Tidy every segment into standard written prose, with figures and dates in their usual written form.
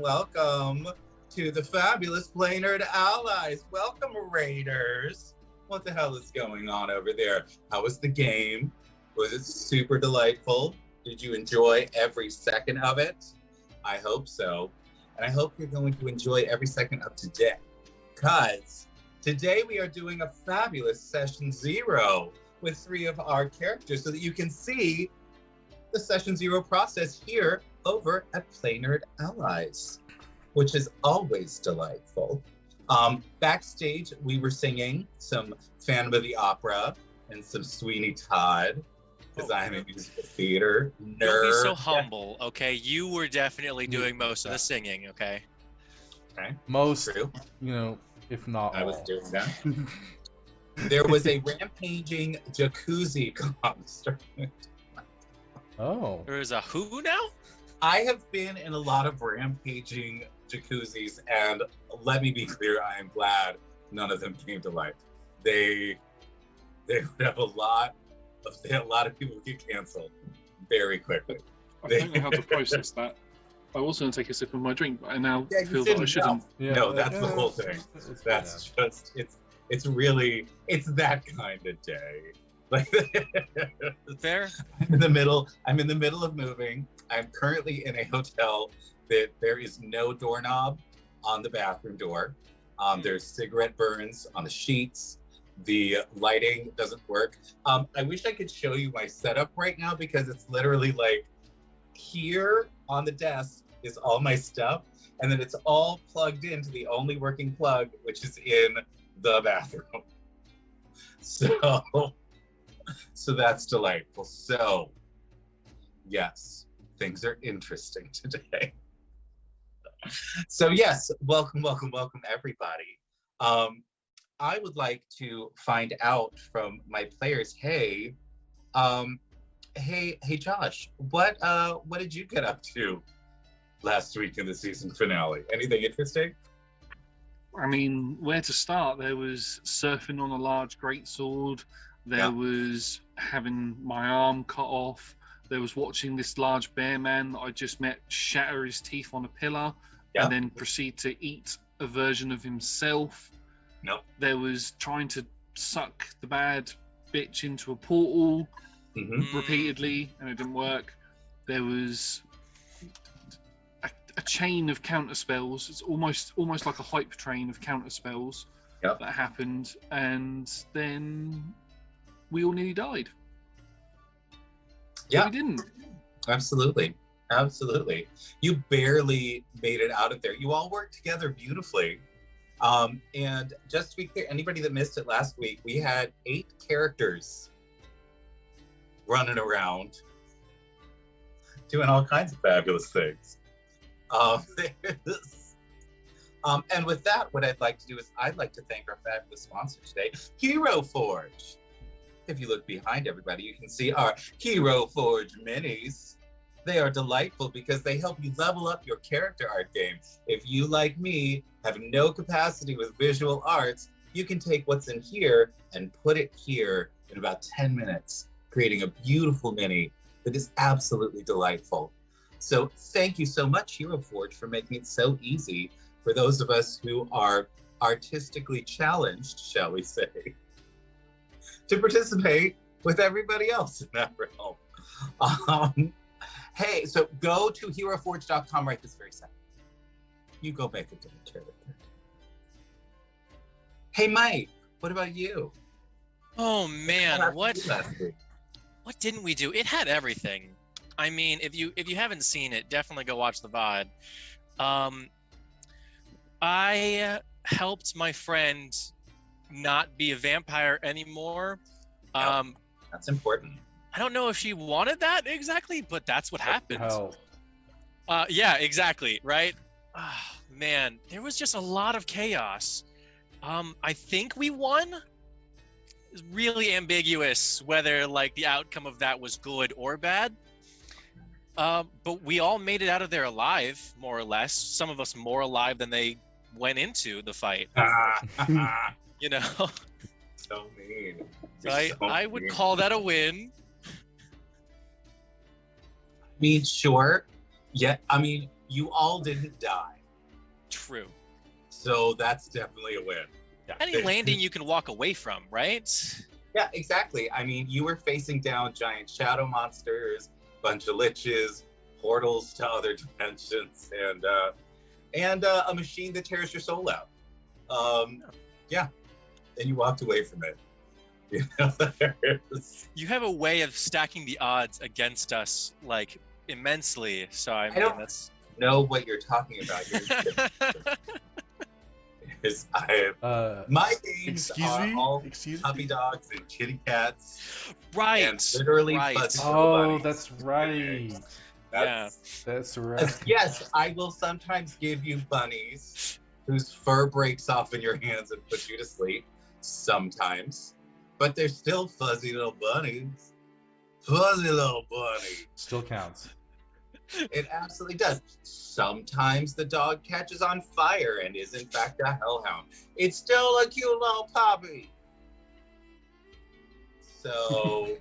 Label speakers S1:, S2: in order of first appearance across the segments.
S1: welcome to the fabulous Playnerd Allies. Welcome, Raiders. What the hell is going on over there? How was the game? Was it super delightful? Did you enjoy every second of it? I hope so. And I hope you're going to enjoy every second of today. Because today we are doing a fabulous session 0 with 3 of our characters so that you can see the session 0 process here over at Playnerd Allies, which is always delightful. Backstage, we were singing some Phantom of the Opera and some Sweeney Todd, because I'm a musical theater nerd.
S2: Don't be so humble, okay? You were definitely doing most of the singing, okay?
S1: Okay.
S3: Most,
S1: True.
S3: If not all.
S1: I was doing that. There was a rampaging jacuzzi concert.
S3: Oh.
S2: There is a who now?
S1: I have been in a lot of rampaging jacuzzis, and let me be clear, I am glad none of them came to life. They would have a lot of people get canceled very quickly.
S4: I don't know how to process that. I was going to take a sip of my drink, but I now feel that I shouldn't.
S1: No, that's the whole thing. That's just it's really that kind of day. Like
S2: Fair.
S1: I'm in the middle of moving. I'm currently in a hotel that there is no doorknob on the bathroom door. There's cigarette burns on the sheets. The lighting doesn't work. I wish I could show you my setup right now because it's literally like here on the desk is all my stuff, and then it's all plugged into the only working plug, which is in the bathroom. So that's delightful. So, yes, things are interesting today. So yes, welcome everybody. I would like to find out from my players. Hey Josh, what did you get up to last week in the season finale? Anything interesting?
S4: I mean, where to start? There was surfing on a large greatsword. There was having my arm cut off. There was watching this large bear man that I just met shatter his teeth on a pillar and then proceed to eat a version of himself. There was trying to suck the bad bitch into a portal repeatedly, and it didn't work. There was a chain of counter spells. It's almost like a hype train of counter spells that happened, and then we all nearly died.
S1: Yeah,
S4: we didn't.
S1: Absolutely. You barely made it out of there. You all worked together beautifully. And just to be clear, anybody that missed it last week, we had 8 characters running around doing all kinds of fabulous things. And with that, what I'd like to do is I'd like to thank our fabulous sponsor today, Hero Forge. If you look behind everybody, you can see our Hero Forge minis. They are delightful because they help you level up your character art game. If you, like me, have no capacity with visual arts, you can take what's in here and put it here in about 10 minutes, creating a beautiful mini that is absolutely delightful. So thank you so much, Hero Forge, for making it so easy for those of us who are artistically challenged, shall we say, to participate with everybody else in that realm. Hey, so go to heroforge.com right this very second. You go make a different character. Hey, Mike, what about you?
S2: Oh man, what didn't we do? It had everything. I mean, if you haven't seen it, definitely go watch the VOD. I helped my friend not be a vampire anymore.
S1: That's important.
S2: I don't know if she wanted that exactly, but that's what happened. Yeah, exactly, right? Oh, man, there was just a lot of chaos. I think we won. It's really ambiguous whether like the outcome of that was good or bad. But we all made it out of there alive, more or less. Some of us more alive than they went into the fight. You know?
S1: So mean.
S2: I would call that a win.
S1: I mean, sure. Yeah, I mean, you all didn't die.
S2: True.
S1: So that's definitely a win.
S2: Any landing you can walk away from, right?
S1: Yeah, exactly. I mean, you were facing down giant shadow monsters, bunch of liches, portals to other dimensions, and a machine that tears your soul out. Yeah, and you walked away from it. You know,
S2: you have a way of stacking the odds against us like immensely. So I mean, that's
S1: know what you're talking about. My games are all puppy dogs and kitty cats.
S2: Right.
S1: And literally fuzzy little bunnies.
S3: That's right. That's right.
S1: Yes, I will sometimes give you bunnies whose fur breaks off in your hands and puts you to sleep. Sometimes. But they're still fuzzy little bunnies. Fuzzy little bunnies.
S3: Still counts.
S1: It absolutely does. Sometimes the dog catches on fire and is in fact a hellhound. It's still a cute little puppy. So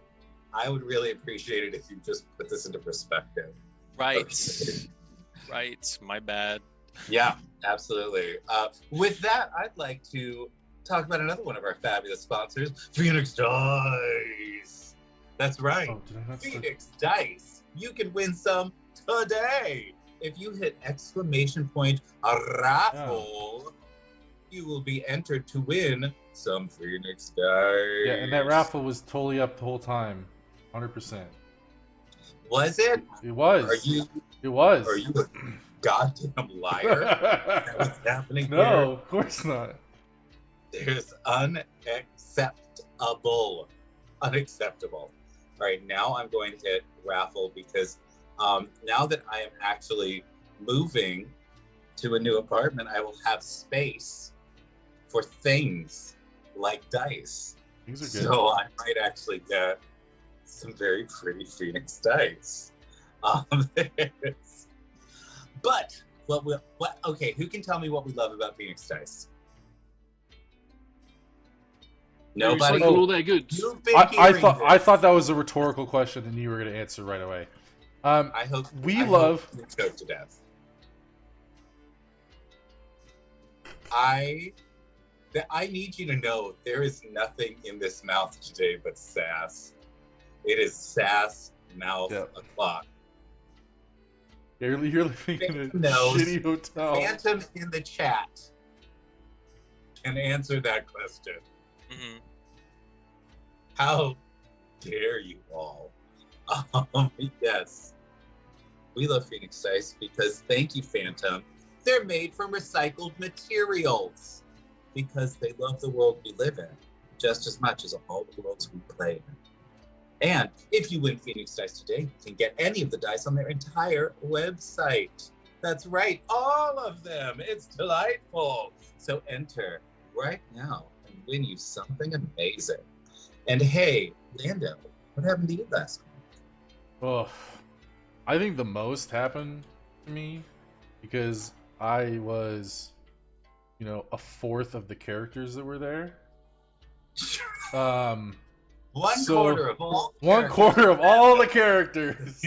S1: I would really appreciate it if you just put this into perspective.
S2: Right. Right. My bad.
S1: Yeah, absolutely. With that, I'd like to talk about another one of our fabulous sponsors, Phoenix Dice. That's right. Phoenix Dice. You can win some today. If you hit !raffle, you will be entered to win some Phoenix Dice.
S3: Yeah, and that raffle was totally up the whole time. 100%.
S1: Was it?
S3: It was. It was.
S1: Are you a goddamn liar? That was happening here?
S3: No, of course not.
S1: There's unacceptable. Unacceptable. All right, now I'm going to hit raffle because now that I am actually moving to a new apartment, I will have space for things like dice.
S3: Things are good.
S1: So I might actually get some very pretty Phoenix dice. But okay, who can tell me what we love about Phoenix dice? Nobody.
S4: All their goods.
S3: I thought that was a rhetorical question, and you were going to answer right away.
S1: I hope
S3: we love.
S1: Hope you choke to death. I need you to know there is nothing in this mouth today but sass. It is sass mouth o'clock.
S3: You're living in a shitty hotel.
S1: Phantom in the chat can answer that question.
S2: Mm-hmm.
S1: How dare you all? Yes. We love Phoenix Dice because, thank you, Phantom, they're made from recycled materials because they love the world we live in just as much as all the worlds we play in. And if you win Phoenix Dice today, you can get any of the dice on their entire website. That's right, all of them. It's delightful. So enter right now and win you something amazing. And hey, Lando, what happened to you last week?
S3: Oh, I think the most happened to me because I was, a fourth of the characters that were there.
S1: One quarter of
S3: all the characters.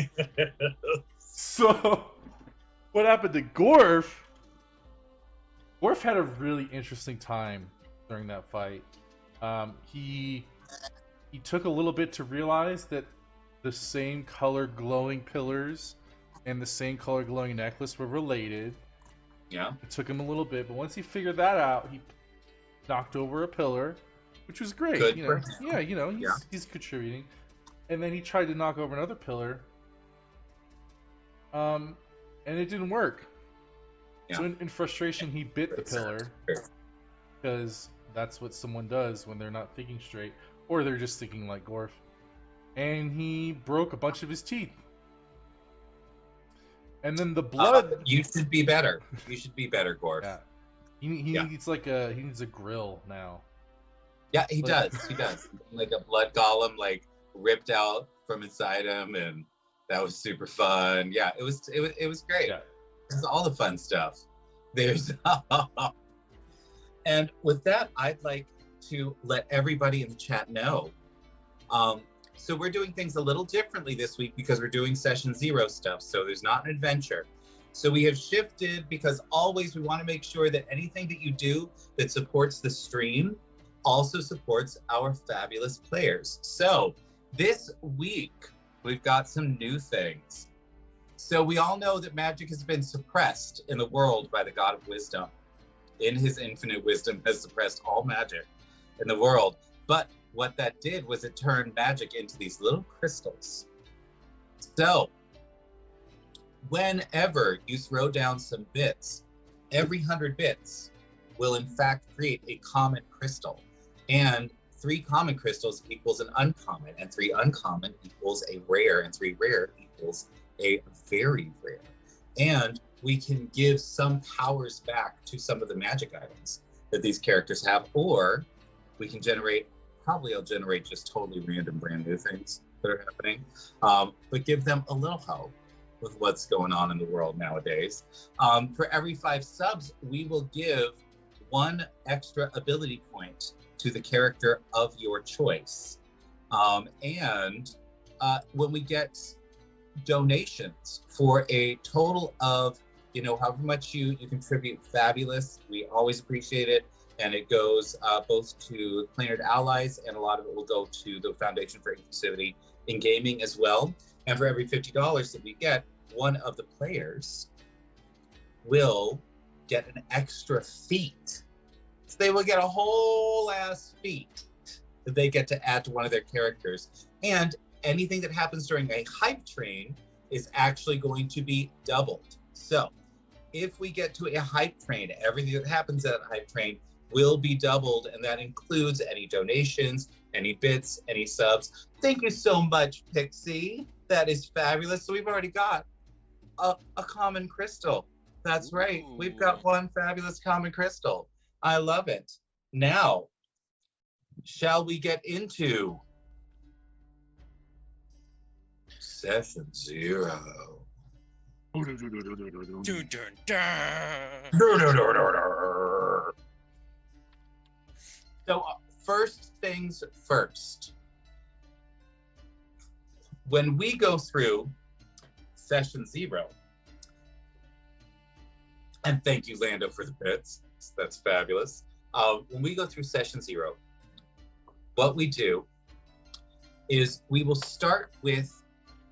S3: So, what happened to Gorf? Gorf had a really interesting time during that fight. He took a little bit to realize that the same color glowing pillars and the same color glowing necklace were related.
S1: Yeah.
S3: It took him a little bit, but once he figured that out, he knocked over a pillar, which was great.
S1: Good
S3: He's contributing. And then he tried to knock over another pillar, and it didn't work. Yeah. So in frustration, he bit the pillar because that's what someone does when they're not thinking straight, or they're just thinking like Gorf. And he broke a bunch of his teeth. And then the blood.
S1: You should be better. You should be better, Gorf.
S3: Yeah. He needs he needs a grill now.
S1: Yeah, he does. He does. Like a blood golem, ripped out from inside him, and that was super fun. Yeah, it was great. Yeah. It was all the fun stuff. There's and with that, I'd like to let everybody in the chat know. So we're doing things a little differently this week because we're doing session 0 stuff. So there's not an adventure. So we have shifted because always we want to make sure that anything that you do that supports the stream also supports our fabulous players. So this week, we've got some new things. So we all know that magic has been suppressed in the world by the God of Wisdom. In his infinite wisdom has suppressed all magic in the world. But what that did was it turned magic into these little crystals. So whenever you throw down some bits, every 100 bits will in fact create a common crystal. And 3 common crystals equals an uncommon, and 3 uncommon equals a rare, and 3 rare equals a very rare. And we can give some powers back to some of the magic items that these characters have, or we can generate, probably I'll generate just totally random brand new things that are happening, but give them a little help with what's going on in the world nowadays. For every 5 subs, we will give 1 extra ability point to the character of your choice. And when we get donations for a total of, however much you contribute, fabulous. We always appreciate it. And it goes both to Planet Allies, and a lot of it will go to the Foundation for Inclusivity in Gaming as well. And for every $50 that we get, one of the players will get an extra feat. So they will get a whole ass feat that they get to add to one of their characters. And anything that happens during a hype train is actually going to be doubled. So if we get to a hype train, everything that happens at a hype train will be doubled, and that includes any donations, any bits, any subs. Thank you so much, Pixie. That is fabulous. So we've already got a common crystal. That's right. We've got 1 fabulous common crystal. I love it. Now, shall we get into Session 0?
S2: Dun, dun, dun.
S1: So first things first. When we go through Session 0, and thank you, Lando, for the bits. That's fabulous. When we go through Session 0, what we do is we will start with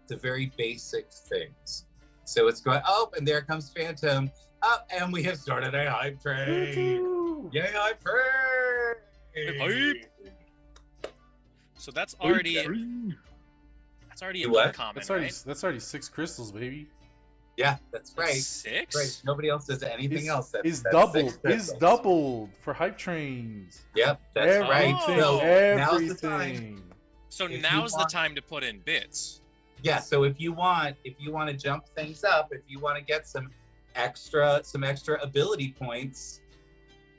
S1: the very basic things. So it's going, oh, and there comes Phantom. Up, and we have started a hype train. Yay, hype train!
S2: Hype. So that's already a uncommon,
S3: That's already 6 crystals, baby.
S1: Yeah, that's right.
S2: 6?
S1: Right. Nobody else does anything else.
S3: It's doubled. It's doubled for hype trains.
S1: Yep, that's right. So now's the time.
S2: So now's the time to put in bits.
S1: Yeah. So if you want to jump things up, if you want to get some extra ability points,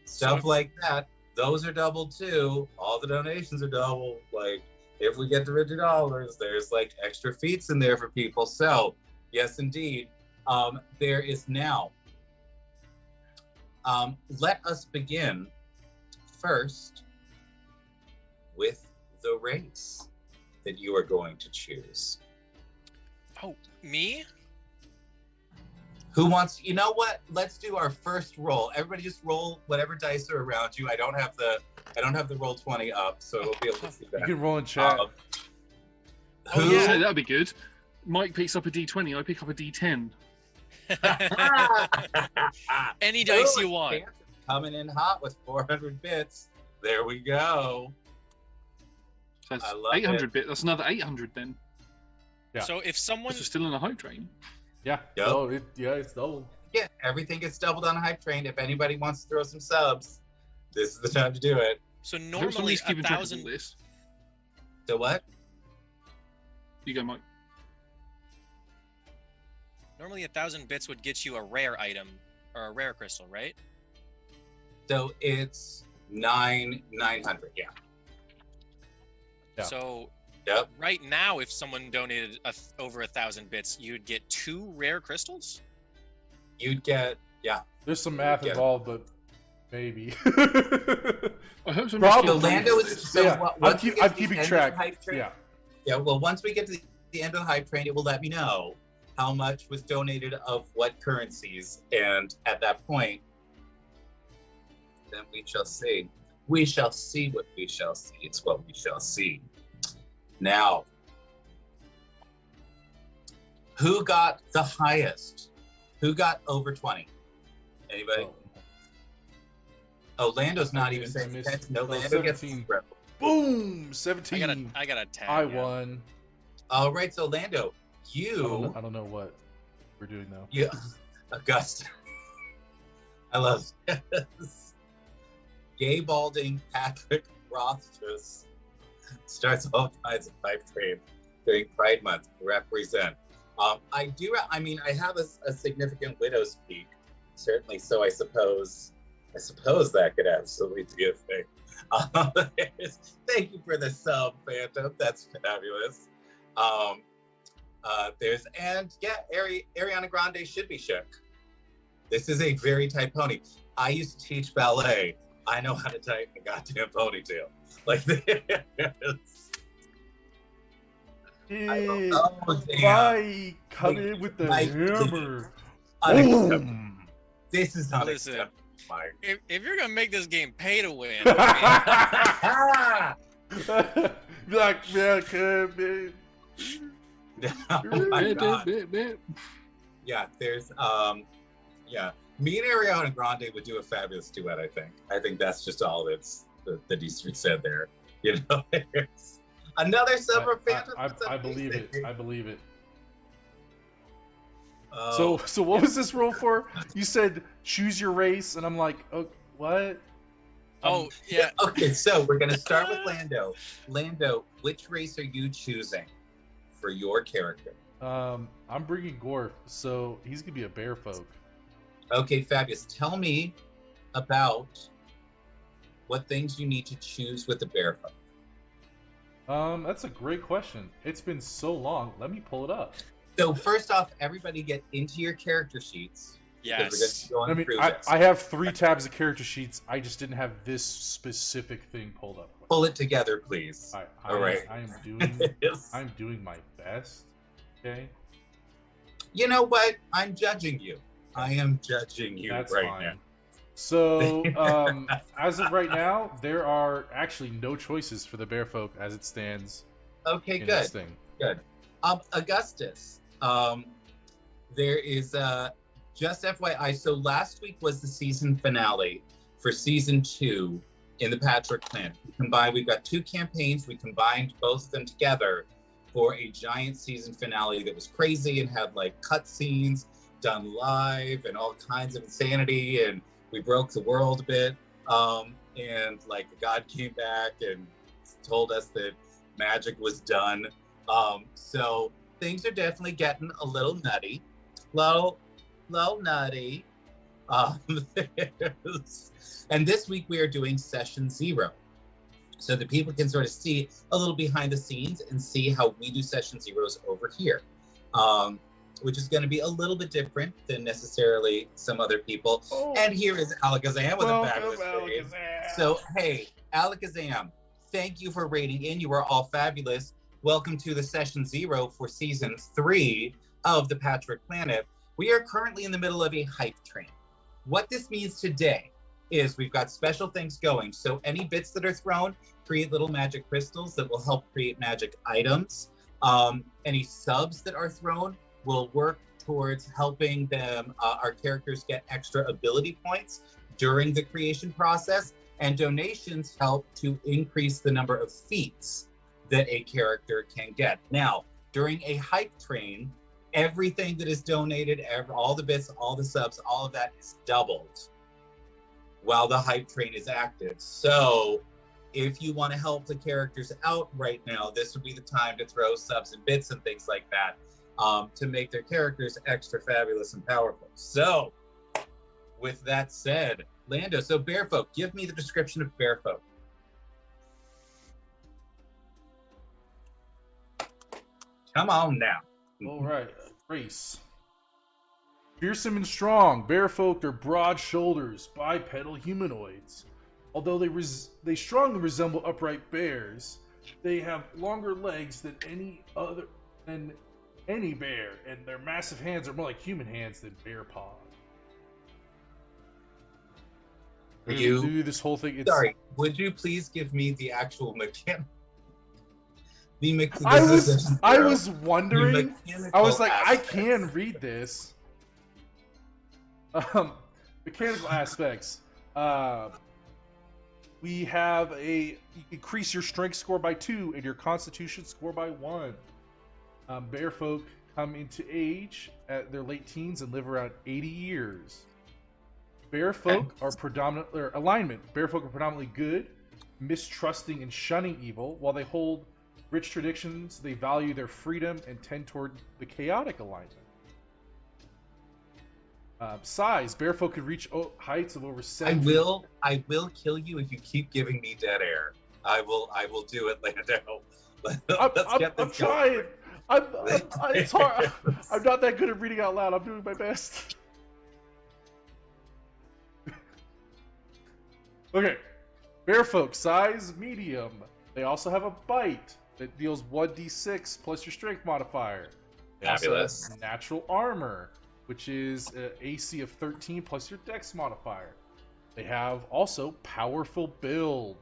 S1: stuff like that, those are doubled too. All the donations are doubled. Like if we get to $50, there's like extra feats in there for people. So yes, indeed. There is now. Let us begin first with the race that you are going to choose.
S2: Oh, me?
S1: Who wants? You know what? Let's do our first roll. Everybody, just roll whatever dice are around you. I don't have the roll 20 up, so we'll be able to see that.
S3: You can roll in chat.
S4: Yeah, that'd be good. Mike picks up a D20. I pick up a D10.
S2: Any dice you want.
S1: Coming in hot with 400 bits. There we go.
S4: So that's 800 bits. That's another 800 then.
S3: Yeah.
S2: So if someone
S4: is still on a hype train.
S3: Yeah.
S1: Yep.
S3: Oh, it's doubled.
S1: Yeah, everything gets doubled on a hype train. If anybody wants to throw some subs, this is the time to do it.
S2: So normally 1,000.
S1: So what?
S4: You go, Mike.
S2: Normally 1,000 bits would get you a rare item or a rare crystal, right?
S1: So it's 900. Yeah.
S2: So
S1: yep.
S2: Right now, if someone donated over 1,000 bits, you'd get 2 rare crystals.
S1: You'd get
S3: There's some math involved, but maybe.
S4: I hope so.
S1: Probably. Lando is. So
S3: yeah, I'm keeping track.
S1: Yeah. Yeah. Well, once we get to the end of the hype train, it will let me know. how much was donated of what currencies, and at that point, then we shall see. We shall see what we shall see. It's what we shall see. Now, who got the highest? Who got over 20? Anybody? Oh, Lando's not even paying attention. No, Lando gets
S3: 17. Boom! 17.
S2: I got a 10.
S3: I won.
S1: All right, so Lando, you.
S3: I don't know what we're doing now.
S1: Yeah, Augusta. I love this. Gay balding Patrick Rothfuss starts all kinds of hype train during Pride Month to represent. I have a significant widow's peak, certainly. So I suppose that could absolutely be a thing. Thank you for the sub, Phantom. That's fabulous. Ariana Grande should be shook. This is a very tight pony. I used to teach ballet. I know how to tighten a goddamn ponytail. Like this.
S3: Why come in with the hammer?
S1: Unacceptable. This is not acceptable.
S2: If you're gonna make this game pay to win,
S3: Black man come
S1: oh my God. Yeah, there's me and Ariana Grande would do a fabulous duet. I think that's just all that needs to be said there. You know, there's another summer Phantom.
S3: I believe it. So what was this roll for? You said choose your race, and I'm like, oh, what?
S2: Oh yeah.
S1: Okay, so we're gonna start with Lando. Lando, which race are you choosing for your character?
S3: I'm bringing Gorf, so he's gonna be a bear folk.
S1: Okay, fabulous. Tell me about what things you need to choose with the bear folk.
S3: That's a great question. It's been so long. Let me pull it up.
S1: So first off, everybody get into your character sheets.
S2: Yes.
S3: I have 3 tabs of character sheets. I just didn't have this specific thing pulled up.
S1: Pull it together, please.
S3: All right. I'm doing my best. Okay.
S1: You know what? I'm judging you. I am judging you.
S3: That's
S1: right
S3: fine.
S1: now.
S3: So, as of right now, there are actually no choices for the bear folk as it stands.
S1: Okay,
S3: in
S1: good.
S3: This thing.
S1: Good. Augustus, there is just FYI. So last week was the season finale for season 2 in the Patchwork Clan. We've got 2 campaigns. We combined both of them together for a giant season finale that was crazy and had like cutscenes done live and all kinds of insanity, and we broke the world a bit. And like the god came back and told us that magic was done. So things are definitely getting a little nutty. Little nutty. And this week we are doing session 0. So that people can sort of see a little behind the scenes and see how we do session 0s over here. Which is going to be a little bit different than necessarily some other people. Oh. And here is Alakazam with a fabulous raid. So, hey, Alakazam, thank you for raiding in. You are all fabulous. Welcome to the session 0 for season 3 of the Patchwork Planet. We are currently in the middle of a hype train. What this means today is we've got special things going. So any bits that are thrown create little magic crystals that will help create magic items. Any subs that are thrown will work towards helping them, our characters get extra ability points during the creation process, and donations help to increase the number of feats that a character can get. Now, during a hype train, everything that is donated, all the bits, all the subs, all of that is doubled while the hype train is active. So if you want to help the characters out right now, this would be the time to throw subs and bits and things like that. To make their characters extra fabulous and powerful. So, with that said, Lando, so Bearfolk, give me the description of Bearfolk. Come on now.
S3: All right, race. Fearsome and strong, bearfolk are broad shoulders, bipedal humanoids. Although they strongly resemble upright bears, they have longer legs than any bear, and their massive hands are more like human hands than bear paws.
S1: Are you
S3: Do this whole thing. It's,
S1: sorry? Would you please give me the actual mechanic?
S3: I was wondering. I was like, I
S1: aspects.
S3: can read this. Mechanical aspects. We have you increase your strength score by 2 and your constitution score by 1. Bear folk come into age at their late teens and live around 80 years. Bear folk are alignment. Bear folk are predominantly good, mistrusting and shunning evil. While they hold rich traditions, they value their freedom and tend toward the chaotic alignment. Size. Bear folk can reach heights of over 7 feet.
S1: I will kill you if you keep giving me dead air. I will do it, Lando.
S3: I'm trying. It's hard. I'm not that good at reading out loud. I'm doing my best. Okay. Bear folk, size medium. They also have a bite that deals 1d6 plus your strength modifier. They
S1: Fabulous.
S3: also have natural armor, which is an AC of 13 plus your dex modifier. They have also powerful build,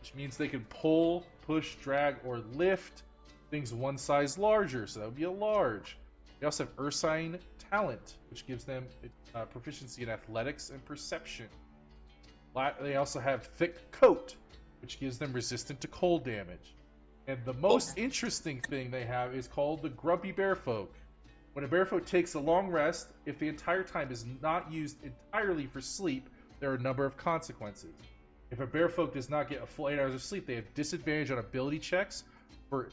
S3: which means they can pull, push, drag, or lift things one size larger, so that would be a large. They also have Ursine talent, which gives them proficiency in athletics and perception. They also have thick coat, which gives them resistant to cold damage. And the most interesting thing they have is called the grumpy bear folk. When a bear folk takes a long rest, if the entire time is not used entirely for sleep, there are a number of consequences. If a bear folk does not get a full 8 hours of sleep, they have disadvantage on ability checks for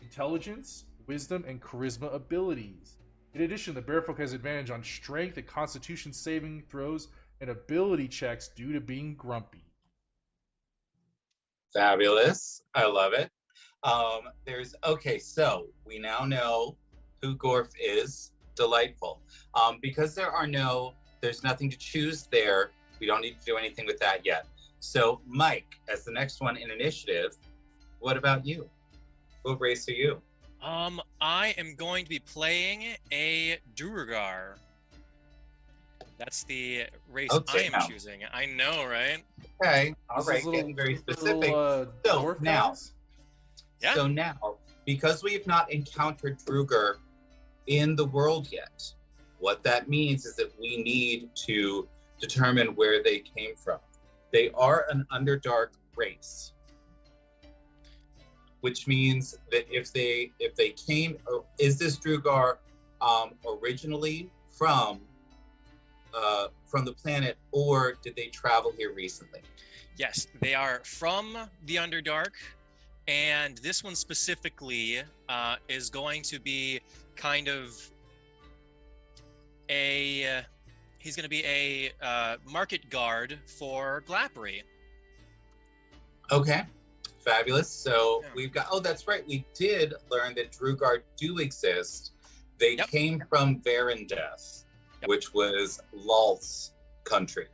S3: intelligence, wisdom, and charisma abilities. In addition, the bear folk has advantage on strength and constitution saving throws and ability checks due to being grumpy.
S1: Fabulous. I love it. So we now know who Gorf is. Delightful. Because there's nothing to choose there, we don't need to do anything with that yet. So Mike, as the next one in initiative, what about you? What race are you?
S2: I am going to be playing a Duergar. That's the race I am choosing. I know, right?
S1: Okay, all right, getting very specific. So now, because we have not encountered Druger in the world yet, what that means is that we need to determine where they came from. They are an Underdark race, which means that if they came, is this Drugar originally from the planet, or did they travel here recently?
S2: Yes, they are from the Underdark, and this one specifically is going to be kind of he's going to be a market guard for Glappery.
S1: Okay, fabulous. So we've got, that's right, we did learn that Drugar do exist. They came from Verendeth, which was Lolth's country.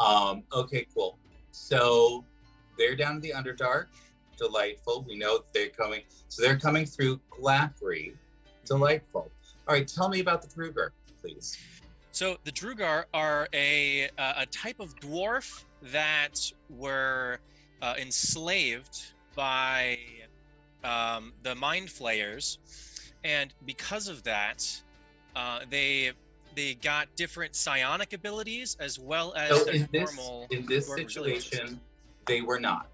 S1: Okay, cool. So they're down in the Underdark. Delightful. We know that they're coming. So they're coming through Glappery. Delightful. All right, tell me about the Drugar, please.
S2: So the Drugar are a type of dwarf that were enslaved by the Mind Flayers, and because of that, they got different psionic abilities as well as normal.
S1: In this situation, they were not.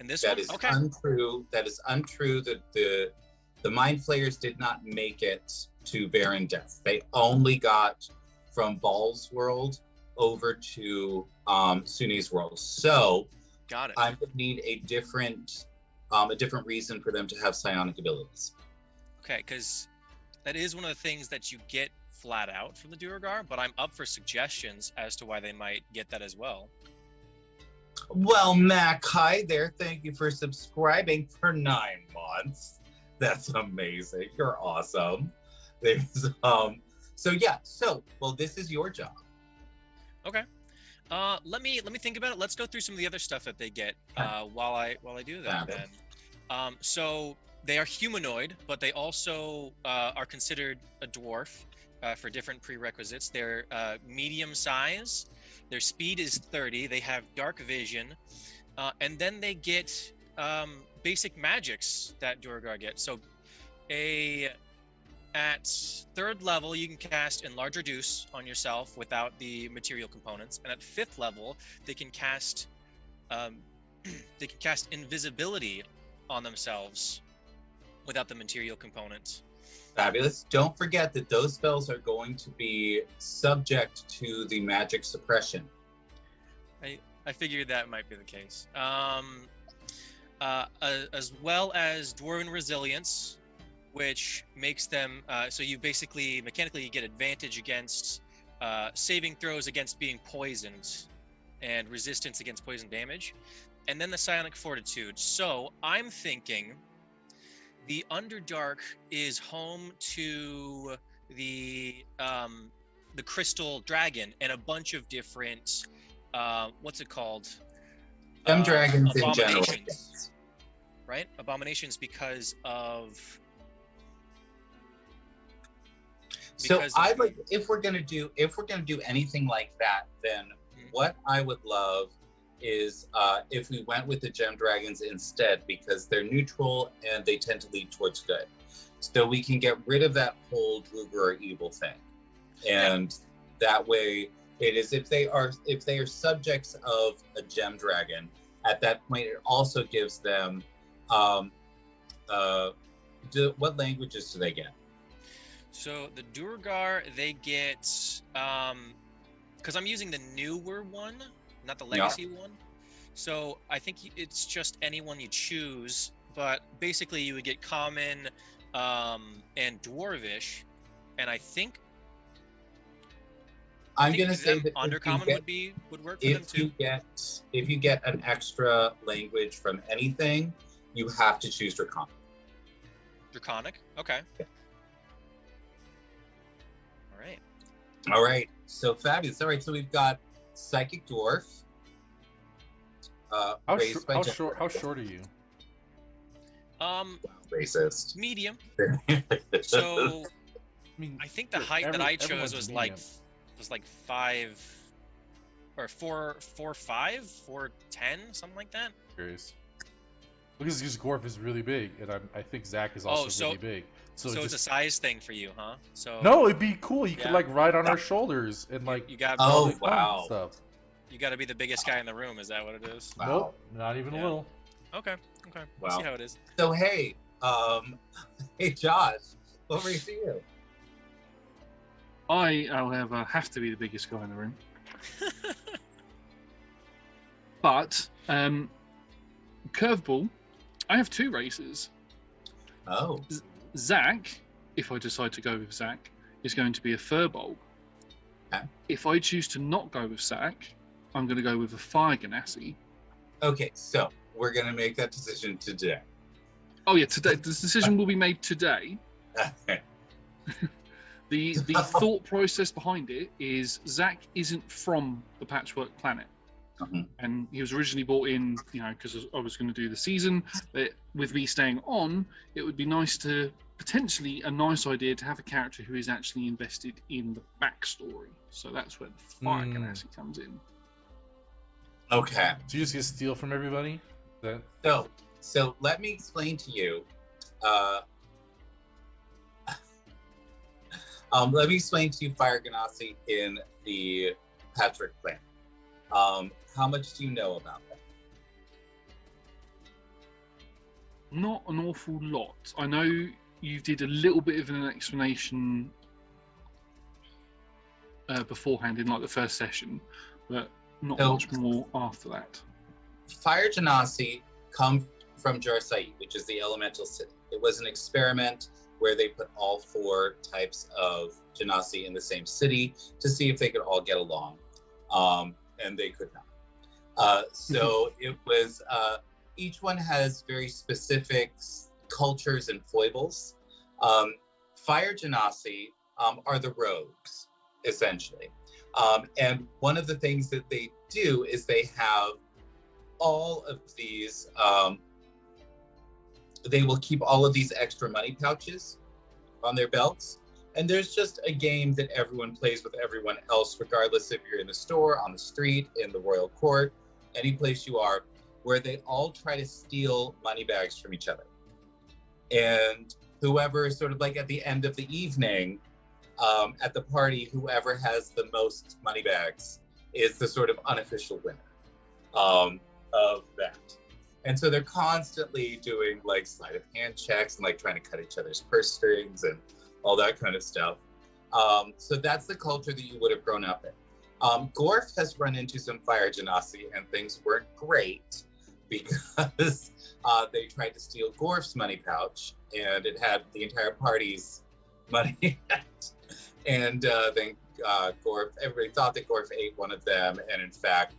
S2: In this
S1: that
S2: one?
S1: is
S2: Okay.
S1: untrue. That is untrue. That the Mind Flayers did not make it to Verendeth. They only got from Baal's world over to Suni's world. So
S2: got it.
S1: I'm gonna need a different reason for them to have psionic abilities.
S2: Okay, because that is one of the things that you get flat out from the Duergar, but I'm up for suggestions as to why they might get that as well.
S1: Well, Mac, hi there. Thank you for subscribing for 9 months. That's amazing. You're awesome. There's this is your job.
S2: Okay. Let me think about it. Let's go through some of the other stuff that they get while I do that then. So they are humanoid, but they also are considered a dwarf for different prerequisites. They're medium size. Their speed is 30. They have dark vision, and then they get basic magics that Duergar get. So at 3rd level, you can cast Enlarge Reduce on yourself without the material components, and at 5th level, they can cast invisibility on themselves without the material components.
S1: Fabulous. Don't forget that those spells are going to be subject to the magic suppression.
S2: I figured that might be the case. As well as Dwarven Resilience, which makes them so you basically mechanically get advantage against saving throws against being poisoned and resistance against poison damage, and then the Psionic Fortitude. So I'm thinking the Underdark is home to the Crystal Dragon and a bunch of different what's it called?
S1: Dragons in general.
S2: Abominations, right? Abominations because of.
S1: So I like if we're gonna do anything like that, then what I would love is if we went with the gem dragons instead, because they're neutral and they tend to lead towards good. So we can get rid of that whole Druger or evil thing, and that way it is if they are subjects of a gem dragon. At that point, it also gives them what languages do they get?
S2: So the Duergar, they get, because I'm using the newer one, not the legacy one. So I think it's just anyone you choose, but basically you would get Common and Dwarvish, and I think
S1: I'm gonna say that
S2: Undercommon would work for them too.
S1: If you get an extra language from anything, you have to choose Draconic.
S2: Draconic? Okay.
S1: Yeah.
S2: All
S1: right, so fabulous. All right, so we've got Psychic Dwarf.
S3: How short are you?
S1: Racist.
S2: Medium. So, I think the height that I chose was like 5 or 4'5", 4'10", something like that.
S3: Curious. Because Dwarf is really big, and I think Zach is also really big. So
S2: it's a size thing for you, huh? So
S3: no, it'd be cool. You could like ride on our shoulders and like
S2: you got
S3: stuff.
S2: You got to be the biggest guy in the room. Is that what it is?
S1: Wow.
S3: Nope, not even a little.
S2: Okay.
S1: Wow.
S2: We'll see how it is.
S1: So hey, Josh, over to you.
S4: I, however, have to be the biggest guy in the room. But curveball, I have 2 races.
S1: Oh.
S4: Zach, if I decide to go with Zach, is going to be a Furbolg.
S1: Okay.
S4: If I choose to not go with Zach, I'm going to go with a Fire Ganassi.
S1: Okay, so we're going to make that decision today.
S4: Oh yeah, today. This decision will be made today. The thought process behind it is Zach isn't from the Patchwork Planet. And he was originally brought in, because I was going to do the season. But with me staying on, it would be nice to potentially a nice idea to have a character who is actually invested in the backstory. So that's where the Fire Ganassi comes in.
S1: Okay.
S3: So you just get steal from everybody?
S1: So let me explain to you. Let me explain to you Fire Ganassi in the Patchwork Planet. How much do you know about that?
S4: Not an awful lot. I know you did a little bit of an explanation beforehand in like the first session, but not much more after that.
S1: Fire Genasi come from Jarsai, which is the elemental city. It was an experiment where they put all 4 types of Genasi in the same city to see if they could all get along, and they could not. So it was, each one has very specific cultures and foibles. Fire Genasi are the rogues, essentially. And one of the things that they do is they have all of these they will keep all of these extra money pouches on their belts. And there's just a game that everyone plays with everyone else, regardless if you're in the store, on the street, in the royal court, any place you are, where they all try to steal money bags from each other. And whoever sort of like at the end of the evening, at the party, whoever has the most money bags is the sort of unofficial winner of that. And so they're constantly doing like sleight of hand checks and like trying to cut each other's purse strings and all that kind of stuff. So that's the culture that you would have grown up in. Gorf has run into some fire genasi and things weren't great because they tried to steal Gorf's money pouch and it had the entire party's money in it. And then Gorf, everybody thought that Gorf ate one of them, and in fact,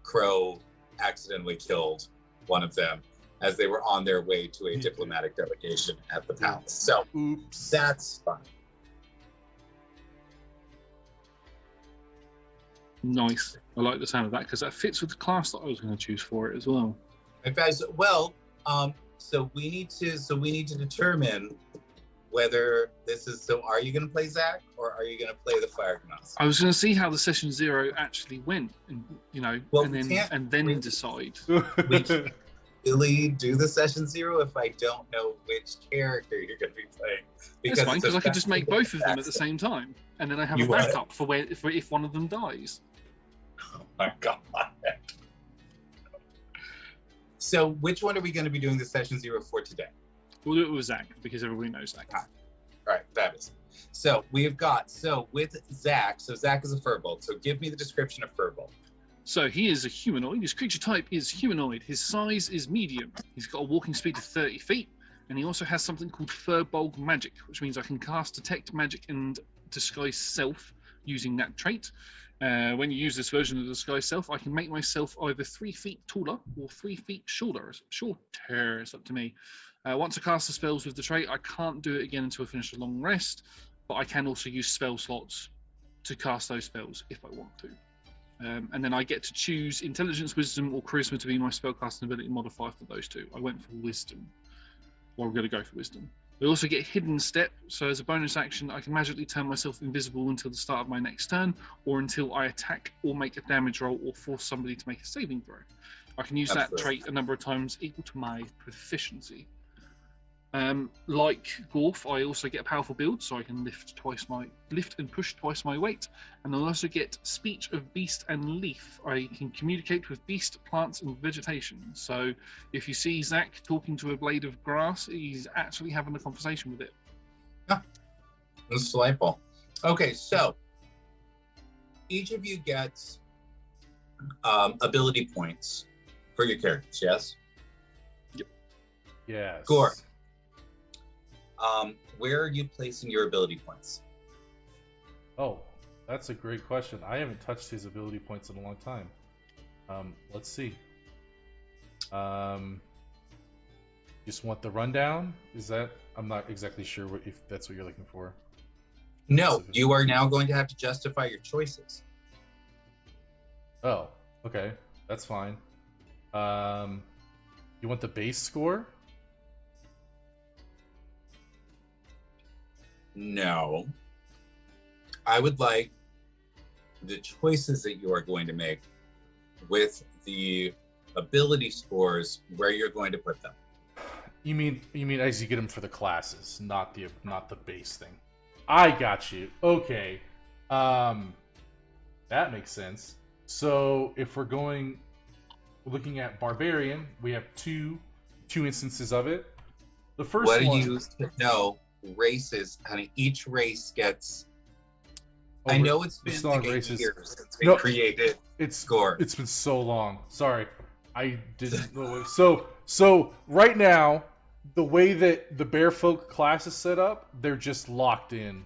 S1: Crow accidentally killed one of them as they were on their way to a diplomatic delegation at the palace. So
S3: Oops.
S1: that's fun.
S4: Nice. I like the sound of that because that fits with the class that I was going to choose for it as well.
S1: And guys, well, so we need to determine whether this is, so are you going to play Zach or are you going to play the Fire Gnus?
S4: I was going to see how the session 0 actually went, and
S1: Well,
S4: and then decide.
S1: We can't really do the session 0 if I don't know which character you're going to be playing.
S4: That's fine,
S1: it's
S4: because I could just make both of them at the
S1: back-to-back.
S4: same time, and then I have
S1: You
S4: a
S1: what?
S4: backup for if one of them dies.
S1: Oh my god. So which one are we going to be doing the session 0 for today?
S4: We'll do it with Zach because everybody knows Zach.
S1: All right, fabulous. So we've got, with Zach, so Zach is a furbolg. So give me the description of furbolg.
S4: So he is a humanoid. His creature type is humanoid. His size is medium. He's got a walking speed of 30 feet. And he also has something called Furbolg Magic, which means I can cast Detect Magic and Disguise Self using that trait. When you use this version of Disguise Self, I can make myself either 3 feet taller or 3 feet shorter. It's up to me. Once I cast the spells with the trait, I can't do it again until I finish a long rest, but I can also use spell slots to cast those spells if I want to. And then I get to choose Intelligence, Wisdom, or Charisma to be my spellcasting ability modifier for those two. I went for Wisdom. Well, I'm going to go for Wisdom. I also get Hidden Step, so as a bonus action, I can magically turn myself invisible until the start of my next turn, or until I attack or make a damage roll or force somebody to make a saving throw. I can use that trait a number of times equal to my proficiency. Like Gorf, I also get a powerful build, so I can lift and push twice my weight, and I'll also get Speech of Beast and Leaf. I can communicate with beast, plants, and vegetation. So if you see Zach talking to a blade of grass, he's actually having a conversation with it.
S1: That's delightful. Okay, so each of you gets ability points for your characters, yes?
S4: Yep.
S3: Yes.
S1: Gore. Where are you placing your ability points?
S3: Oh, that's a great question. I haven't touched his ability points in a long time. Let's see. Just want the rundown? Is that? I'm not exactly sure if that's what you're looking for.
S1: No, you are now going to have to justify your choices.
S3: Oh, okay. That's fine. You want the base score?
S1: No. I would like the choices that you are going to make with the ability scores where you're going to put them.
S3: You mean as you get them for the classes, not the base thing. I got you. Okay. That makes sense. So if we're looking at barbarian, we have two instances of it. The first
S1: what
S3: one.
S1: What do you know? Races, honey. Each race gets.
S3: Oh,
S1: I know it's
S3: we're
S1: been
S3: still on
S1: like a
S3: races.
S1: year since we created score.
S3: It's been so long. Sorry, I didn't know. So right now, the way that the bear folk class is set up, they're just locked in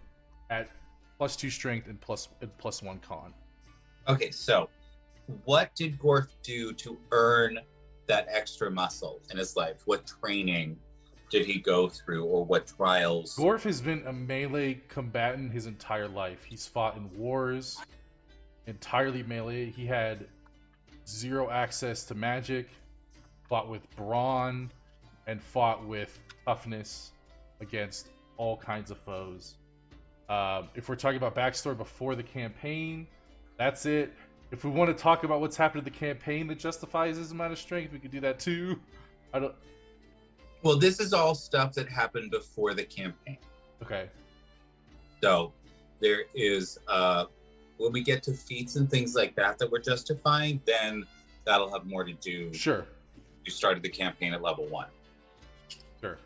S3: at +2 strength and +1 con.
S1: Okay, so what did Gorf do to earn that extra muscle in his life? What training did he go through, or what trials?
S3: Gorf has been a melee combatant his entire life. He's fought in wars, entirely melee. He had 0 access to magic, fought with brawn, and fought with toughness against all kinds of foes. If we're talking about backstory before the campaign, that's it. If we want to talk about what's happened in the campaign that justifies his amount of strength, we could do that too. I don't.
S1: Well, this is all stuff that happened before the campaign.
S3: Okay.
S1: So there is when we get to feats and things like that we're justifying, then that'll have more to do.
S3: Sure.
S1: You started the campaign at level 1.
S3: Sure.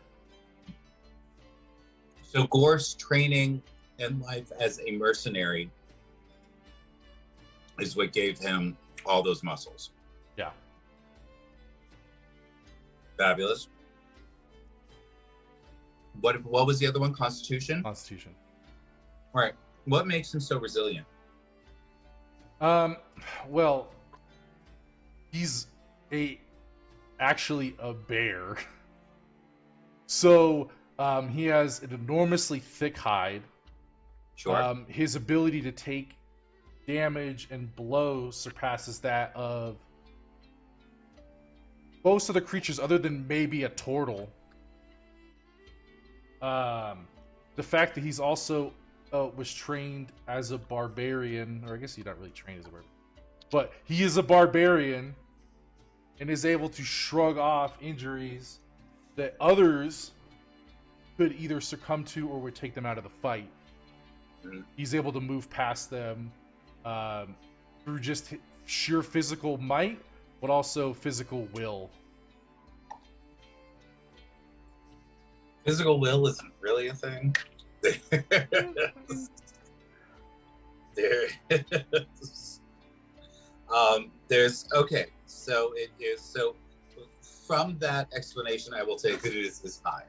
S1: So Gorf's training in life as a mercenary is what gave him all those muscles.
S3: Yeah.
S1: Fabulous. What was the other one? Constitution?
S3: Constitution.
S1: All right. What makes him so resilient?
S3: Well, he's actually a bear. So, he has an enormously thick hide.
S1: Sure.
S3: His ability to take damage and blows surpasses that of most of the creatures other than maybe a turtle. The fact that he's also was trained as a barbarian, or I guess he's not really trained as a barbarian, but he is a barbarian and is able to shrug off injuries that others could either succumb to or would take them out of the fight.
S1: Mhm.
S3: He's able to move past them through just sheer physical might, but also physical will.
S1: Physical will isn't really a thing. There's okay. So it is. So from that explanation, I will take that it is his hide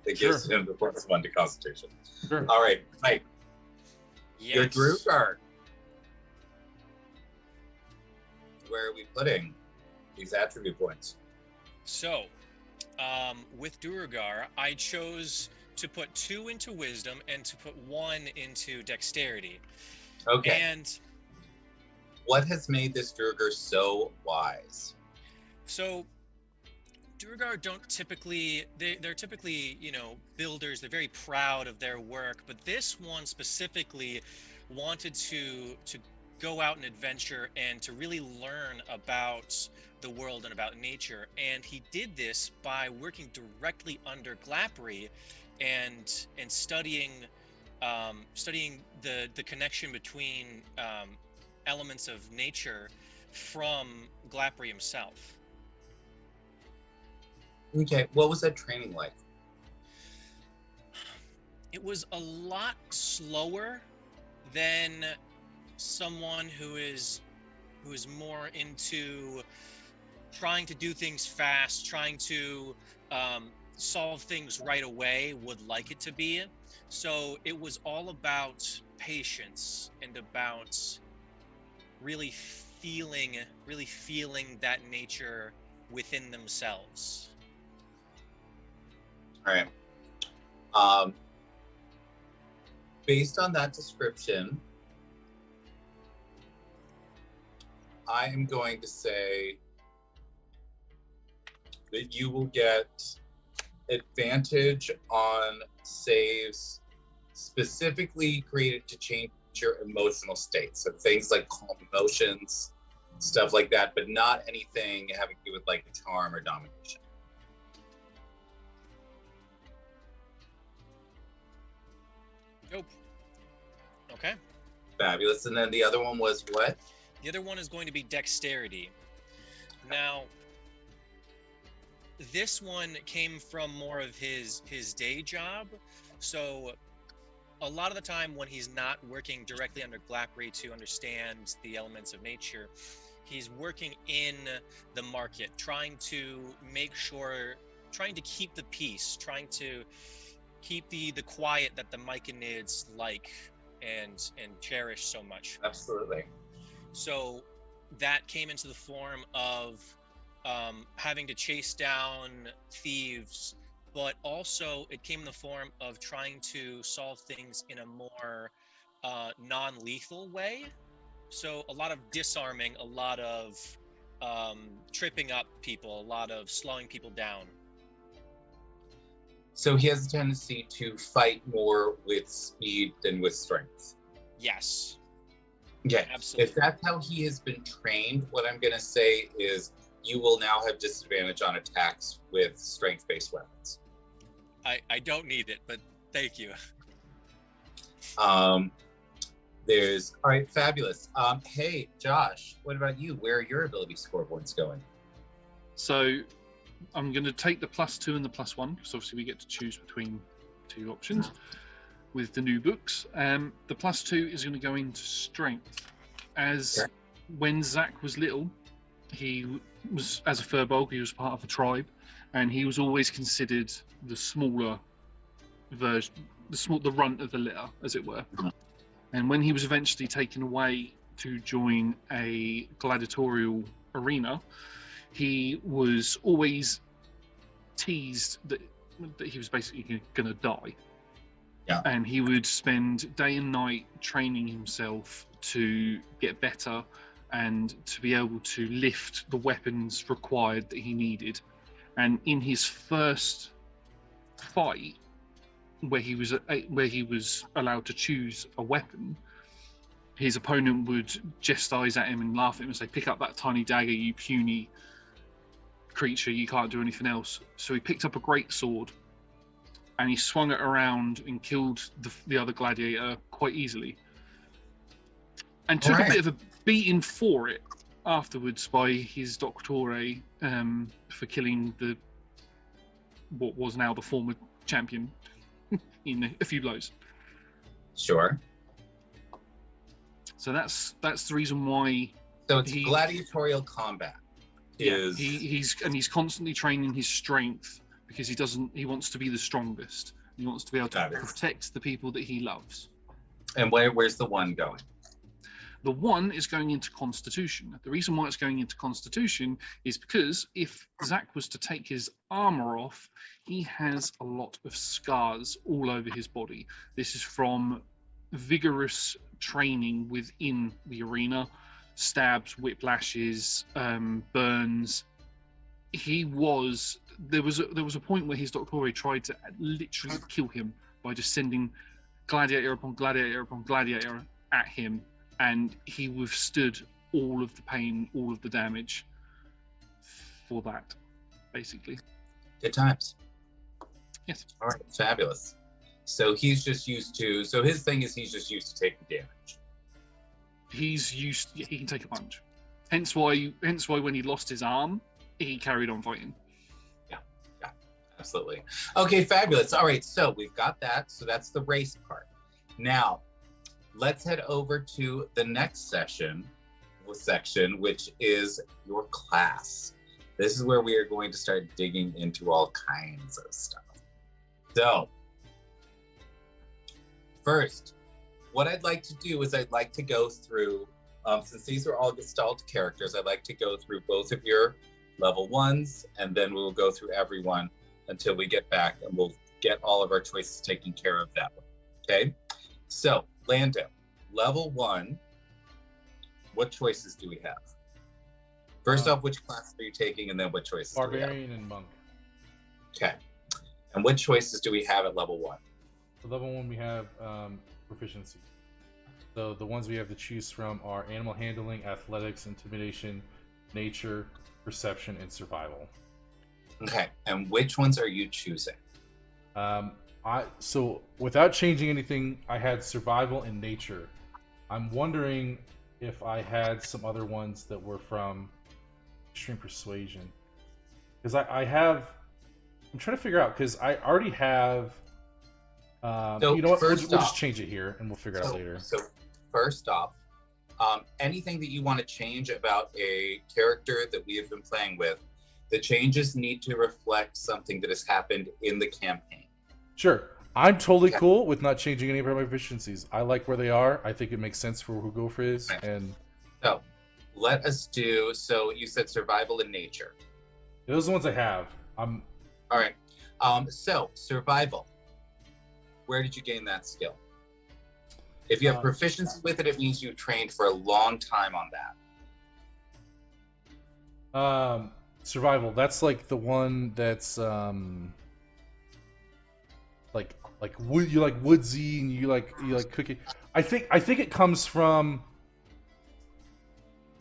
S1: that gives him the +1 to Constitution.
S3: Sure.
S1: All right, Mike.
S2: Yes.
S1: Your Drew card. Where are we putting these attribute points?
S2: So, with Duergar, I chose to put 2 into wisdom and to put 1 into dexterity.
S1: Okay.
S2: And
S1: What has made this Durgar so wise?
S2: so Duergar don't typically, they're typically, builders. They're very proud of their work, but this one specifically wanted to go out and adventure and to really learn about the world and about nature. And he did this by working directly under Glapri and studying the connection between elements of nature from Glapri himself.
S1: Okay, what was that training like?
S2: It was a lot slower than someone who is more into trying to do things fast, trying to solve things right away would like it to be. So it was all about patience and about really feeling that nature within themselves.
S1: All right. Based on that description, I am going to say that you will get advantage on saves specifically created to change your emotional state. So things like calm emotions, stuff like that, but not anything having to do with like charm or domination.
S2: Nope. Okay.
S1: Fabulous. And then the other one was what?
S2: The other one is going to be dexterity. Now, this one came from more of his day job. So a lot of the time when he's not working directly under Glapri to understand the elements of nature, he's working in the market, trying to keep the peace, trying to keep the quiet that the Myconids like and cherish so much.
S1: Absolutely.
S2: So that came into the form of having to chase down thieves, but also it came in the form of trying to solve things in a more non-lethal way. So a lot of disarming, a lot of tripping up people, a lot of slowing people down.
S1: So he has a tendency to fight more with speed than with strength.
S2: Yes.
S1: Okay.
S2: Absolutely.
S1: If that's how he has been trained, what I'm going to say is you will now have disadvantage on attacks with strength-based weapons.
S2: I don't need it, but thank you.
S1: All right, fabulous. Hey, Josh, what about you? Where are your ability scoreboards going?
S4: So I'm going to take the +2 and the +1, because obviously we get to choose between 2 options with the new books. The +2 is going to go into strength. As when Zach was little, he was, as a Furbolg, he was part of a tribe, and he was always considered the smaller version, the runt of the litter, as it were. And when he was eventually taken away to join a gladiatorial arena, he was always teased that he was basically going to die.
S1: Yeah.
S4: And he would spend day and night training himself to get better and to be able to lift the weapons required that he needed. And in his first fight, where he was allowed to choose a weapon, his opponent would chastise at him and laugh at him and say, "Pick up that tiny dagger, you puny creature, you can't do anything else." So he picked up a great sword and he swung it around and killed the other gladiator quite easily, and took a bit of a beating for it afterwards by his doctore for killing what was now the former champion in a few blows.
S1: Sure.
S4: So that's the reason why.
S1: So it's gladiatorial combat.
S4: He's constantly training his strength because he wants to be the strongest. He wants to be able to protect the people that he loves.
S1: And where's the 1 going?
S4: The 1 is going into Constitution. The reason why it's going into Constitution is because if Zach was to take his armor off, he has a lot of scars all over his body. This is from vigorous training within the arena, stabs, whiplashes, burns. There was a point where his doctore tried to literally kill him by just sending gladiator upon gladiator upon gladiator at him, and he withstood all of the pain, all of the damage for that, basically.
S1: Good times.
S4: Yes.
S1: All right, fabulous. So he's just used to. So his thing is he's just used to taking damage.
S4: He can take a punch. Hence why when he lost his arm, he carried on fighting.
S1: Yeah, absolutely. Okay, fabulous. All right, so we've got that. So that's the race part. Now, let's head over to the next section, which is your class. This is where we are going to start digging into all kinds of stuff. So, first, what I'd like to do is I'd like to go through, since these are all Gestalt characters, I'd like to go through both of your level 1s, and then we'll go through everyone until we get back, and we'll get all of our choices taken care of that way. Okay? So, Lando, level 1, what choices do we have? First off, which class are you taking, and then what choices do we have?
S3: Barbarian and Monk.
S1: Okay. And what choices do we have at level 1?
S3: For level 1, we have proficiency. So the ones we have to choose from are animal handling, athletics, intimidation, nature, perception, and survival.
S1: Okay. And which ones are you choosing?
S3: So without changing anything, I had survival and nature. I'm wondering if I had some other ones that were from extreme persuasion, because I'm trying to figure out, because I already have.
S1: So
S3: you know what? We'll
S1: first
S3: just
S1: off-
S3: change it here, and we'll figure it out later.
S1: So first off, anything that you want to change about a character that we have been playing with, the changes need to reflect something that has happened in the campaign.
S3: Sure. I'm totally cool with not changing any of my efficiencies. I like where they are. I think it makes sense for who Gopher is.
S1: Right.
S3: And
S1: So let us do, so you said survival and nature.
S3: those are the ones I have.
S1: All right. So survival. Where did you gain that skill? If you have proficiency with it, it means you trained for a long time on that.
S3: Survival. That's like the one that's wood, you like woodsy, and you like cooking. I think it comes from.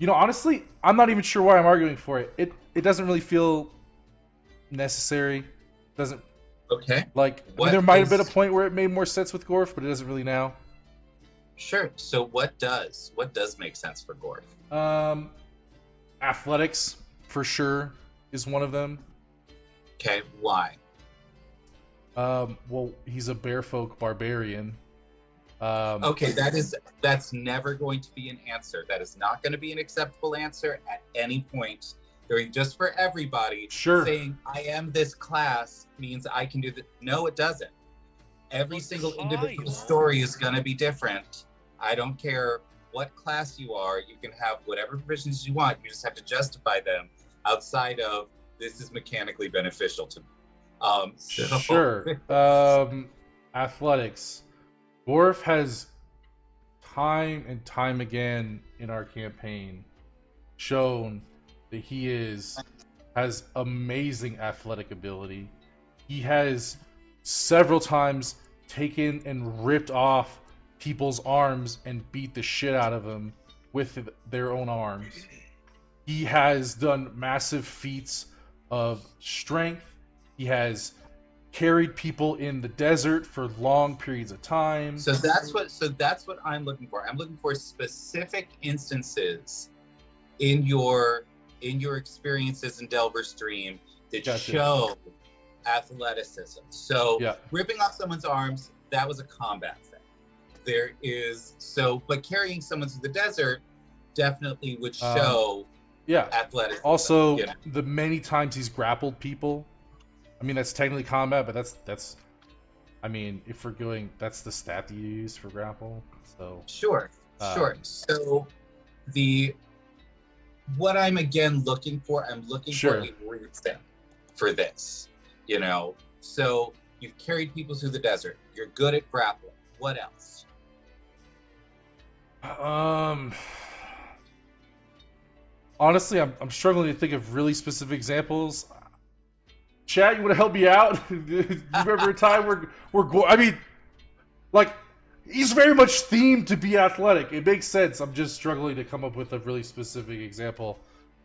S3: Honestly, I'm not even sure why I'm arguing for it. It doesn't really feel necessary. Doesn't
S1: Okay.
S3: there might have been a point where it made more sense with Gorf, but it doesn't really now.
S1: Sure. So what does make sense for Gorf?
S3: Athletics for sure is one of them.
S1: Okay, why?
S3: Well, he's a barefolk barbarian.
S1: Okay, that's never going to be an answer. That is not going to be an acceptable answer at any point. Just for everybody,
S3: sure.
S1: Saying I am this class means I can do that. No, it doesn't. Every single individual story is going to be different. I don't care what class you are. You can have whatever provisions you want. You just have to justify them outside of this is mechanically beneficial to me.
S3: Sure. Athletics. Gorf has time and time again in our campaign shown that he has amazing athletic ability. He has several times taken and ripped off people's arms and beat the shit out of them with their own arms. He has done massive feats of strength. He has carried people in the desert for long periods of time.
S1: So that's what I'm looking for. I'm looking for specific instances in your experiences in Delver's Dream that show athleticism. So ripping off someone's arms, that was a combat thing. But carrying someone through the desert definitely would show athleticism.
S3: Also, the many times he's grappled people. I mean, that's technically combat, but that's. I mean, if we're going, that's the stat that you use for grapple. So
S1: sure. So what I'm again looking for, I'm looking for a reason for this. So you've carried people through the desert. You're good at grappling. What else?
S3: Honestly, I'm struggling to think of really specific examples. Chat, you want to help me out? You remember a time where he's very much themed to be athletic. It makes sense. I'm just struggling to come up with a really specific example.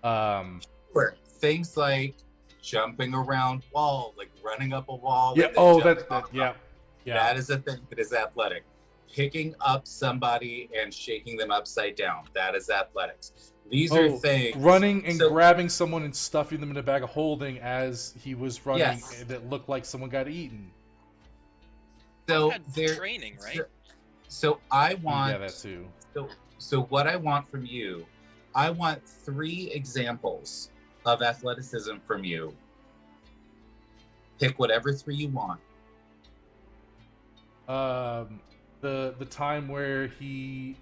S1: Sure. Things like jumping around wall, like running up a wall.
S3: Yeah.
S1: That is a thing that is athletic. Picking up somebody and shaking them upside down. That is athletics. These are things.
S3: Running and grabbing someone and stuffing them in a bag of holding as he was running that looked like someone got eaten.
S1: So
S2: they're training, right?
S1: So I want.
S3: Yeah, that too.
S1: So what I want from you, I want 3 examples of athleticism from you. Pick whatever 3 you want.
S3: The time where he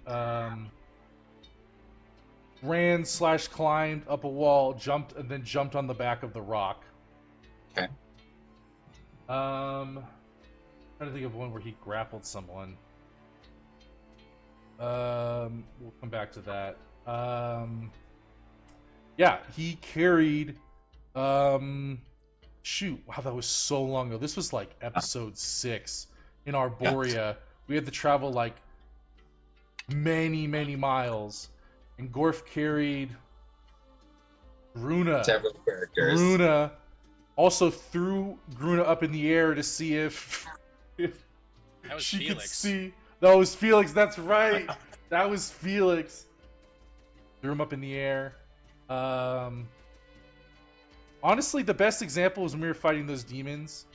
S3: ran/climbed up a wall, jumped on the back of the rock.
S1: Okay.
S3: Trying to think of one where he grappled someone. We'll come back to that. He carried. Shoot! Wow, that was so long ago. This was like episode 6 in Arborea. We had to travel like many, many miles, and Gorf carried Gruna.
S1: Several characters.
S3: Gruna also threw Gruna up in the air to see if she
S2: Felix.
S3: could see. That was Felix. That's right. That was Felix. Threw him up in the air. Honestly, the best example was when we were fighting those demons,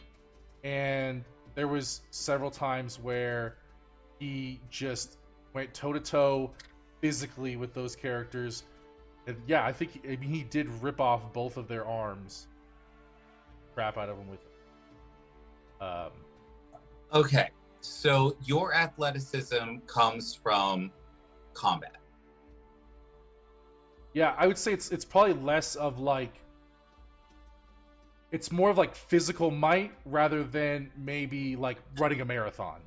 S3: and there was several times where he just went toe-to-toe physically with those characters. And I think he did rip off both of their arms. Crap out of them with it.
S1: Okay, so your athleticism comes from combat.
S3: Yeah, I would say it's probably less of like. It's more of like physical might rather than maybe like running a marathon.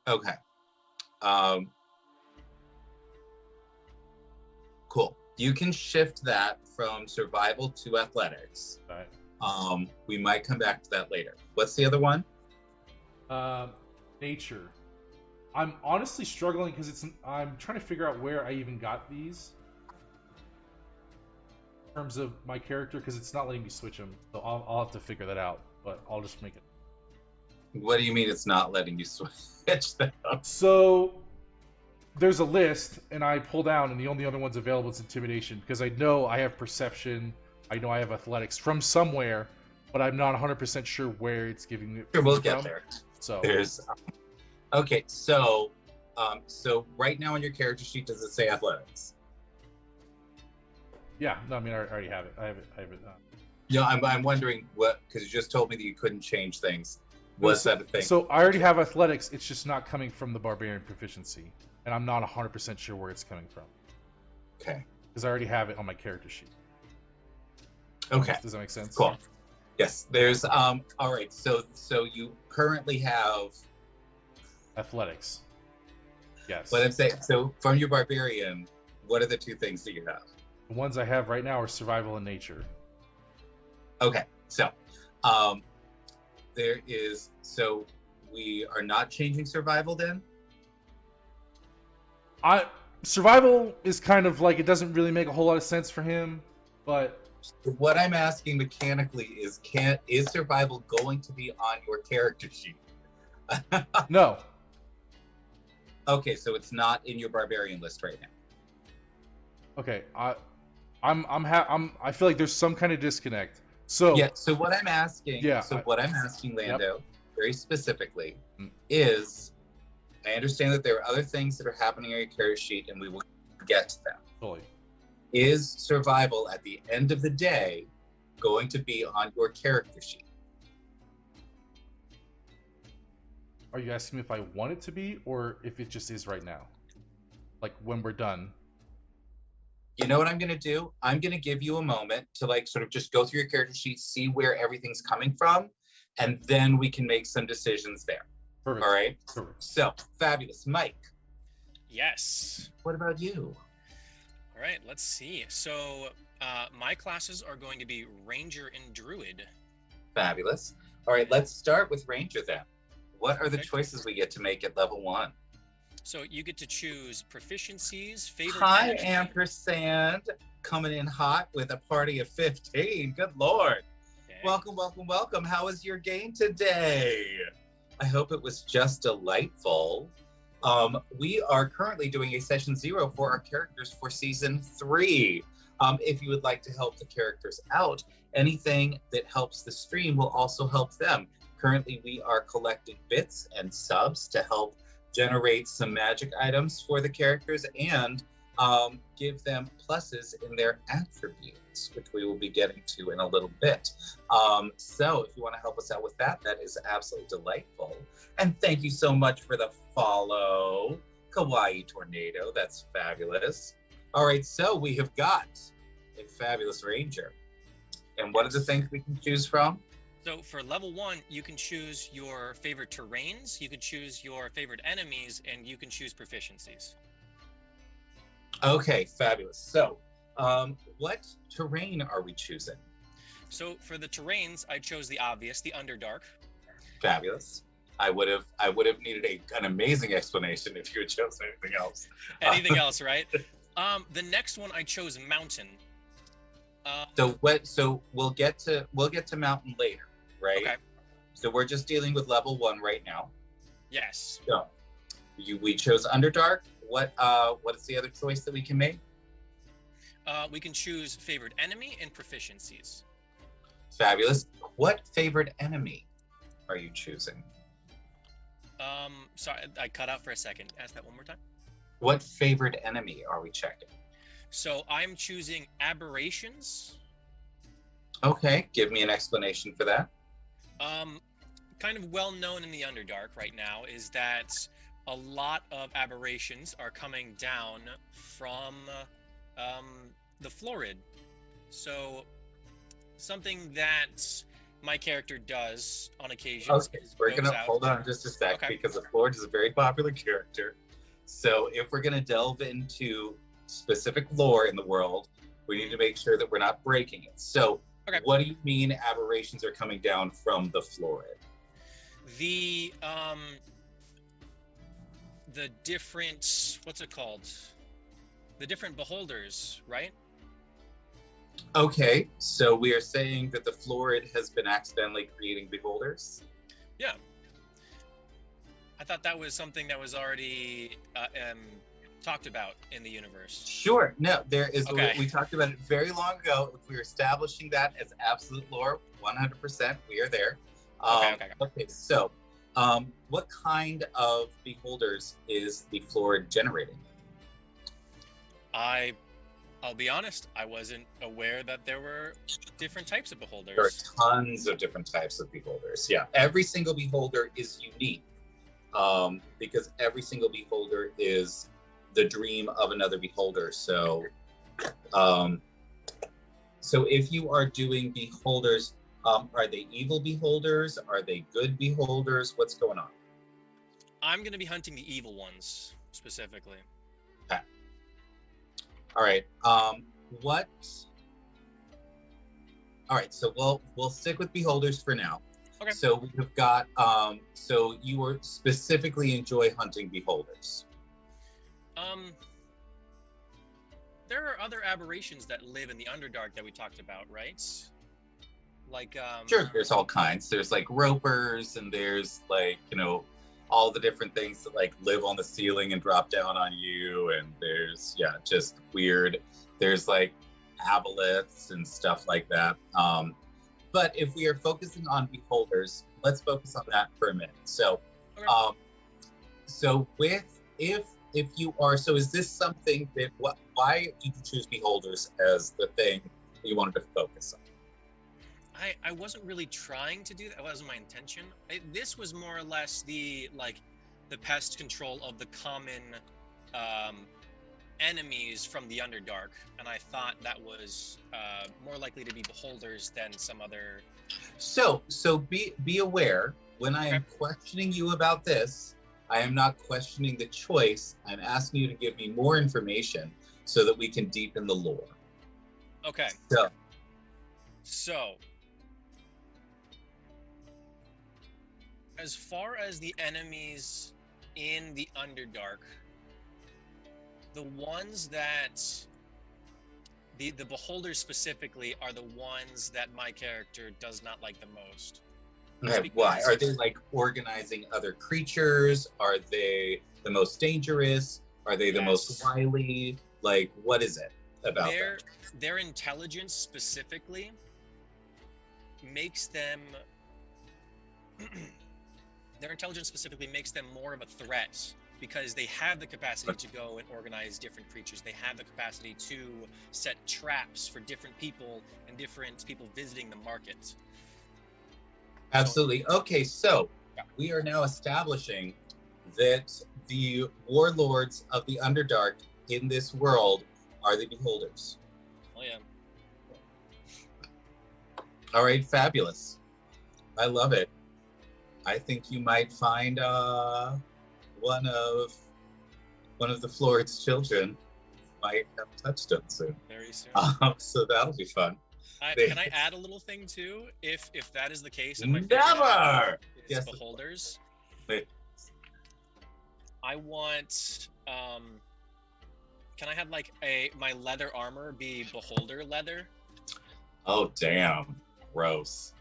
S1: Okay. Cool. You can shift that from survival to athletics.
S3: Right.
S1: We might come back to that later. What's the other one?
S3: Nature. I'm honestly struggling because I'm trying to figure out where I even got these in terms of my character, because it's not letting me switch them. So I'll have to figure that out. But I'll just make it.
S1: What do you mean it's not letting you switch them?
S3: So there's a list, and I pull down, and the only other ones available is intimidation, because I know I have perception, I know I have athletics from somewhere, but I'm not 100% sure where it's giving it.
S1: Sure, we'll
S3: from.
S1: get there.
S3: So
S1: there's okay. So right now on your character sheet, does it say athletics?
S3: Yeah. No, I mean I already have it. I have it.
S1: Yeah, I'm wondering what, because you just told me that you couldn't change things. Was that a thing?
S3: So I already have athletics. It's just not coming from the barbarian proficiency, and I'm not 100% sure where it's coming from.
S1: Okay.
S3: Because I already have it on my character sheet.
S1: Okay.
S3: Does that make sense?
S1: Cool. Yes. There's all right. So you currently have
S3: athletics. Yes.
S1: What I'm saying. So from your barbarian, what are the two things that you have?
S3: The ones I have right now are survival and nature.
S1: Okay. So there is. So we are not changing survival then.
S3: Survival is kind of like, it doesn't really make a whole lot of sense for him, but
S1: what I'm asking mechanically is, is survival going to be on your character sheet?
S3: No.
S1: Okay, so it's not in your barbarian list right now.
S3: Okay, I feel like there's some kind of disconnect. So
S1: yeah. So what I'm asking.
S3: Yeah.
S1: What I'm asking, Lando,
S3: Yep.
S1: very specifically, is I understand that there are other things that are happening on your character sheet, and we will get to them.
S3: Totally.
S1: Is survival at the end of the day going to be on your character sheet?
S3: Are you asking me if I want it to be, or if it just is right now? Like when we're done?
S1: You know what I'm going to do? I'm going to give you a moment to like sort of just go through your character sheet, see where everything's coming from, and then we can make some decisions there.
S3: Perfect.
S1: All right?
S3: Perfect.
S1: So, fabulous. Mike.
S2: Yes.
S1: What about you?
S2: All right, let's see. So my classes are going to be Ranger and Druid.
S1: Fabulous. All right, let's start with Ranger then. What are the
S2: Okay.
S1: choices we get to make at level 1?
S2: So you get to choose proficiencies, favorite
S1: Hi,
S2: energy.
S1: Ampersand. Coming in hot with a party of 15. Good Lord.
S2: Okay.
S1: Welcome, welcome, welcome. How was your game today? I hope it was just delightful. We are currently doing a session 0 for our characters for season 3. If you would like to help the characters out, anything that helps the stream will also help them. Currently, we are collecting bits and subs to help generate some magic items for the characters and give them pluses in their attributes, which we will be getting to in a little bit. So if you want to help us out with that, that is absolutely delightful. And thank you so much for the follow, Kawaii Tornado. That's fabulous. All right, so we have got a fabulous Ranger. And what are the things we can choose from?
S2: So for level 1, you can choose your favorite terrains, you can choose your favorite enemies, and you can choose proficiencies.
S1: Okay, fabulous. So what terrain are we choosing?
S2: So for the terrains, I chose the obvious, the Underdark.
S1: Fabulous. I would have needed an amazing explanation if you had chosen anything else.
S2: Anything else, right? The next one I chose Mountain.
S1: So we'll get to Mountain later, right?
S2: Okay.
S1: So we're just dealing with level 1 right now.
S2: Yes.
S1: So we chose Underdark. What is the other choice that we can make?
S2: We can choose favorite enemy and proficiencies.
S1: Fabulous. What favorite enemy are you choosing?
S2: Sorry, I cut out for a second. Ask that one more time.
S1: What favorite enemy are we checking?
S2: So I'm choosing aberrations.
S1: Okay, give me an explanation for that.
S2: Kind of well known in the Underdark right now is that a lot of aberrations are coming down from the Florid. So something that my character does on occasion.
S1: Okay, we're gonna hold on just a sec,
S2: Okay.
S1: because the Florid is a very popular character. So if we're gonna delve into specific lore in the world, we need to make sure that we're not breaking it. So
S2: Okay.
S1: What do you mean aberrations are coming down from the florid?
S2: The different, what's it called? The different beholders, right?
S1: Okay, so we are saying that the florid has been accidentally creating beholders?
S2: Yeah. I thought that was something that was already talked about in the universe.
S1: Sure. No, there is.
S2: Okay.
S1: We talked about it very long ago. If we are establishing that as absolute lore, 100%, we are there. Okay. So, what kind of beholders is the florid generating?
S2: I'll be honest, I wasn't aware that there were different types of beholders.
S1: There are tons of different types of beholders. Yeah, every single beholder is unique, because every single beholder is the dream of another beholder. So if you are doing beholders, are they evil beholders? Are they good beholders? What's going on?
S2: I'm going to be hunting the evil ones specifically.
S1: Okay. All right. All right. So we'll stick with beholders for now.
S2: Okay.
S1: So we've got. So you were specifically enjoy hunting beholders.
S2: There are other aberrations that live in the Underdark that we talked about, right? Like
S1: Sure, there's all kinds. There's like ropers, and there's like, all the different things that like live on the ceiling and drop down on you, and there's just weird. There's like aboleths and stuff like that. But if we are focusing on beholders, let's focus on that for a minute. So,
S2: Okay.
S1: So if you are, so is this something that why did you choose beholders as the thing that you wanted to focus on?
S2: I wasn't really trying to do that. That wasn't my intention. This was more or less the pest control of the common enemies from the Underdark, and I thought that was more likely to be beholders than some other.
S1: So be aware, when I am questioning you about this, I am not questioning the choice. I'm asking you to give me more information so that we can deepen the lore.
S2: Okay. So as far as the enemies in the Underdark, the ones that the beholders specifically are the ones that my character does not like the most.
S1: Okay, why? Are they like organizing other creatures? Are they the most dangerous? Are they the most wily? Like, what is it about them?
S2: Their intelligence specifically makes them more of a threat, because they have the capacity to go and organize different creatures. They have the capacity to set traps for different people and different people visiting the market.
S1: Absolutely. Okay, so we are now establishing that the warlords of the Underdark in this world are the beholders.
S2: Oh yeah.
S1: All right, fabulous. I love it. I think you might find one of the Florid's children might have a touchstone soon.
S2: Very soon.
S1: So that'll be fun.
S2: Can I add a little thing too? If that is the case, and my
S1: never.
S2: Yes. Beholders.
S1: Wait.
S2: I want. Can I have like my leather armor be beholder leather?
S1: Oh damn! Gross.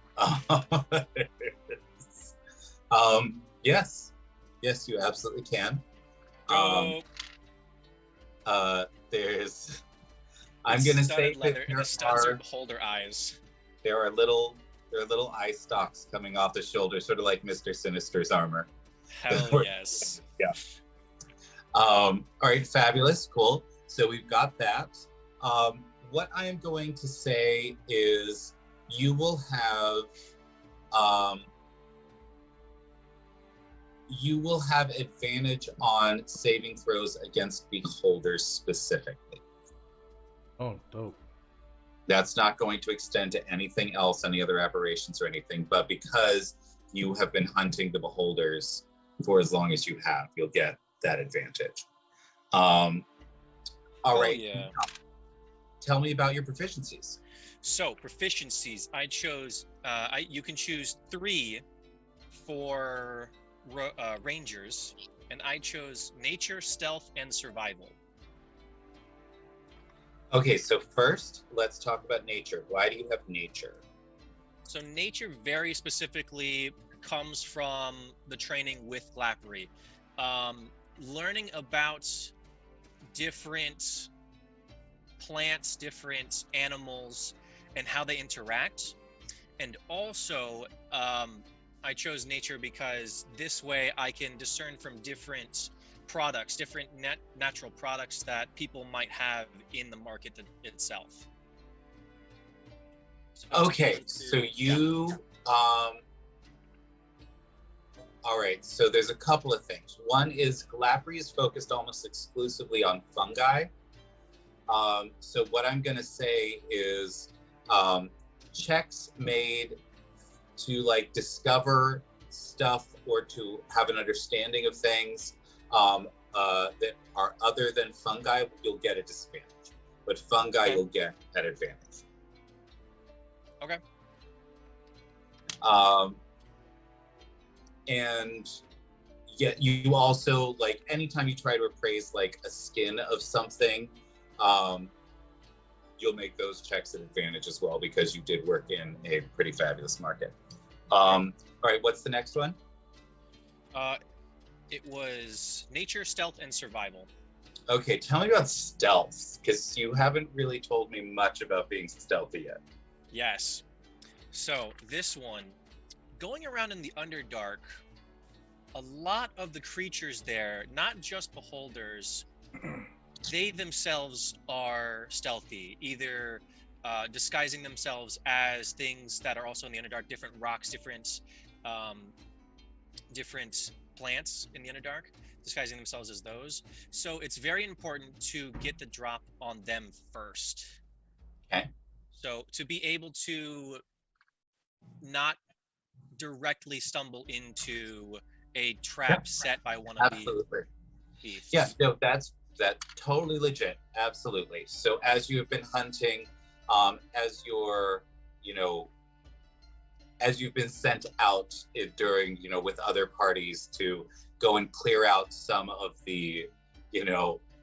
S1: Yes, you absolutely can. There's. I'm gonna say
S2: leather
S1: that
S2: and the studs are beholder eyes.
S1: There are little eye stalks coming off the shoulder, sort of like Mr. Sinister's armor.
S2: Hell yes.
S1: Yeah. All right, fabulous, cool. So we've got that. What I am going to say is you will have advantage on saving throws against beholders specifically.
S3: Oh, dope.
S1: That's not going to extend to anything else, any other aberrations or anything, but because you have been hunting the beholders for as long as you have, you'll get that advantage. All right.
S2: Yeah.
S1: tell me about your proficiencies.
S2: So proficiencies, I chose. You can choose 3 for rangers, and I chose nature, stealth, and survival.
S1: Okay, so first, let's talk about nature. Why do you have nature?
S2: So nature very specifically comes from the training with Glappery. Learning about different plants, different animals, and how they interact. And also, I chose nature because this way I can discern from different products, different natural products that people might have in the market itself.
S1: Okay, so you, all right, so there's a couple of things. One is Glappery is focused almost exclusively on fungi. So what I'm gonna say is checks made to like discover stuff or to have an understanding of things that are other than fungi, you'll get a disadvantage. But fungi, you'll get an advantage.
S2: Okay.
S1: And yet you also, like, anytime you try to appraise like a skin of something, you'll make those checks an advantage as well because you did work in a pretty fabulous market. All right, what's the next one?
S2: It was nature, stealth, and survival.
S1: Okay, tell me about stealth, because you haven't really told me much about being stealthy yet.
S2: Yes. So this one, going around in the Underdark, a lot of the creatures there, not just beholders, they themselves are stealthy, either disguising themselves as things that are also in the Underdark, different rocks, different plants in the Underdark, disguising themselves as those. So it's very important to get the drop on them first.
S1: Okay.
S2: So to be able to not directly stumble into a trap set by one of the thieves.
S1: Yeah, no, that's totally legit. Absolutely. So as you have been hunting, as you're, as you've been sent out during, with other parties to go and clear out some of the,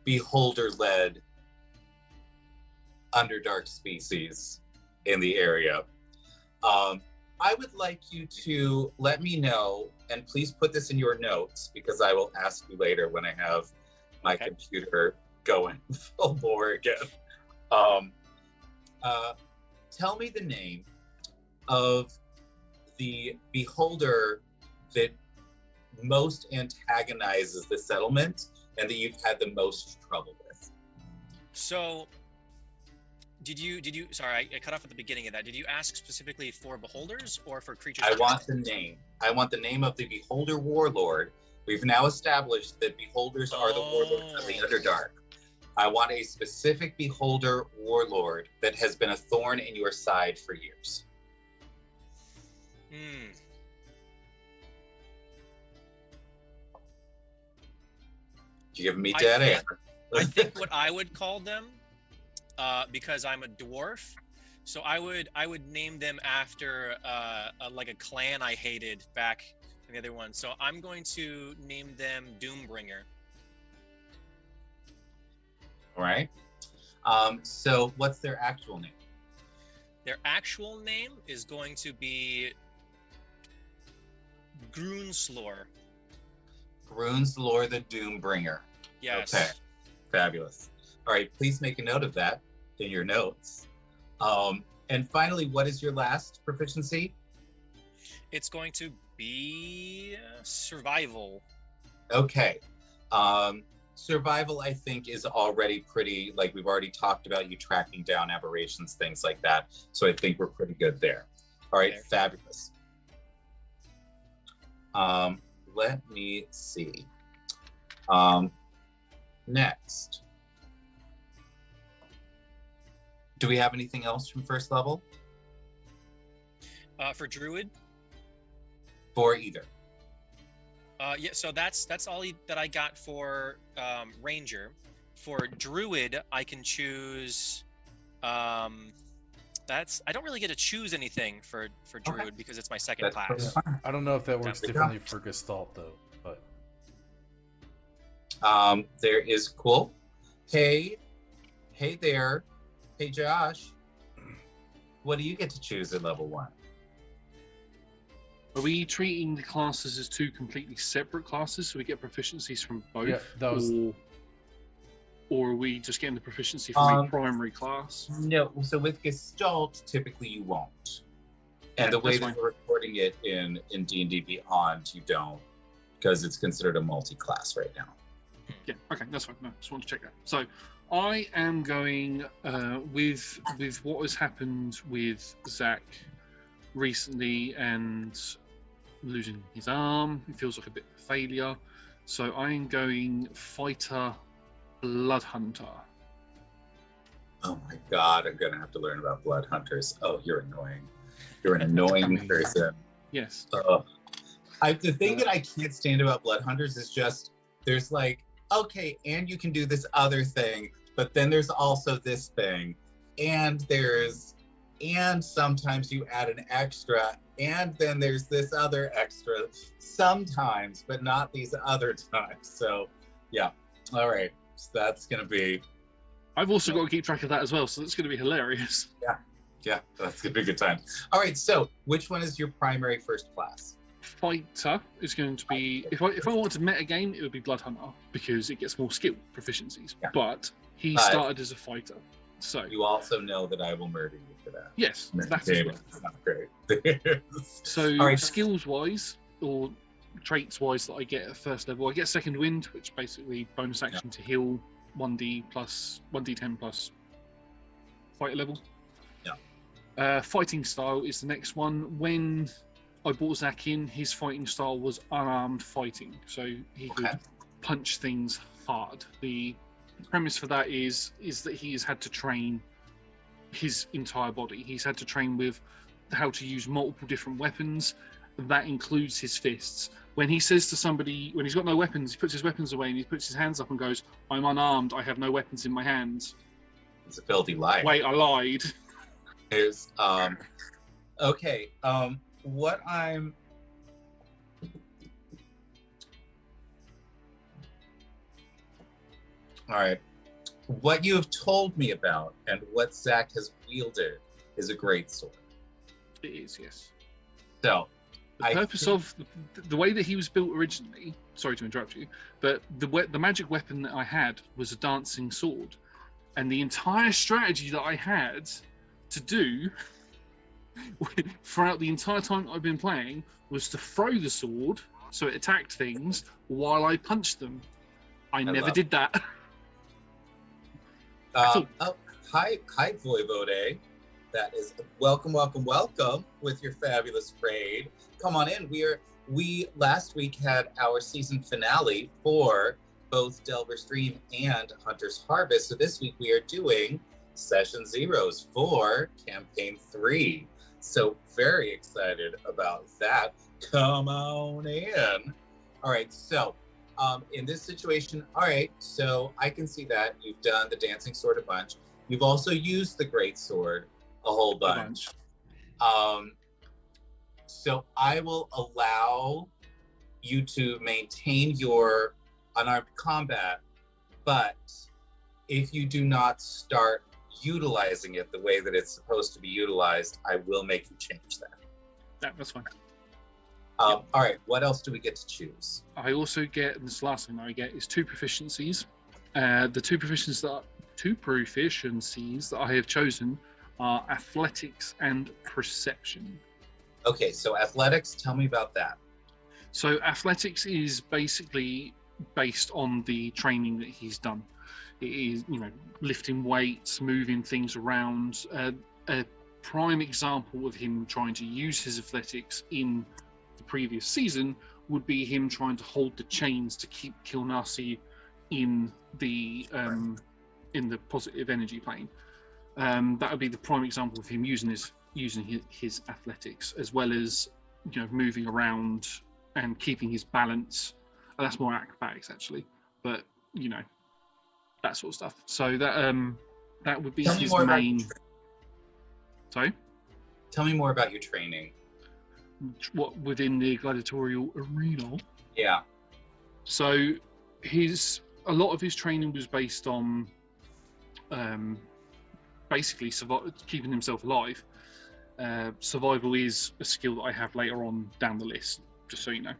S1: beholder-led Underdark species in the area. I would like you to let me know, and please put this in your notes because I will ask you later when I have my computer going full bore again. Tell me the name of the beholder that most antagonizes the settlement and that you've had the most trouble with.
S2: So did you sorry, I cut off at the beginning of that. Did you ask specifically for beholders or for creatures?
S1: I want the name. I want the name of the beholder warlord. We've now established that beholders are the warlords of the Underdark. I want a specific beholder warlord that has been a thorn in your side for years. You give me dead air.
S2: I think what I would call them, because I'm a dwarf, so I would name them after like a clan I hated back in the other one. So I'm going to name them Doombringer.
S1: All right. So what's their actual name?
S2: Their actual name is going to be Grunslor.
S1: Grunslor the Doombringer.
S2: Yes.
S1: Okay. Fabulous. All right, please make a note of that in your notes. And finally, what is your last proficiency?
S2: It's going to be survival.
S1: Okay. Survival, I think, is already pretty, like we've already talked about you tracking down aberrations, things like that. So I think we're pretty good there. All right, fabulous. Let me see. Next. Do we have anything else from first level?
S2: For Druid?
S1: For either.
S2: Yeah, so that's all that I got for Ranger. For Druid, I can choose That's I don't really get to choose anything for Druid because it's my second
S1: That's
S2: class.
S1: totally
S3: Yeah.
S1: fine.
S3: I don't know if that works
S1: There we
S3: differently
S1: go.
S3: for Gestalt though, but
S1: There is cool. Hey there. Hey Josh. What do you get to choose at level 1?
S4: Are we treating the classes as two completely separate classes, so we get proficiencies from both,
S3: yeah, that was
S4: or are we just getting the proficiency from a
S1: Um,
S4: primary class?
S1: No, so with Gestalt, typically you won't. And
S4: Yeah,
S1: the way
S4: that's
S1: that we're recording it in D&D Beyond, you don't, because it's considered a multi-class right now.
S4: Yeah, okay, that's fine. No, just want to check that. So, I am going with what has happened with Zach recently and losing his arm. It feels like a bit of a failure. So I am going fighter, blood hunter.
S1: Oh my god, I'm gonna have to learn about blood hunters. Oh, you're annoying. You're an annoying person.
S4: Yes.
S1: The thing that I can't stand about blood hunters is just there's like, okay, and you can do this other thing, but then there's also this thing, and sometimes you add an extra, and then there's this other extra sometimes, but not these other times. So yeah, all right, so that's gonna be
S4: I've also got to keep track of that as well, so that's going to be hilarious.
S1: yeah, that's gonna be a good time. All right, so which one is your primary first class?
S4: Fighter is going to be, if I wanted to meta game, it would be blood hunter because it gets more skill proficiencies.
S1: Yeah.
S4: But he
S1: But-
S4: started as a fighter, so
S1: You also know that I will murder you for that.
S4: yes, that's as
S1: Game
S4: well.
S1: is not great.
S4: So
S1: All right.
S4: skills wise or traits wise that I get at first level, I get second wind, which basically bonus action to heal 1d plus 1d10 plus fighter level.
S1: Yeah.
S4: Fighting style is the next one. When I brought Zach in, his fighting style was unarmed fighting, so he could
S1: Okay.
S4: punch things hard. The premise for that is that he has had to train his entire body. He's had to train with how to use multiple different weapons. That includes his fists. When he says to somebody, when he's got no weapons, he puts his weapons away and he puts his hands up and goes, "I'm unarmed. I have no weapons in my hands."
S1: It's a filthy lie.
S4: Wait, I lied.
S1: There's okay. What I'm all right. What you have told me about and what Zach has wielded is a great sword.
S4: It is, yes.
S1: So
S4: The
S1: I
S4: purpose
S1: think-
S4: of the way that he was built originally, sorry to interrupt you, but the magic weapon that I had was a dancing sword. And the entire strategy that I had to do throughout the entire time I've been playing was to throw the sword so it attacked things while I punched them. I never
S1: love
S4: did that.
S1: oh, hi, Voivode. That is welcome with your fabulous raid. Come on in. We last week had our season finale for both Delver's Dream and Hunter's Harvest. So this week we are doing session zeros for campaign 3. So very excited about that. Come on in. All right, so in this situation, all right, so I can see that you've done the dancing sword a bunch. You've also used the great sword a whole bunch. So I will allow you to maintain your unarmed combat, but if you do not start utilizing it the way that it's supposed to be utilized, I will make you change that.
S4: That's fine.
S1: All right, what else do we get to choose?
S4: I also get, and this last thing that I get is 2 proficiencies. The two proficiencies that I have chosen are athletics and perception.
S1: Okay, so athletics, tell me about that.
S4: So athletics is basically based on the training that he's done. It is, lifting weights, moving things around. A prime example of him trying to use his athletics in the previous season would be him trying to hold the chains to keep Kilnasi in the positive energy plane. That would be the prime example of him using his athletics, as well as moving around and keeping his balance. And that's more acrobatics actually, but that sort of stuff. So that would be
S1: Tell me
S4: his
S1: more about
S4: main.
S1: your
S4: Sorry?
S1: Tell me more about your training.
S4: What, within the gladiatorial arena?
S1: Yeah.
S4: So a lot of his training was based on basically keeping himself alive. Survival is a skill that I have later on down the list, just so you know.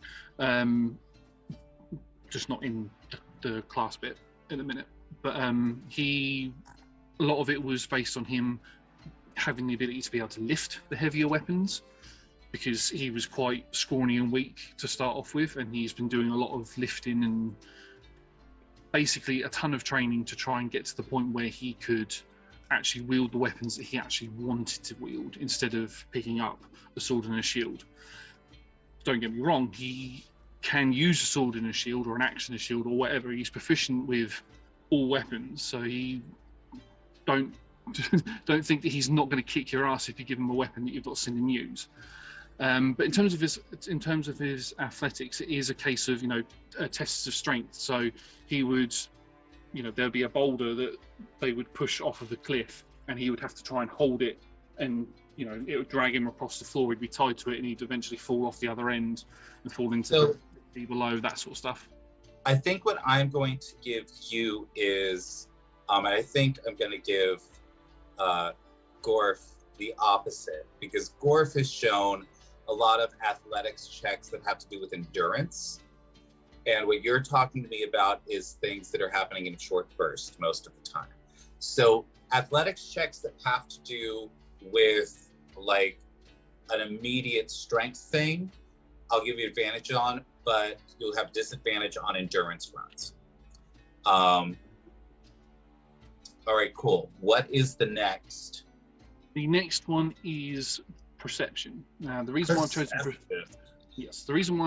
S4: Just not in the class bit in a minute. But a lot of it was based on him having the ability to be able to lift the heavier weapons, because he was quite scrawny and weak to start off with, and he's been doing a lot of lifting and basically a ton of training to try and get to the point where he could actually wield the weapons that he actually wanted to wield, instead of picking up a sword and a shield. Don't get me wrong, he can use a sword and a shield, or an axe and a shield, or whatever. He's proficient with all weapons, so he don't think that he's not going to kick your ass if you give him a weapon that you've not seen him use. But in terms of his athletics, it is a case of, tests of strength. So he would, there'd be a boulder that they would push off of the cliff, and he would have to try and hold it, and it would drag him across the floor. He'd be tied to it, and he'd eventually fall off the other end and fall into the below, that sort of stuff.
S1: I think what I'm going to give you is, and I think I'm going to give Gorf the opposite, because Gorf has shown a lot of athletics checks that have to do with endurance. And what you're talking to me about is things that are happening in short bursts most of the time. So athletics checks that have to do with like an immediate strength thing, I'll give you advantage on, but you'll have disadvantage on endurance runs. All right, cool. What is the next?
S4: The next one is perception. Now, the reason why I've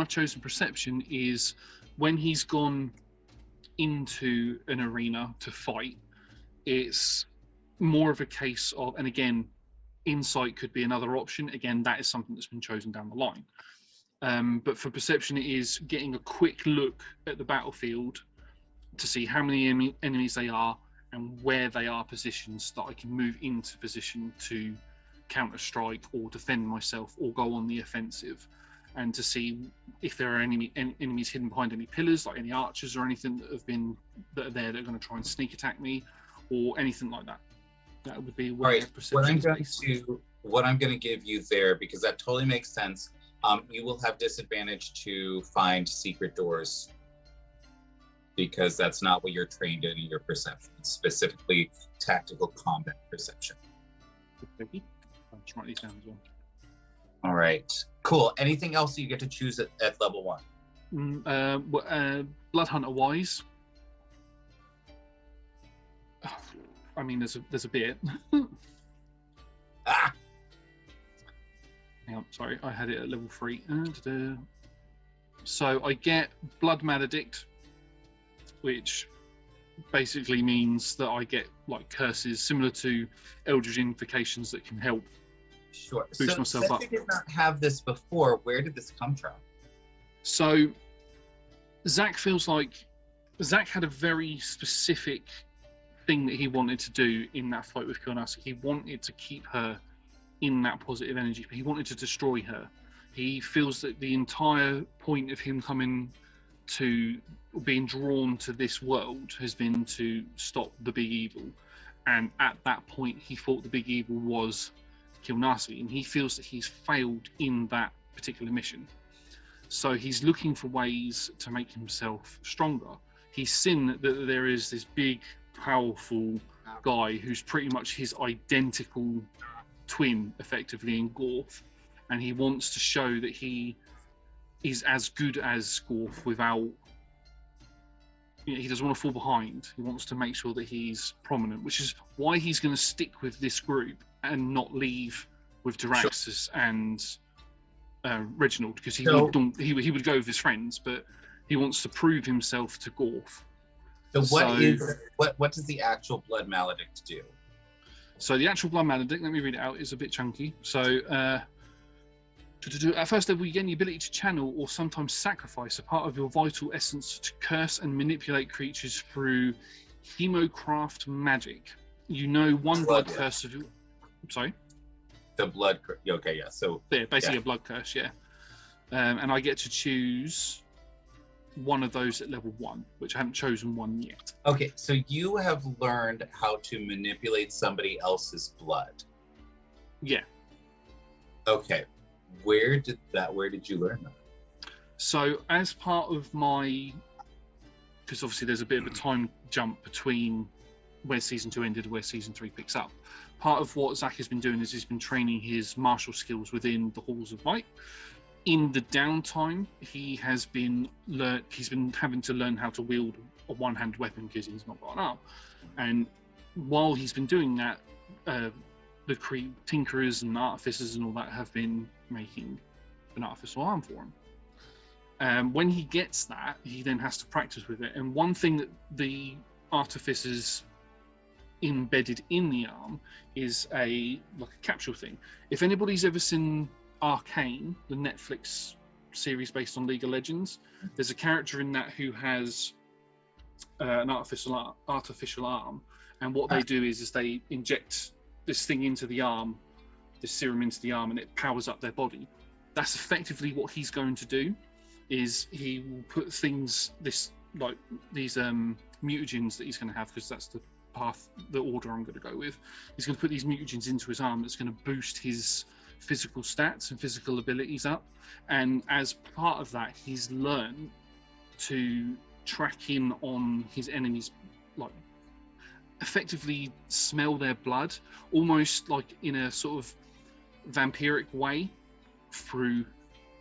S4: chosen perception is when he's gone into an arena to fight, it's more of a case of, and again, insight could be another option. Again, that is something that's been chosen down the line. But for perception, it is getting a quick look at the battlefield to see how many enemies they are and where they are positioned, so that I can move into position to counter strike or defend myself or go on the offensive, and to see if there are enemies hidden behind any pillars, like any archers or anything that are there that are going to try and sneak attack me, or anything like that. That would be where perception is based.
S1: What I'm going to give you there, because that totally makes sense. You will have disadvantage to find secret doors, because that's not what you're trained in your perception, specifically tactical combat perception.
S4: I'll just write these down as well.
S1: All right, cool. Anything else you get to choose at level 1?
S4: Blood hunter wise, I mean, there's a bit.
S1: Ah!
S4: Hang on, sorry, I had it at level 3. So I get Blood Maledict, which basically means that I get like curses similar to Eldritch Invocations that can help boost myself up.
S1: Since you did not have this before, where did this come from?
S4: So Zach feels like Zach had a very specific thing that he wanted to do in that fight with Kilnassi. He wanted to keep her in that positive energy, but he wanted to destroy her. He feels that the entire point of him coming to being drawn to this world has been to stop the big evil, and at that point he thought the big evil was Kilnassi, and he feels that he's failed in that particular mission. So he's looking for ways to make himself stronger. He's seen that there is this big, powerful guy who's pretty much his identical twin, effectively, in Gorf, and he wants to show that he is as good as Gorf without, he doesn't want to fall behind. He wants to make sure that he's prominent, which is why he's going to stick with this group and not leave with Daraxus and Reginald, because he would go with his friends, but he wants to prove himself to Gorf.
S1: So what does the actual Blood Maledict do?
S4: So the actual Blood Maledict, let me read it out, is a bit chunky. So at first level, you gain the ability to channel or sometimes sacrifice a part of your vital essence to curse and manipulate creatures through hemocraft magic. You know one blood curse of your... Sorry?
S1: The blood. Okay, yeah. So
S4: Yeah, basically a blood curse, yeah. And I get to choose one of those at level 1, which I haven't chosen one yet.
S1: okay, so you have learned how to manipulate somebody else's blood.
S4: Yeah.
S1: Okay, where did you learn that?
S4: So as part of my, because obviously there's a bit of a time jump between where season 2 ended and where season 3 picks up. Part of what Zach has been doing is he's been training his martial skills within the Halls of Might. In the downtime, he's been having to learn how to wield a one-hand weapon because he's not got an arm. And while he's been doing that, the tinkerers and artificers and all that have been making an artificial arm for him. When he gets that, he then has to practice with it. And one thing that the artificers embedded in the arm is like a capsule thing. If anybody's ever seen Arcane, the Netflix series based on League of Legends, there's a character in that who has an artificial arm, and what they do is they inject this thing into the arm, this serum into the arm, and it powers up their body. That's effectively what he's going to do. Is he will put things these mutagens that he's going to have, because that's the order I'm going to go with. He's going to put these mutagens into his arm that's going to boost his physical stats and physical abilities up, and as part of that he's learned to track in on his enemies, like effectively smell their blood, almost like in a sort of vampiric way, through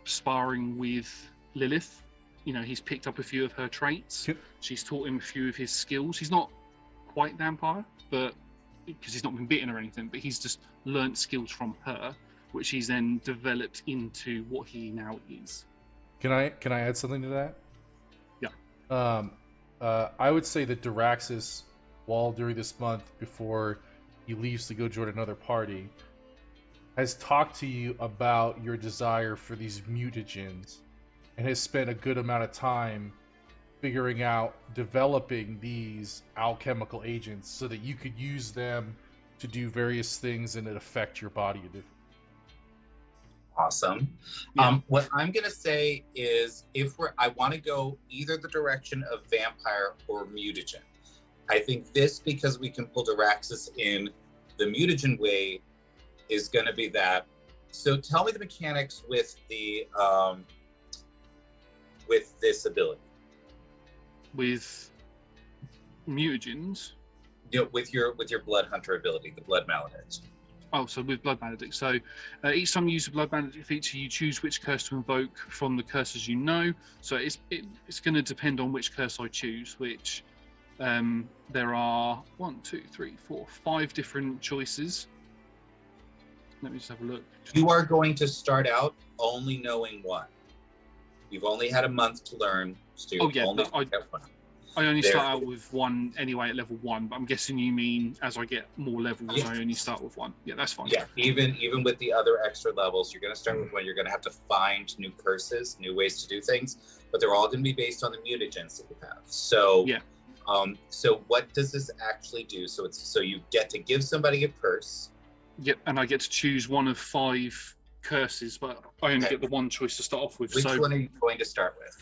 S4: sparring with Lilith. He's picked up a few of her traits.
S3: Yep.
S4: She's taught him a few of his skills. He's not quite vampire, but because he's not been bitten or anything, but he's just learnt skills from her, which he's then developed into what he now is.
S3: Can I add something to that?
S4: Yeah.
S3: I would say that Diraxis, while during this month before he leaves to go join another party, has talked to you about your desire for these mutagens, and has spent a good amount of time figuring out developing these alchemical agents so that you could use them to do various things and it affect your body.
S1: Awesome.
S4: Yeah.
S1: What I'm gonna say is, I want to go either the direction of vampire or mutagen. I think this, because we can pull Diraxis in the mutagen way, is gonna be that. So tell me the mechanics with the with this ability.
S4: With mutagens.
S1: With your blood hunter ability, the blood maledict.
S4: Oh, so with Blood Maledict. So each time you use the Blood Maledict feature, you choose which curse to invoke from the curses you know. So it's going to depend on which curse I choose, which there are 5 different choices. Let me just have a look.
S1: You are going to start out only knowing one. You've only had a month to learn. So
S4: I only start out with one anyway at level 1, but I'm guessing you mean as I get more levels,
S1: yes.
S4: I only start with one. Yeah, that's fine.
S1: Yeah, even with the other extra levels, you're going to start with one. You're going to have to find new curses, new ways to do things, but they're all going to be based on the mutagens that you have. So,
S4: yeah.
S1: So what does this actually do? So you get to give somebody a curse.
S4: Yep, and I get to choose one of 5 curses, but I only get the one choice to start off with.
S1: Which one are you going to start with?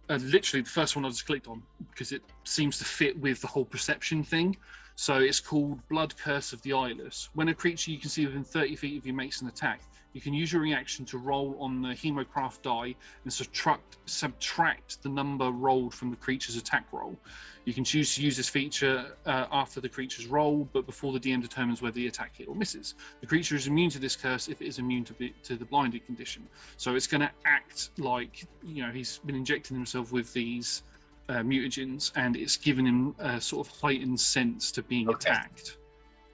S4: Literally the first one I just clicked on, because it seems to fit with the whole perception thing. So it's called Blood Curse of the Eyeless. When a creature you can see within 30 feet of you makes an attack, you can use your reaction to roll on the Hemocraft die and subtract the number rolled from the creature's attack roll. You can choose to use this feature after the creature's roll, but before the DM determines whether the attack hit or misses. The creature is immune to this curse if it is immune to the blinded condition. So it's going to act like, he's been injecting himself with these mutagens, and it's given him a sort of heightened sense to being attacked.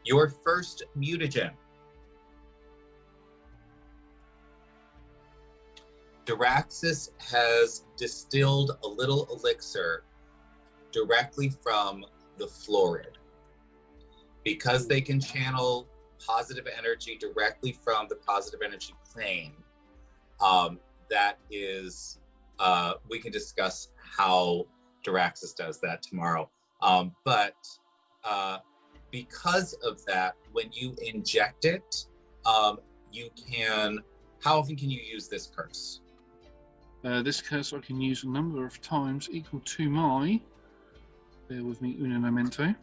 S1: Your first mutagen. Diraxis has distilled a little elixir directly from the Florid. Because they can channel positive energy directly from the positive energy plane, that is, we can discuss how Diraxis does that tomorrow. But because of that, when you inject it, you can. How often can you use this curse?
S4: This curse I can use a number of times equal to my. Bear with me, uno momento.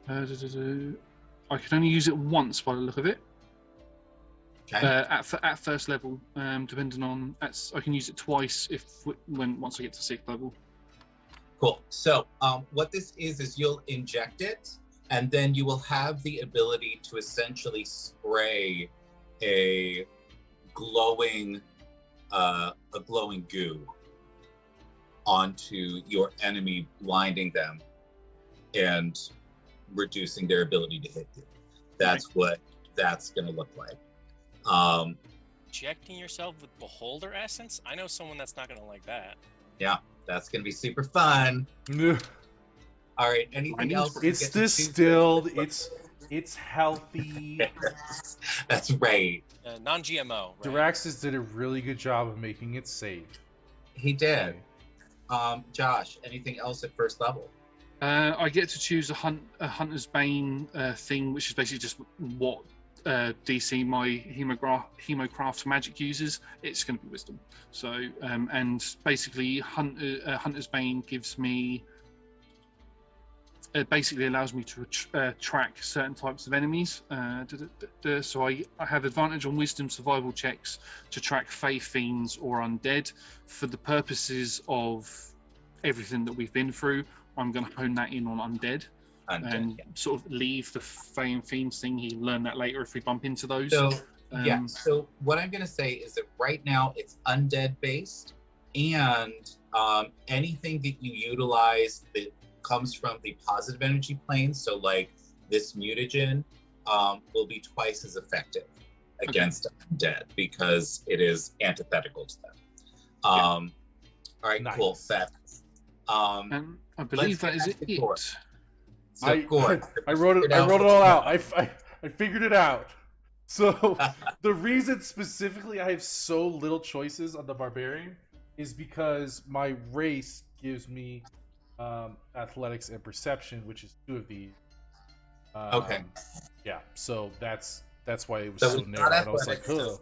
S4: I can only use it once by the look of it.
S1: Okay.
S4: At first level, depending on. I can use it twice once I get to 6th level.
S1: Cool. So what this is you'll inject it, and then you will have the ability to essentially spray a glowing goo onto your enemy, blinding them and reducing their ability to hit you. That's what that's going to look like.
S2: Injecting yourself with beholder essence? I know someone that's not going to like that.
S1: Yeah, that's going to be super fun. All right, anything else?
S3: It's distilled. It's healthy.
S1: That's right.
S2: Non-GMO. Right?
S3: Diraxis did a really good job of making it safe.
S1: He did. Josh, anything else at first level?
S4: I get to choose a Hunter's Bane thing, which is basically just what DC my Hemocraft magic uses. It's going to be Wisdom. So, and basically Hunter's Bane gives me. It basically allows me to track certain types of enemies. So I have advantage on Wisdom survival checks to track Fae Fiends or Undead. For the purposes of everything that we've been through, I'm going to hone that in on Undead. And sort of leave the Fae and Fiends thing. You can learn that later if we bump into those.
S1: So, so what I'm going to say is that right now it's Undead based, and anything that you utilize that comes from the positive energy plane, so like this mutagen, will be twice as effective against undead because it is antithetical to them. All right, nice. Cool, set.
S4: I believe that is it.
S1: So
S3: I wrote it all out. I figured it out. So the reason specifically I have so little choices on the barbarian is because my race gives me athletics and perception, which is 2 of these.
S1: Okay.
S3: Yeah, so that's why it was so narrow. I was like, ugh.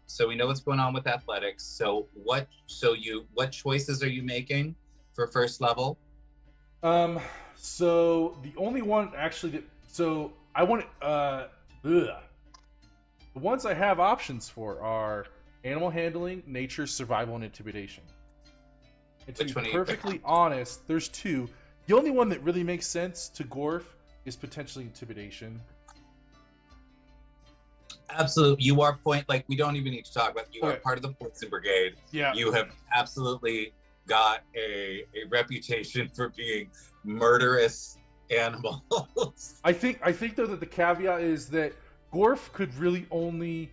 S1: So we know what's going on with athletics. So what choices are you making for first level?
S3: So the only one actually I want the ones I have options for are animal handling, nature, survival, and intimidation. And to be perfectly honest, there's 2. The only one that really makes sense to Gorf is potentially intimidation.
S1: Absolutely. You are we don't even need to talk about you are part of the Poison Brigade.
S3: Yeah.
S1: You have absolutely got a reputation for being murderous animals.
S3: I think though that the caveat is that Gorf could really only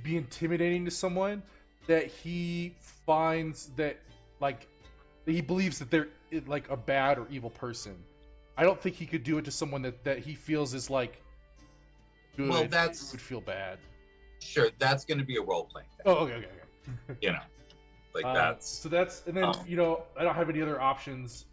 S3: be intimidating to someone that he finds that he believes that they're like a bad or evil person. I don't think he could do it to someone that he feels is like good.
S1: Well,
S3: would feel bad.
S1: Sure, that's going to be a role playing thing.
S3: Oh, okay.
S1: That's.
S3: So that's, and then I don't have any other options.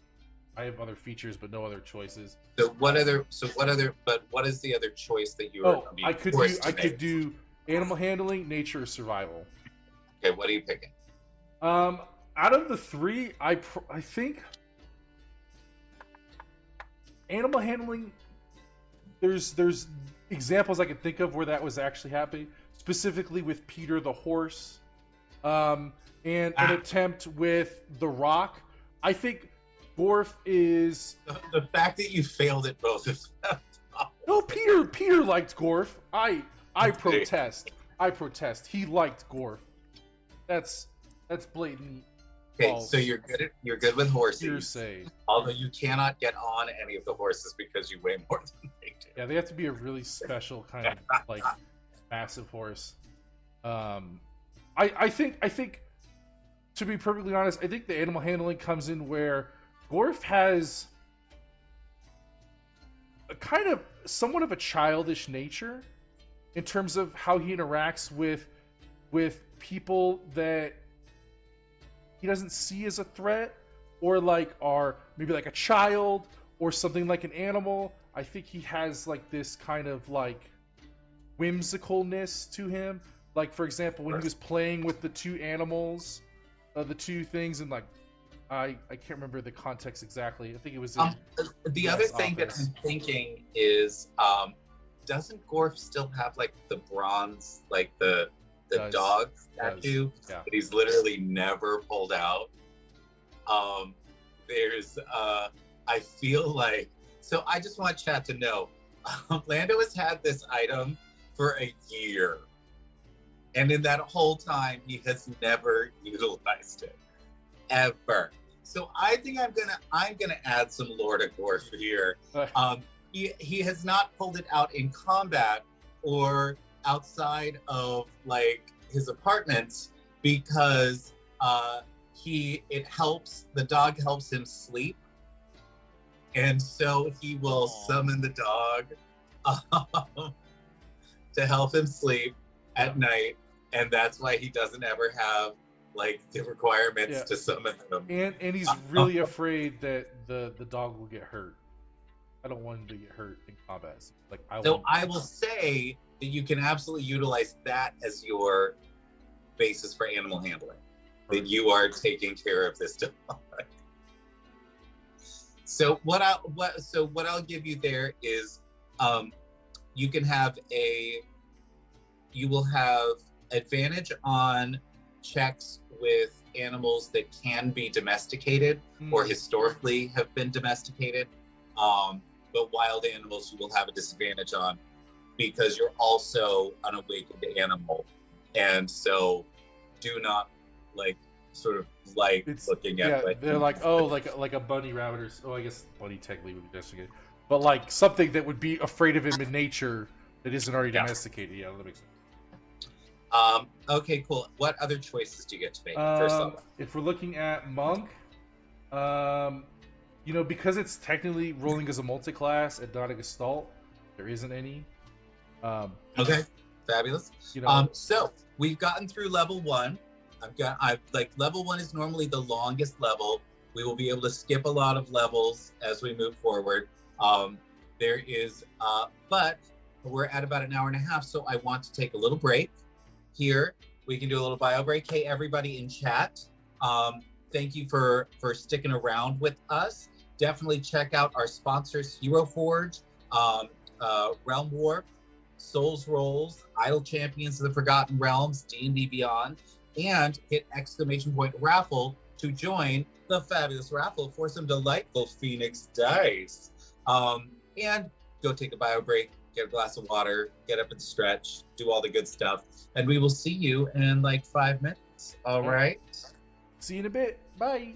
S3: I have other features, but no other choices.
S1: What is the other choice that you are?
S3: I could do animal handling, nature, or survival.
S1: Okay, what are you picking?
S3: Out of the 3, I think animal handling. There's examples I could think of where that was actually happening, specifically with Peter the horse, and an attempt with the Rock. I think Gorf is
S1: the fact that you failed at both of them.
S3: No, Peter liked Gorf. I protest. I protest. He liked Gorf. That's blatant.
S1: Okay,
S3: false.
S1: So you're good with horses.
S3: Hearsay.
S1: Although you cannot get on any of the horses because you weigh more than they do.
S3: Yeah, they have to be a really special kind of massive horse. I think to be perfectly honest, I think the animal handling comes in where Gorf has a kind of somewhat of a childish nature in terms of how he interacts with people that he doesn't see as a threat, or are maybe like a child or something like an animal. I think he has this kind of whimsicalness to him. Like, for example, when he was playing with the two animals, the two things, and like, I can't remember the context exactly. I think it was in
S1: the other thing that I'm thinking is, doesn't Gorf still have like the bronze, like the dog statue that he's literally never pulled out? There's I feel like, so I just want chat to know, Lando has had this item for a year, and in that whole time he has never utilized it ever. So I think I'm gonna add some lore to Gorf here. He has not pulled it out in combat or outside of like his apartments because the dog helps him sleep, and so he will summon the dog to help him sleep at night, and that's why he doesn't ever have like the requirements to summon him.
S3: And he's really afraid that the dog will get hurt. I don't want him to get hurt in combat. Like
S1: I will say that you can absolutely utilize that as your basis for animal handling. That you are taking care of this dog. So what I'll give you there is, you will have advantage on checks with animals that can be domesticated or historically have been domesticated. But wild animals you will have a disadvantage on because you're also an awakened animal, and so do not looking at
S3: they're like like a bunny rabbit or I guess bunny technically would be domesticated, but like something that would be afraid of him in nature that isn't already domesticated. Yeah, that makes sense.
S1: Okay, cool. What other choices do you get to make first off?
S3: If we're looking at monk, because it's technically rolling as a multi-class and not a gestalt, there isn't any.
S1: Okay, fabulous. So we've gotten through level 1. Level 1 is normally the longest level. We will be able to skip a lot of levels as we move forward. But we're at about an hour and a half, so I want to take a little break here. We can do a little bio break. Hey, everybody in chat, thank you for sticking around with us. Definitely check out our sponsors, Hero Forge, Realm Warp, Souls Rolls, Idle Champions of the Forgotten Realms, D&D Beyond, and hit !raffle to join the fabulous raffle for some delightful Phoenix dice. And go take a bio break, get a glass of water, get up and stretch, do all the good stuff. And we will see you in like 5 minutes. All right?
S3: See you in a bit. Bye.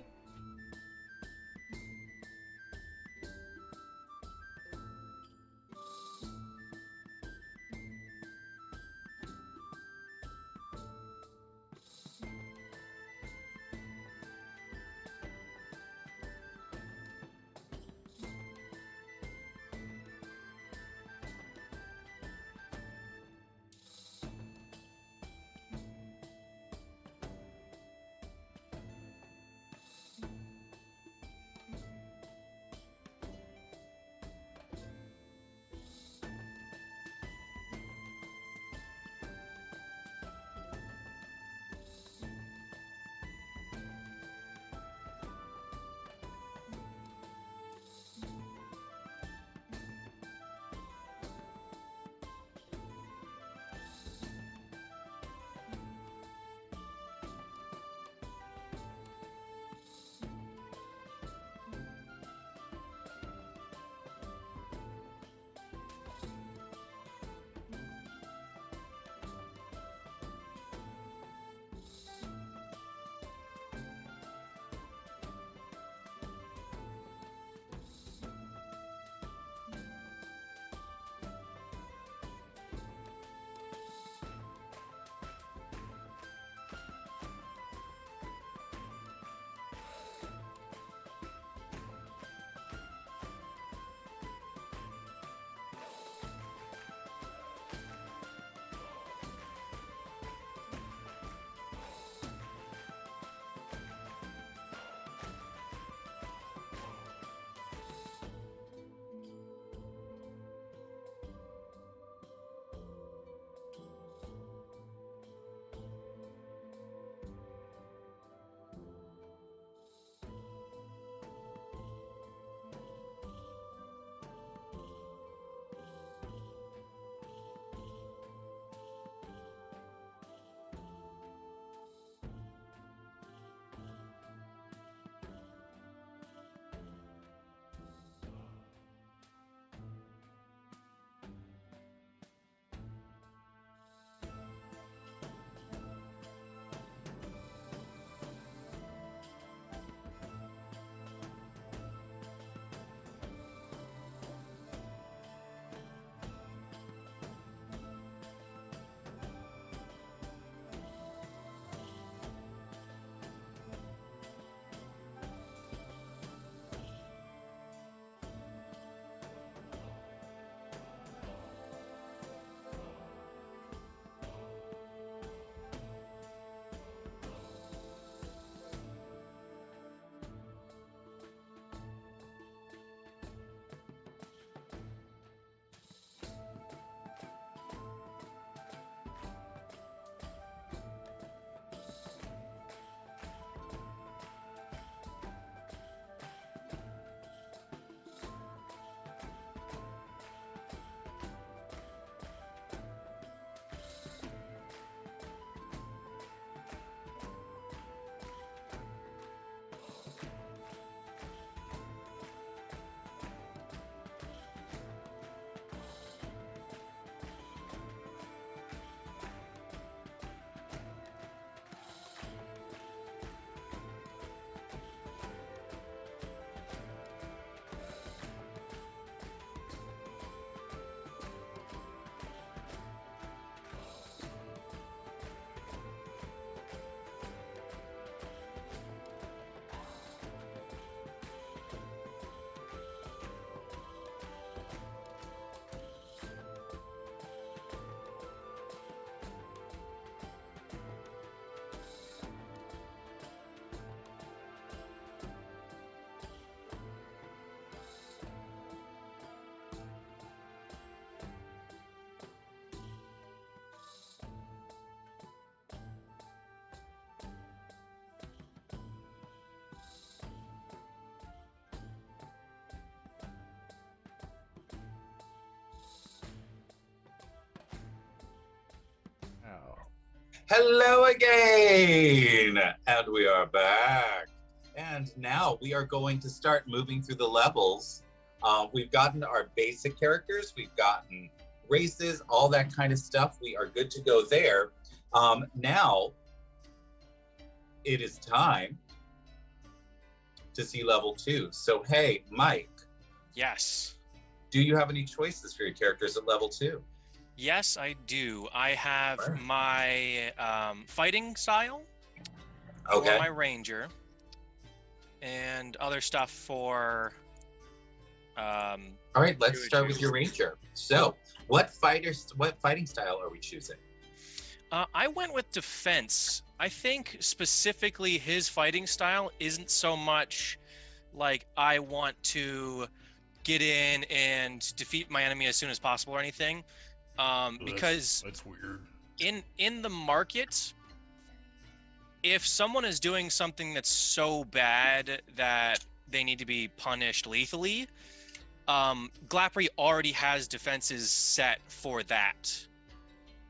S1: Hello again! And we are back. And now we are going to start moving through the levels. We've gotten our basic characters, we've gotten races, all that kind of stuff. We are good to go there. Now, it is time to see level 2. So, hey, Mike.
S2: Yes.
S1: Do you have any choices for your characters at level 2?
S2: Yes, I do. I have my fighting style for my ranger, and other stuff for.
S1: All right, let's start with your ranger. So, what fighting style are we choosing?
S2: I went with defense. I think specifically his fighting style isn't so much like I want to get in and defeat my enemy as soon as possible or anything. Because
S3: that's weird.
S2: In the market, if someone is doing something that's so bad that they need to be punished lethally, Glapri already has defenses set for that.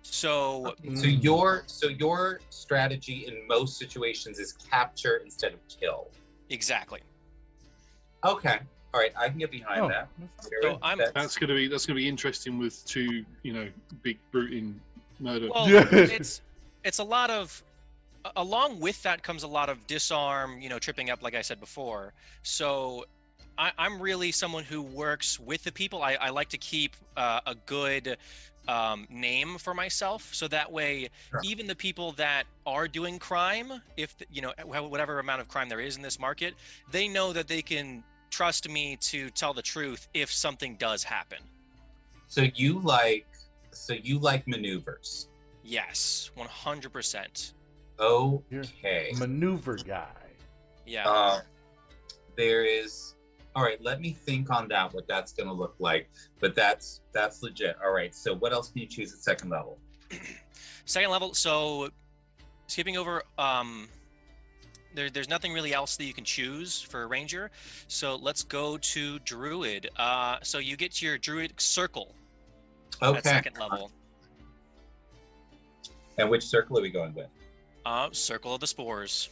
S2: So
S1: your strategy in most situations is capture instead of kill.
S2: Exactly.
S1: Okay. All right, I can get behind that.
S2: So
S4: that's gonna be interesting with two, big brute in murder.
S2: Well, it's a lot of, along with that comes a lot of disarm, tripping up, like I said before. So I'm really someone who works with the people. I like to keep a good name for myself, so that way, even the people that are doing crime, if whatever amount of crime there is in this market, they know that they can trust me to tell the truth if something does happen.
S1: So you like maneuvers?
S2: Yes, 100%.
S1: Okay.
S3: Maneuver guy.
S2: Yeah.
S1: There is. All right, let me think on that, what that's going to look like. But that's legit. All right, so what else can you choose at second level?
S2: Second level, so skipping over, there's nothing really else that you can choose for a ranger. So let's go to druid. So you get your druid circle at second level.
S1: And which circle are we going with?
S2: Circle of the spores.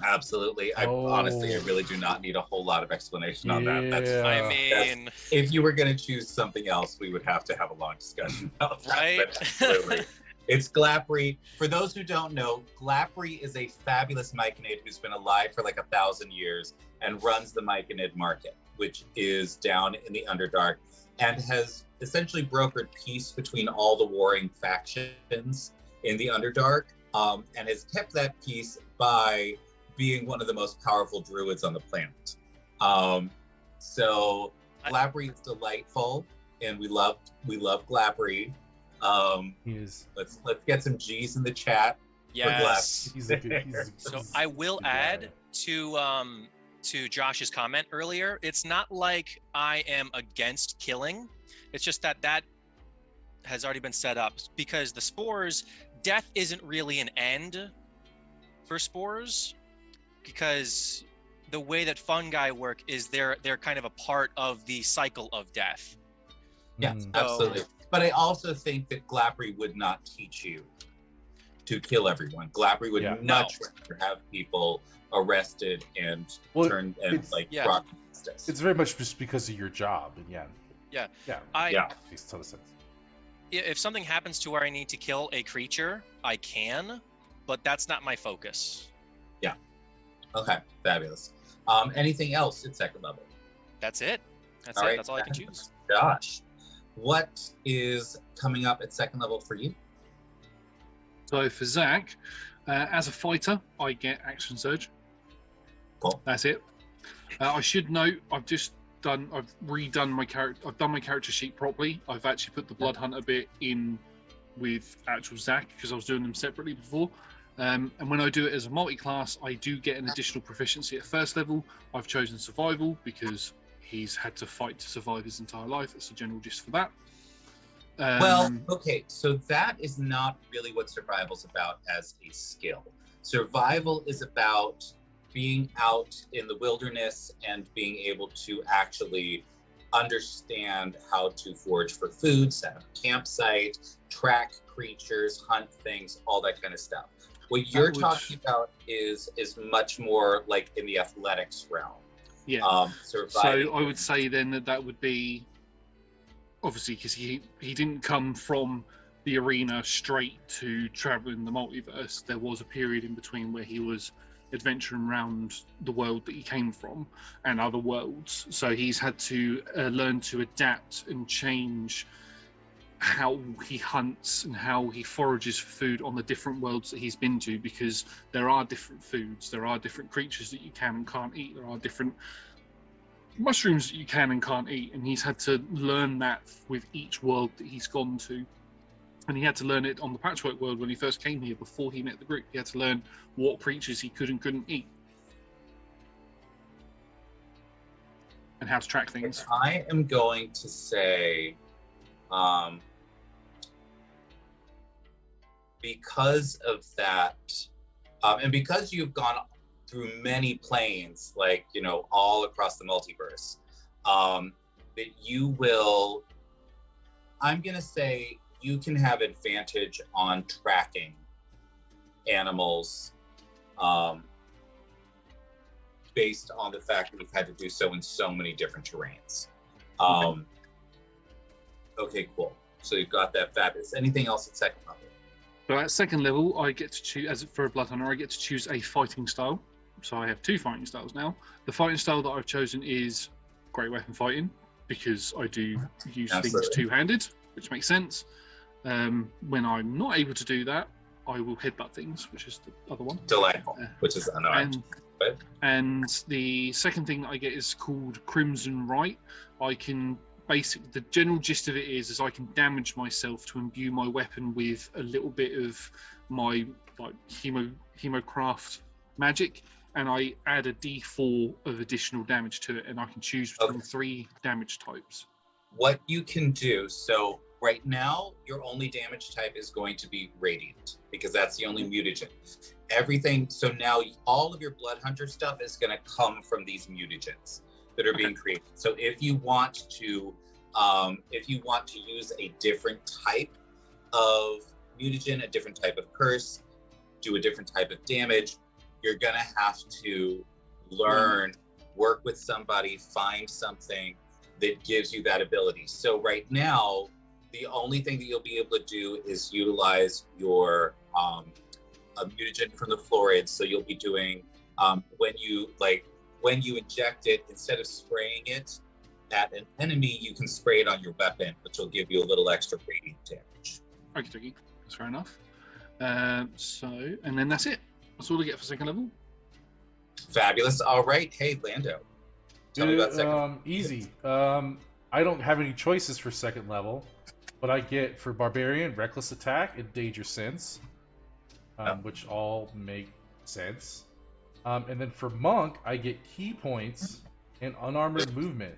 S1: Absolutely. Honestly, I really do not need a whole lot of explanation on that. If you were going to choose something else, we would have to have a long discussion about that.
S2: Right?
S1: But absolutely. It's Glapri. For those who don't know, Glapri is a fabulous Myconid who's been alive for like 1,000 years and runs the Myconid market, which is down in the Underdark, and has essentially brokered peace between all the warring factions in the Underdark, and has kept that peace by being one of the most powerful druids on the planet. So Glapri is delightful, and we love Glapri. Let's get some G's in the chat.
S2: Yes.
S3: So
S2: I will add to Josh's comment earlier. It's not like I am against killing. It's just that has already been set up, because the spores, death isn't really an end for spores, because the way that fungi work is they're kind of a part of the cycle of death.
S1: Yeah, absolutely. But I also think that Glapri would not teach you to kill everyone. Glapri would much rather have people arrested and turned and brought to justice.
S3: It's very much just because of your job, and makes a ton of sense.
S2: If something happens to where I need to kill a creature, I can, but that's not my focus.
S1: Yeah. Okay, fabulous. Anything else at second level?
S2: That's it. That's all I can choose.
S1: Josh, what is coming up at second level for you?
S4: So for Zach, as a fighter, I get action surge.
S1: Cool.
S4: That's it. I should note, I've redone my character. I've done my character sheet properly. I've actually put the Blood Hunter bit in with actual Zach, because I was doing them separately before. And when I do it as a multi-class, I do get an additional proficiency at first level. I've chosen survival because he's had to fight to survive his entire life. That's the general gist for that.
S1: So that is not really what survival's about as a skill. Survival is about being out in the wilderness and being able to actually understand how to forage for food, set up a campsite, track creatures, hunt things, all that kind of stuff. What you're talking about is much more like in the athletics realm.
S4: Yeah.
S1: Surviving.
S4: So I would say then that would be, obviously, because he didn't come from the arena straight to traveling the multiverse. There was a period in between where he was adventuring around the world that he came from and other worlds. So he's had to learn to adapt and change how he hunts and how he forages for food on the different worlds that he's been to, because there are different foods, there are different creatures that you can and can't eat, there are different mushrooms that you can and can't eat, and he's had to learn that with each world that he's gone to. And he had to learn it on the Patchwork world when he first came here, before he met the group. He had to learn what creatures he could and couldn't eat, and how to track things.
S1: I am going to say, because of that, and because you've gone through many planes, like, you know, all across the multiverse, that you will, I'm going to say, you can have advantage on tracking animals based on the fact that we've had to do so in so many different terrains. Okay, cool. So you've got that fabulous. Anything else at second level?
S4: So at second level, I get to choose, as for a Blood Hunter, I get to choose a fighting style. So I have 2 fighting styles now. The fighting style that I've chosen is great weapon fighting, because I do use things two-handed, which makes sense. When I'm not able to do that, I will headbutt things, which is the other one.
S1: Delightful, which is unarmed.
S4: And the second thing that I get is called Crimson Right. I can the general gist of it is I can damage myself to imbue my weapon with a little bit of my like hemocraft magic, and I add a D4 of additional damage to it, and I can choose between 3 damage types.
S1: What you can do, so right now your only damage type is going to be radiant, because that's the only mutagen. Everything, so now all of your Blood Hunter stuff is going to come from these mutagens that are being created. So if you want to use a different type of mutagen, a different type of curse, do a different type of damage, you're gonna have to learn, work with somebody, find something that gives you that ability. So right now, the only thing that you'll be able to do is utilize your a mutagen from the Florids. So you'll be doing when you inject it, instead of spraying it at an enemy, you can spray it on your weapon, which will give you a little extra radiant damage.
S4: Okay, that's fair enough. And then that's it. That's all I get for second level.
S1: Fabulous. All right. Hey, Lando. Tell me about second.
S3: Easy. I don't have any choices for second level, but I get for Barbarian, Reckless Attack and Dangerous Sense, which all make sense. And then for Monk, I get Key Points and Unarmored Movement.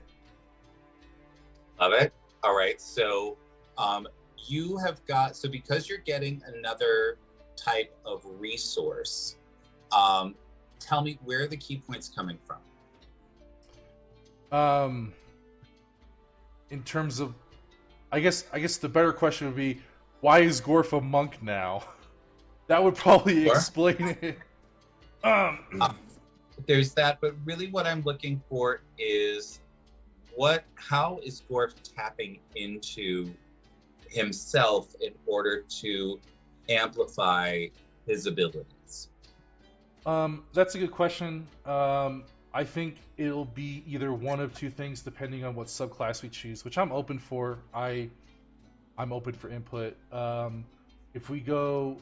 S1: Love it. All right. So you have got, so because you're getting another type of resource, tell me where are the key points coming from?
S3: In terms of, I guess the better question would be, why is Gorf a monk now? That would probably explain it.
S1: There's that, but really what I'm looking for is how is Gorf tapping into himself in order to amplify his abilities?
S3: That's a good question. I think it'll be either one of 2 things depending on what subclass we choose, which I'm open for. I'm open for input. If we go,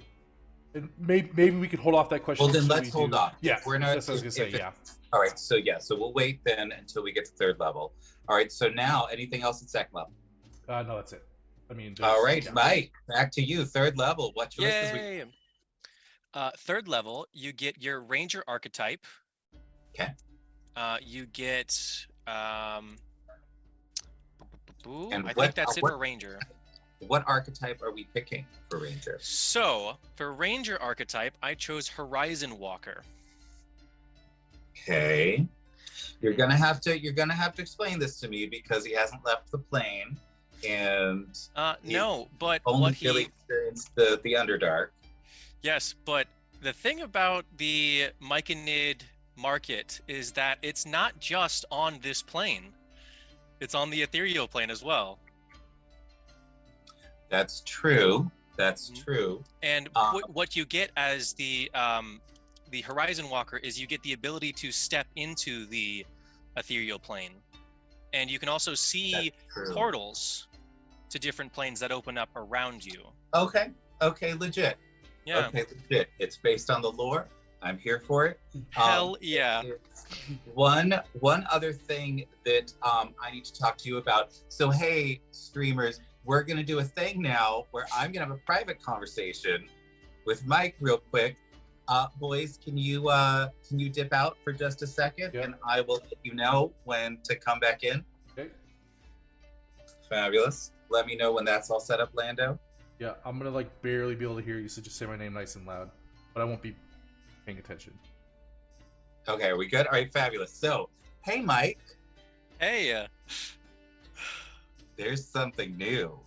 S3: and maybe we could hold off that question.
S1: Well, then let's hold off.
S3: Yeah,
S1: we're not.
S3: That's what I was gonna say. Yeah.
S1: All right. So we'll wait then until we get to third level. All right. So now, anything else at second level?
S3: No, that's it. I mean.
S1: All right, Mike. Back to you. Third level. What choices?
S2: Yay! Third level, you get your Ranger archetype.
S1: Okay.
S2: You get. I
S1: And
S2: think that's it for Ranger.
S1: What archetype are we picking for Ranger?
S2: So, for Ranger archetype, I chose Horizon Walker.
S1: Okay. You're gonna have to explain this to me because he hasn't left the plane, and
S2: no, but
S1: only
S2: what
S1: really
S2: he
S1: experienced the Underdark.
S2: yes, but the thing about the Myconid market is that it's not just on this plane; it's on the ethereal plane as well.
S1: That's true. That's true.
S2: And what you get as the Horizon Walker is you get the ability to step into the ethereal plane, and you can also see portals to different planes that open up around you.
S1: Okay, legit.
S2: Yeah.
S1: Okay, legit. It's based on the lore. I'm here for it.
S2: Hell yeah.
S1: One other thing that I need to talk to you about. So hey, streamers, we're gonna do a thing now where I'm gonna have a private conversation with Mike real quick. Boys, can you dip out for just a second, and I will let you know when to come back in.
S3: Okay.
S1: Fabulous. Let me know when that's all set up, Lando.
S3: Yeah, I'm gonna like barely be able to hear you, so just say my name nice and loud, but I won't be paying attention.
S1: Okay, are we good? All right, fabulous. So, hey, Mike.
S2: Hey.
S1: There's something new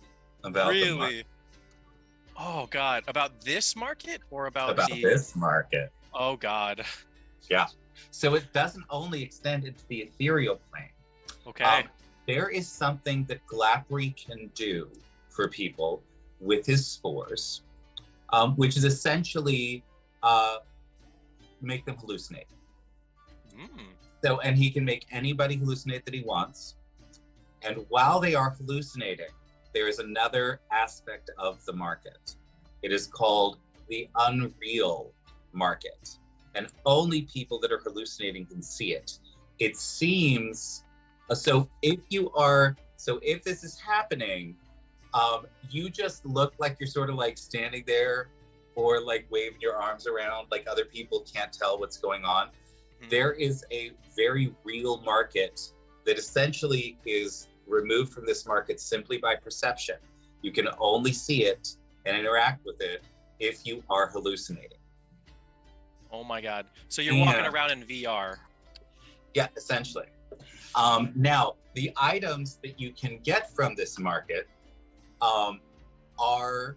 S1: about the market.
S2: Oh God, about this market or about
S1: this market?
S2: Oh God.
S1: Yeah. So it doesn't only extend into the ethereal plane.
S2: Okay.
S1: There is something that Glapri can do for people with his spores, which is essentially make them hallucinate. So, and he can make anybody hallucinate that he wants. And while they are hallucinating, there is another aspect of the market. It is called the unreal market. And only people that are hallucinating can see it. It seems, so if this is happening, you just look like you're sort of like standing there or like waving your arms around, like other people can't tell what's going on. There is a very real market that essentially is removed from this market simply by perception. You can only see it and interact with it if you are hallucinating.
S2: Oh my God. So you're walking around in VR.
S1: Yeah, essentially. Now, the items that you can get from this market are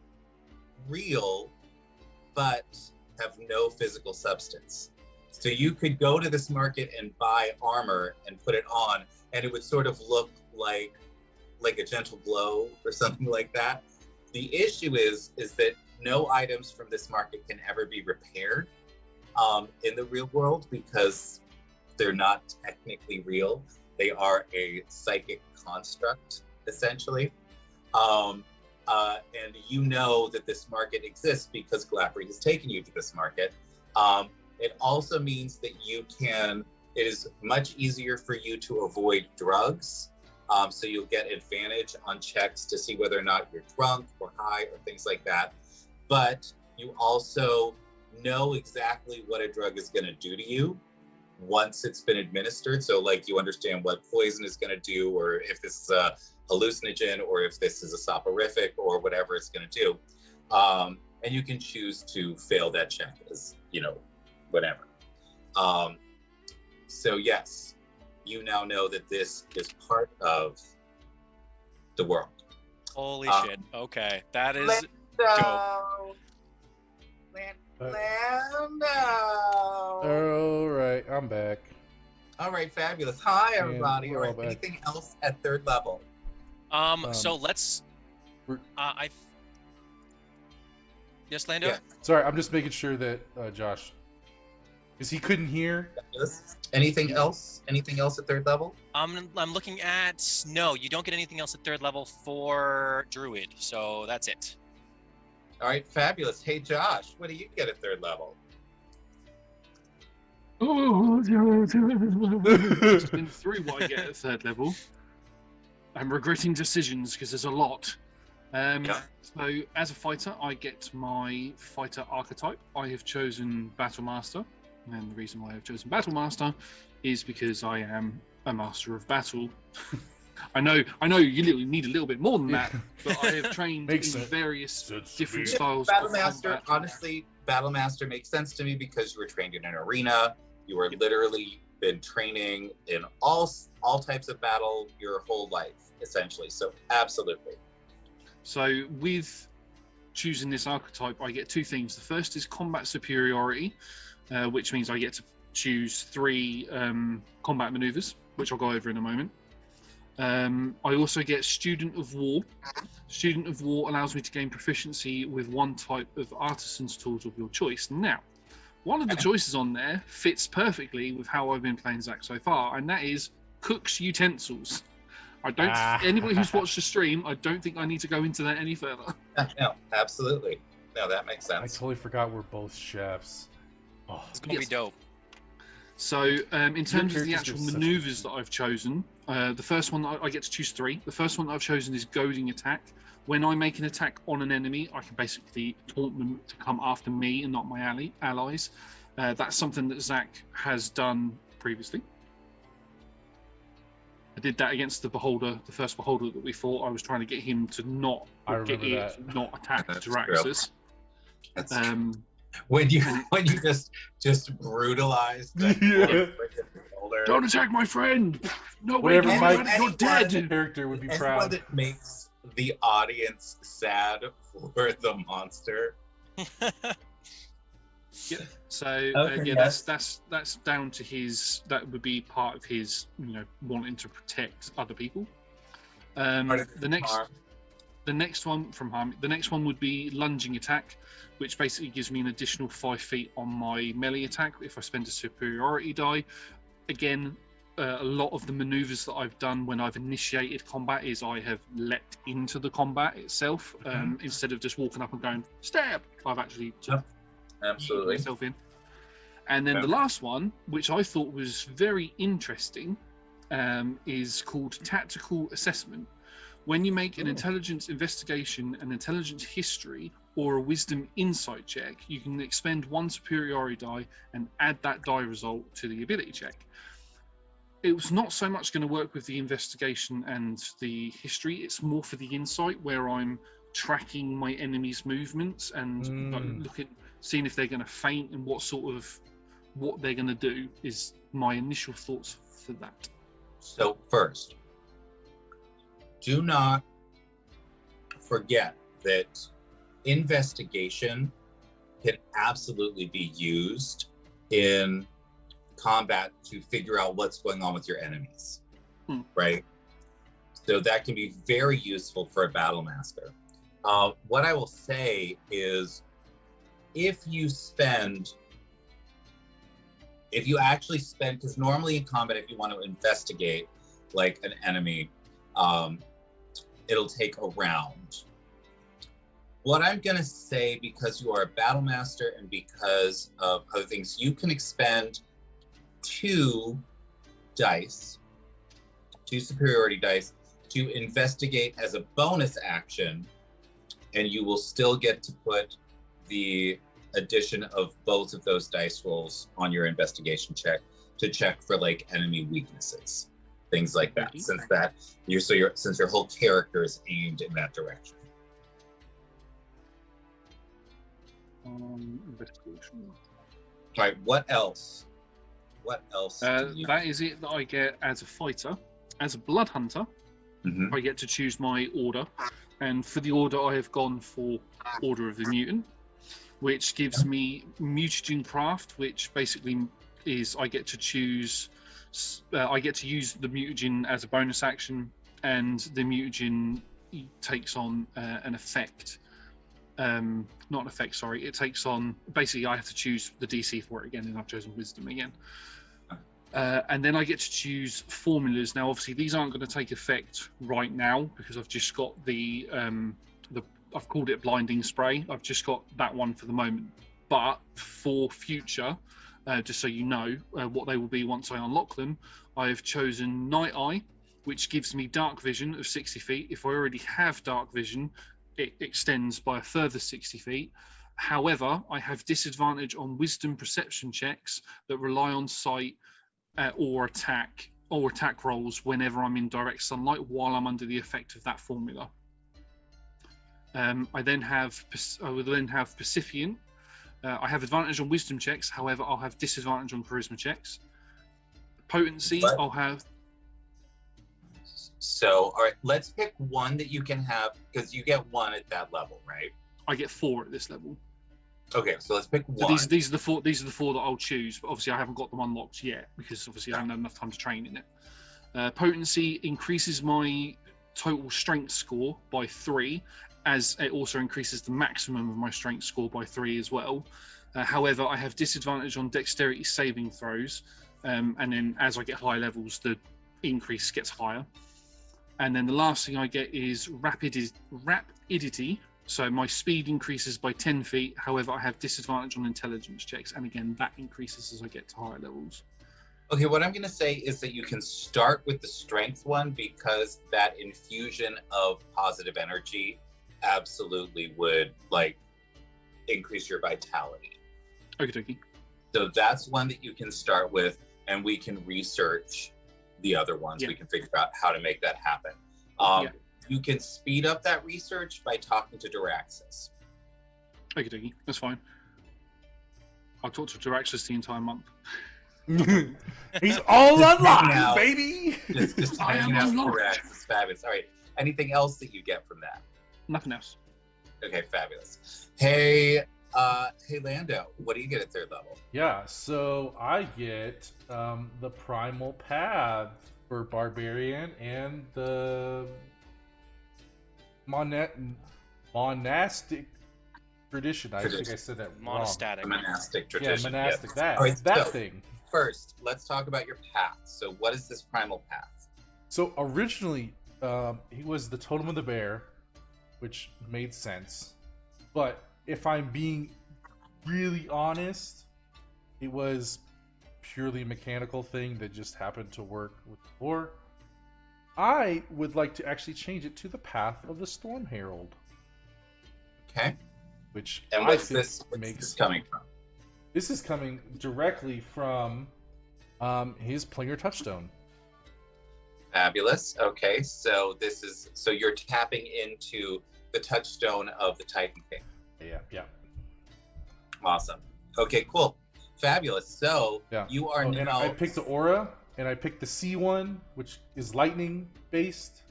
S1: real, but have no physical substance. So you could go to this market and buy armor and put it on, and it would sort of look like a gentle glow or something like that. The issue is that no items from this market can ever be repaired in the real world because they're not technically real. They are a psychic construct, essentially. And you know that this market exists because Glapri has taken you to this market. It also means that it is much easier for you to avoid drugs. So you'll get advantage on checks to see whether or not you're drunk or high or things like that. But you also know exactly what a drug is going to do to you once it's been administered. So like you understand what poison is going to do, or if this is a hallucinogen, or if this is a soporific, or whatever it's going to do. And you can choose to fail that check as, whatever. So yes, you now know that this is part of the world.
S2: Holy shit. Okay. That is
S1: dope. Lando.
S3: All right, I'm back.
S1: All right, fabulous. Hi, everybody. All right, anything else at third level?
S2: So let's. Yes, Lando.
S3: Yeah. Sorry, I'm just making sure that Josh, because he couldn't hear.
S1: Anything else? Anything else at third level?
S2: I'm looking at. No, you don't get anything else at third level for Druid. So that's it.
S1: All right, fabulous. Hey, Josh, what do you get at third level?
S4: Just been through what I get at third level. I'm regretting decisions because there's a lot. So as a fighter, I get my fighter archetype. I have chosen Battlemaster, and the reason why I've chosen Battlemaster is because I am a master of battle. I know you need a little bit more than that, but I have trained in various different styles.
S1: Battlemaster, honestly, Battlemaster makes sense to me because you were trained in an arena. You were literally been training in all types of battle your whole life, essentially. So absolutely.
S4: So with choosing this archetype, I get two things. The first is combat superiority, which means I get to choose 3 combat maneuvers, which I'll go over in a moment. I also get Student of War. Student of War allows me to gain proficiency with one type of artisan's tools of your choice. Now, one of the choices on there fits perfectly with how I've been playing Zach so far, and that is cook's utensils. I don't. Anybody who's watched the stream, I don't think I need to go into that any further.
S1: No, absolutely. No, that makes sense.
S3: I totally forgot we're both chefs. Oh,
S2: It's gonna be dope.
S4: So, in terms of the
S3: characters
S4: actual
S3: do such
S4: maneuvers that I've chosen, the first one I get to choose 3. The first one that I've chosen is goading attack. When I make an attack on an enemy, I can basically taunt them to come after me and not my allies. That's something that Zach has done previously. I did that against the Beholder, the first Beholder that we fought. I was trying to get him to not attack
S1: That's
S4: Jaraxxus.
S1: That's when you just brutalized that
S3: Yeah.
S1: older.
S4: Don't attack my friend! No way,
S3: Whatever
S4: you're dead!
S3: character would be
S1: Anyone
S3: proud.
S1: that makes the audience sad for the monster.
S4: So
S1: Okay,
S4: yeah,
S1: yes.
S4: that's down to his. That would be part of his, wanting to protect other people.
S1: Part of
S4: The next one from harm. The next one would be lunging attack, which basically gives me an additional 5 feet on my melee attack if I spend a superiority die. Again, a lot of the maneuvers that I've done when I've initiated combat is I have leapt into the combat itself instead of just walking up and going stab. I've actually
S1: Absolutely.
S4: myself in. And then the last one, which I thought was very interesting, is called tactical assessment. When you make an intelligence investigation, an intelligence history, or a wisdom insight check, you can expend 1 superiority die and add that die result to the ability check. It was not so much going to work with the investigation and the history. It's more for the insight, where I'm tracking my enemy's movements and seeing if they're going to faint and what they're going to do is my initial thoughts for that.
S1: So first, do not forget that investigation can absolutely be used in combat to figure out what's going on with your enemies, right? So that can be very useful for a battle master. What I will say is, if you actually spend, because normally in combat, if you want to investigate like an enemy, it'll take a round. What I'm going to say, because you are a battle master and because of other things, you can expend 2 superiority dice to investigate as a bonus action, and you will still get to put the addition of both of those dice rolls on your investigation check to check for like enemy weaknesses, things like that. Since your whole character is aimed in that direction.
S4: Investigation.
S1: All right. What else? What else?
S4: That is it that I get as a fighter. As a blood hunter, I get to choose my order, and for the order I have gone for Order of the Mutant, which gives me mutagen craft, which basically is I get to choose. I get to use the mutagen as a bonus action, and the mutagen takes on an effect. Not an effect, sorry. It takes on, basically I have to choose the DC for it again, and I've chosen Wisdom again. And then I get to choose formulas. Now, obviously, these aren't going to take effect right now because I've just got I've called it Blinding Spray. I've just got that one for the moment. But for future, just so you know what they will be once I unlock them, I've chosen Night Eye, which gives me dark vision of 60 feet. If I already have dark vision, it extends by a further 60 feet. However, I have disadvantage on wisdom perception checks that rely on sight or attack rolls whenever I'm in direct sunlight while I'm under the effect of that formula. I will then have Pacifian. I have advantage on wisdom checks, however, I'll have disadvantage on charisma checks. Potency,
S1: What?
S4: I'll have.
S1: So, all right, let's pick one that you can have because you get one at that level, right?
S4: I get 4 at this level.
S1: Okay, so let's pick
S4: So
S1: one.
S4: these are the 4. These are the 4 that I'll choose. But obviously, I haven't got them unlocked yet because obviously I haven't had enough time to train in it. Potency increases my total strength score by 3, as it also increases the maximum of my strength score by 3 as well. However, I have disadvantage on dexterity saving throws, and then as I get higher levels, the increase gets higher. And then the last thing I get is rapidity. So my speed increases by 10 feet. However, I have disadvantage on intelligence checks, and again, that increases as I get to higher levels.
S1: Okay, what I'm going to say is that you can start with the strength one because that infusion of positive energy absolutely would like increase your vitality.
S4: Okie dokie.
S1: So that's one that you can start with, and we can research the other ones.
S4: Yeah.
S1: We can figure out how to make that happen.
S4: Yeah.
S1: You can speed up that research by talking to Duraxis.
S4: Okie dokie. That's fine. I'll talk to Duraxis the entire month.
S3: He's all
S1: Just hang
S3: unlocked,
S1: out.
S3: baby.
S1: Just
S4: I
S1: hanging
S4: am
S1: out with
S4: unlocked.
S1: Duraxis. Fabulous. All right. Anything else that you get from that?
S4: Nothing else.
S1: Okay, fabulous. Hey, Lando, what do you get at 3rd level?
S3: Yeah, so I get the primal path for barbarian and the monastic tradition. I think I said that wrong.
S2: Monostatic.
S1: The monastic
S3: Yeah,
S1: tradition.
S3: monastic.
S1: yes.
S3: That
S1: All right,
S3: that
S1: so
S3: thing.
S1: first, let's talk about your path. So, what is this primal path?
S3: So originally, he was the totem of the bear, which made sense. But if I'm being really honest, it was purely a mechanical thing that just happened to work with the lore. I would like to actually change it to the path of the Storm Herald,
S1: Okay.
S3: which
S1: And
S3: I
S1: what's
S3: think
S1: this
S3: makes
S1: coming from?
S3: This is coming directly from his Plinger Touchstone.
S1: Fabulous. Okay, so you're tapping into the touchstone of the Titan King.
S3: Yeah.
S1: Awesome. Okay, cool. Fabulous. So
S3: Yeah.
S1: you are
S3: And
S1: now.
S3: I picked the aura, and I picked the C one, which is lightning based.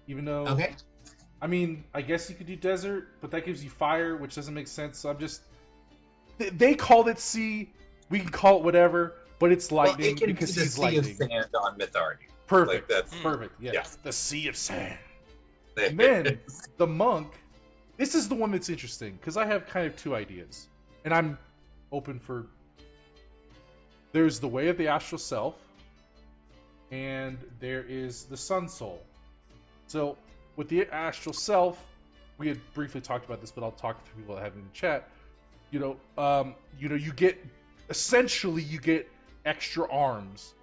S3: Even though,
S1: Okay.
S3: I mean, I guess you could do desert, but that gives you fire, which doesn't make sense. So I'm just. They called it C. We can call it whatever, but it's
S1: Well,
S3: lightning
S1: it can
S3: because
S1: be the
S3: he's
S1: sea
S3: lightning.
S1: of sand on Mythardi.
S3: Perfect.
S1: Like, that's
S3: Perfect. Yeah.
S1: yeah.
S3: The Sea of Sand. And then the monk. This is the one that's interesting because I have kind of 2 ideas, and I'm open for. There's the Way of the Astral Self, and there is the Sun Soul. So with the Astral Self, we had briefly talked about this, but I'll talk to people that have it in the chat. You get essentially you get extra arms.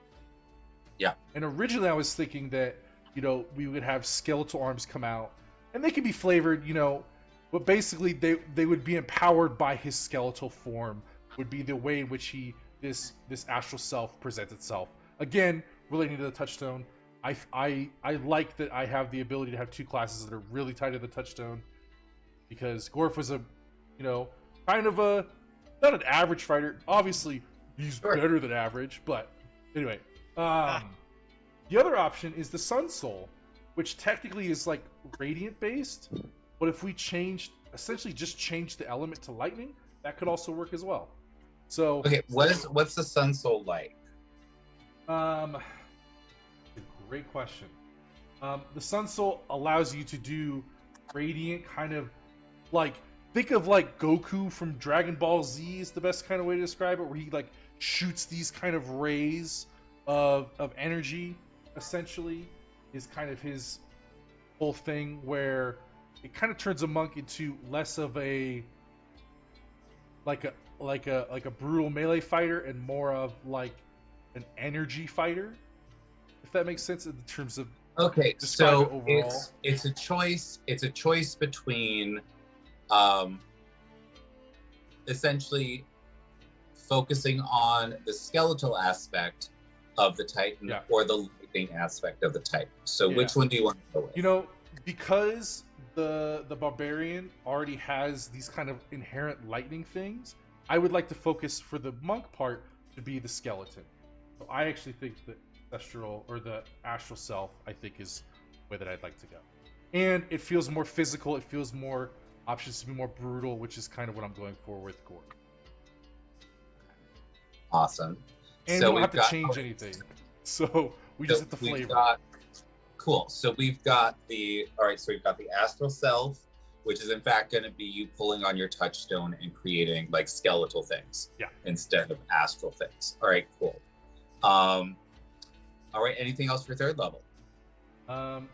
S1: Yeah.
S3: And originally I was thinking that we would have skeletal arms come out, and they could be flavored, but basically they would be empowered by his skeletal form. Would be the way in which this astral self presents itself. Again, relating to the touchstone, I like that I have the ability to have 2 classes that are really tied to the touchstone, because Gorf was a, kind of a not an average fighter. Obviously, he's
S1: Sure.
S3: better than average, but anyway. The other option is the Sun Soul, which technically is like radiant based, but if we essentially just change the element to lightning, that could also work as well. So
S1: Okay, what's the Sun Soul like?
S3: a great question. The Sun Soul allows you to do radiant kind of like, think of like Goku from Dragon Ball Z is the best kind of way to describe it, where he like shoots these kind of rays of energy. Essentially, is kind of his whole thing, where it kind of turns a monk into less of a like a brutal melee fighter and more of like an energy fighter, if that makes sense in terms of
S1: Okay,
S3: describe it
S1: so
S3: overall.
S1: it's a choice. It's a choice between essentially focusing on the skeletal aspect of the Titan or the lightning aspect of the Titan. So which one do you want to go with?
S3: Because the barbarian already has these kind of inherent lightning things, I would like to focus for the monk part to be the skeleton. So I actually think the ancestral or the astral self, I think, is the way that I'd like to go. And it feels more physical. It feels more options to be more brutal, which is kind of what I'm going for with Gore.
S1: Awesome.
S3: And
S1: So
S3: we don't have
S1: we've
S3: to
S1: got
S3: change anything. So we just hit the flavor.
S1: Cool. So we've got the astral self, which is in fact going to be you pulling on your touchstone and creating like skeletal things instead of astral things. All right, cool. All right, anything else for third level?
S3: You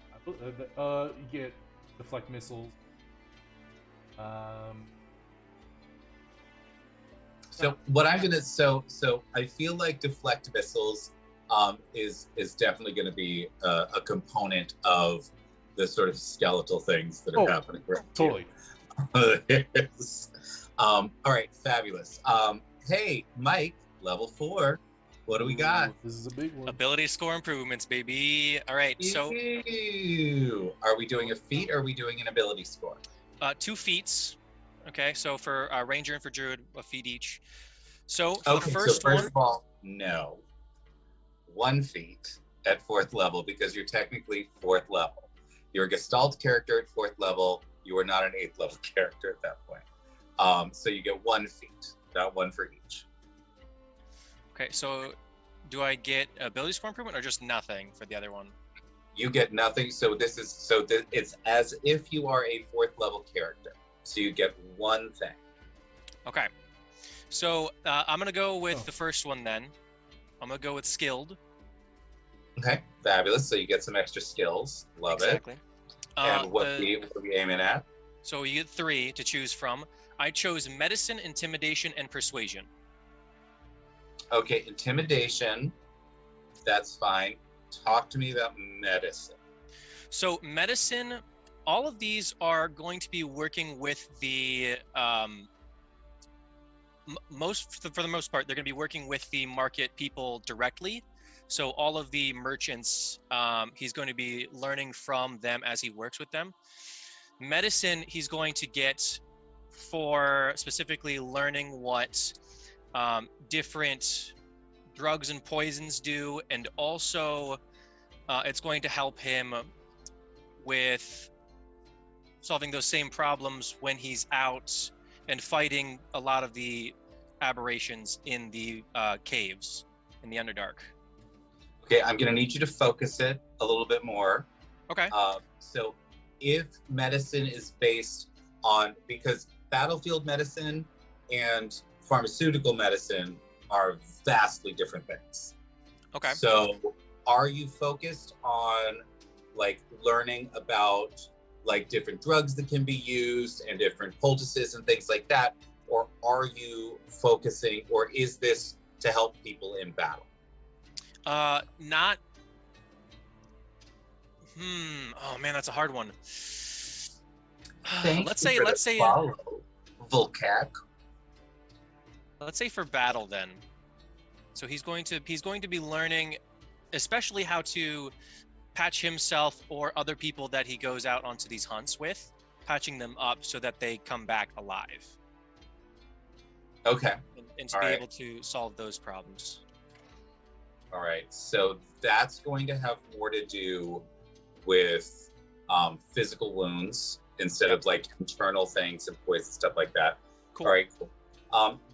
S3: get deflect missiles.
S1: So what I'm gonna so I feel like deflect missiles is definitely going to be a component of the sort of skeletal things that are happening.
S3: Totally.
S1: All right, fabulous. Hey, Mike, level 4. What do we got?
S3: This is a big one.
S2: Ability score improvements, baby. All right, so
S1: are we doing a feat or are we doing an ability score?
S2: 2 feats. Okay, so for Ranger and for Druid, a feat each. So for the first
S1: one,
S2: of
S1: all, no. 1 feat at 4th level because you're technically 4th level. You're a Gestalt character at 4th level. You are not an 8th level character at that point. So you get 1 feat, not 1 for each.
S2: Okay, so do I get ability score improvement or just nothing for the other one?
S1: You get nothing. So it's as if you are a 4th level character. So you get 1 thing.
S2: Okay. So I'm gonna go with the first one then. I'm gonna go with skilled.
S1: Okay, fabulous. So you get some extra skills. Love it. And what are we aiming at?
S2: So you get 3 to choose from. I chose medicine, intimidation, and persuasion.
S1: Okay, intimidation. That's fine. Talk to me about medicine.
S2: So medicine, all of these are going to be working with the for the most part, they're going to be working with the market people directly. So all of the merchants, he's going to be learning from them as he works with them. Medicine, he's going to get for specifically learning what different drugs and poisons do, and also it's going to help him with solving those same problems when he's out and fighting a lot of the aberrations in the caves in the Underdark.
S1: Okay, I'm gonna need you to focus it a little bit more.
S2: Okay.
S1: So if medicine is based on, because battlefield medicine and pharmaceutical medicine are vastly different things.
S2: Okay.
S1: So are you focused on like learning about like different drugs that can be used and different poultices and things like that? Or are you focusing, or is this to help people in battle?
S2: Not. Oh man, that's a hard one. Let's say
S1: Volcac.
S2: Let's say for battle then. So he's going to be learning, especially how to patch himself or other people that he goes out onto these hunts with, patching them up so that they come back alive.
S1: Okay.
S2: And to be able to solve those problems.
S1: All right. So that's going to have more to do with physical wounds instead of like internal things and poison, stuff like that.
S2: Cool.
S1: All right, cool.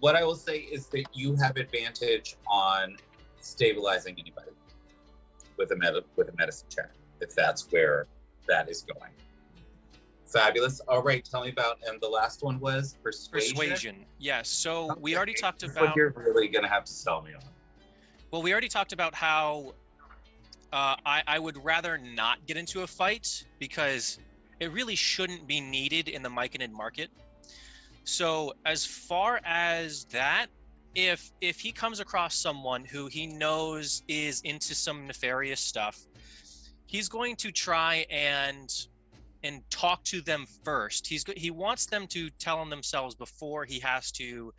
S1: What I will say is that you have advantage on stabilizing anybody with a medicine check, if that's where that is going. Fabulous. All right, tell me about, and the last one was persuasion.
S2: Yes. So we already talked about.
S1: What you're really gonna have to sell me on.
S2: Well, we already talked about how I would rather not get into a fight because it really shouldn't be needed in the Myconid market. So as far as that, if he comes across someone who he knows is into some nefarious stuff, he's going to try and talk to them first. He wants them to tell on themselves before he has to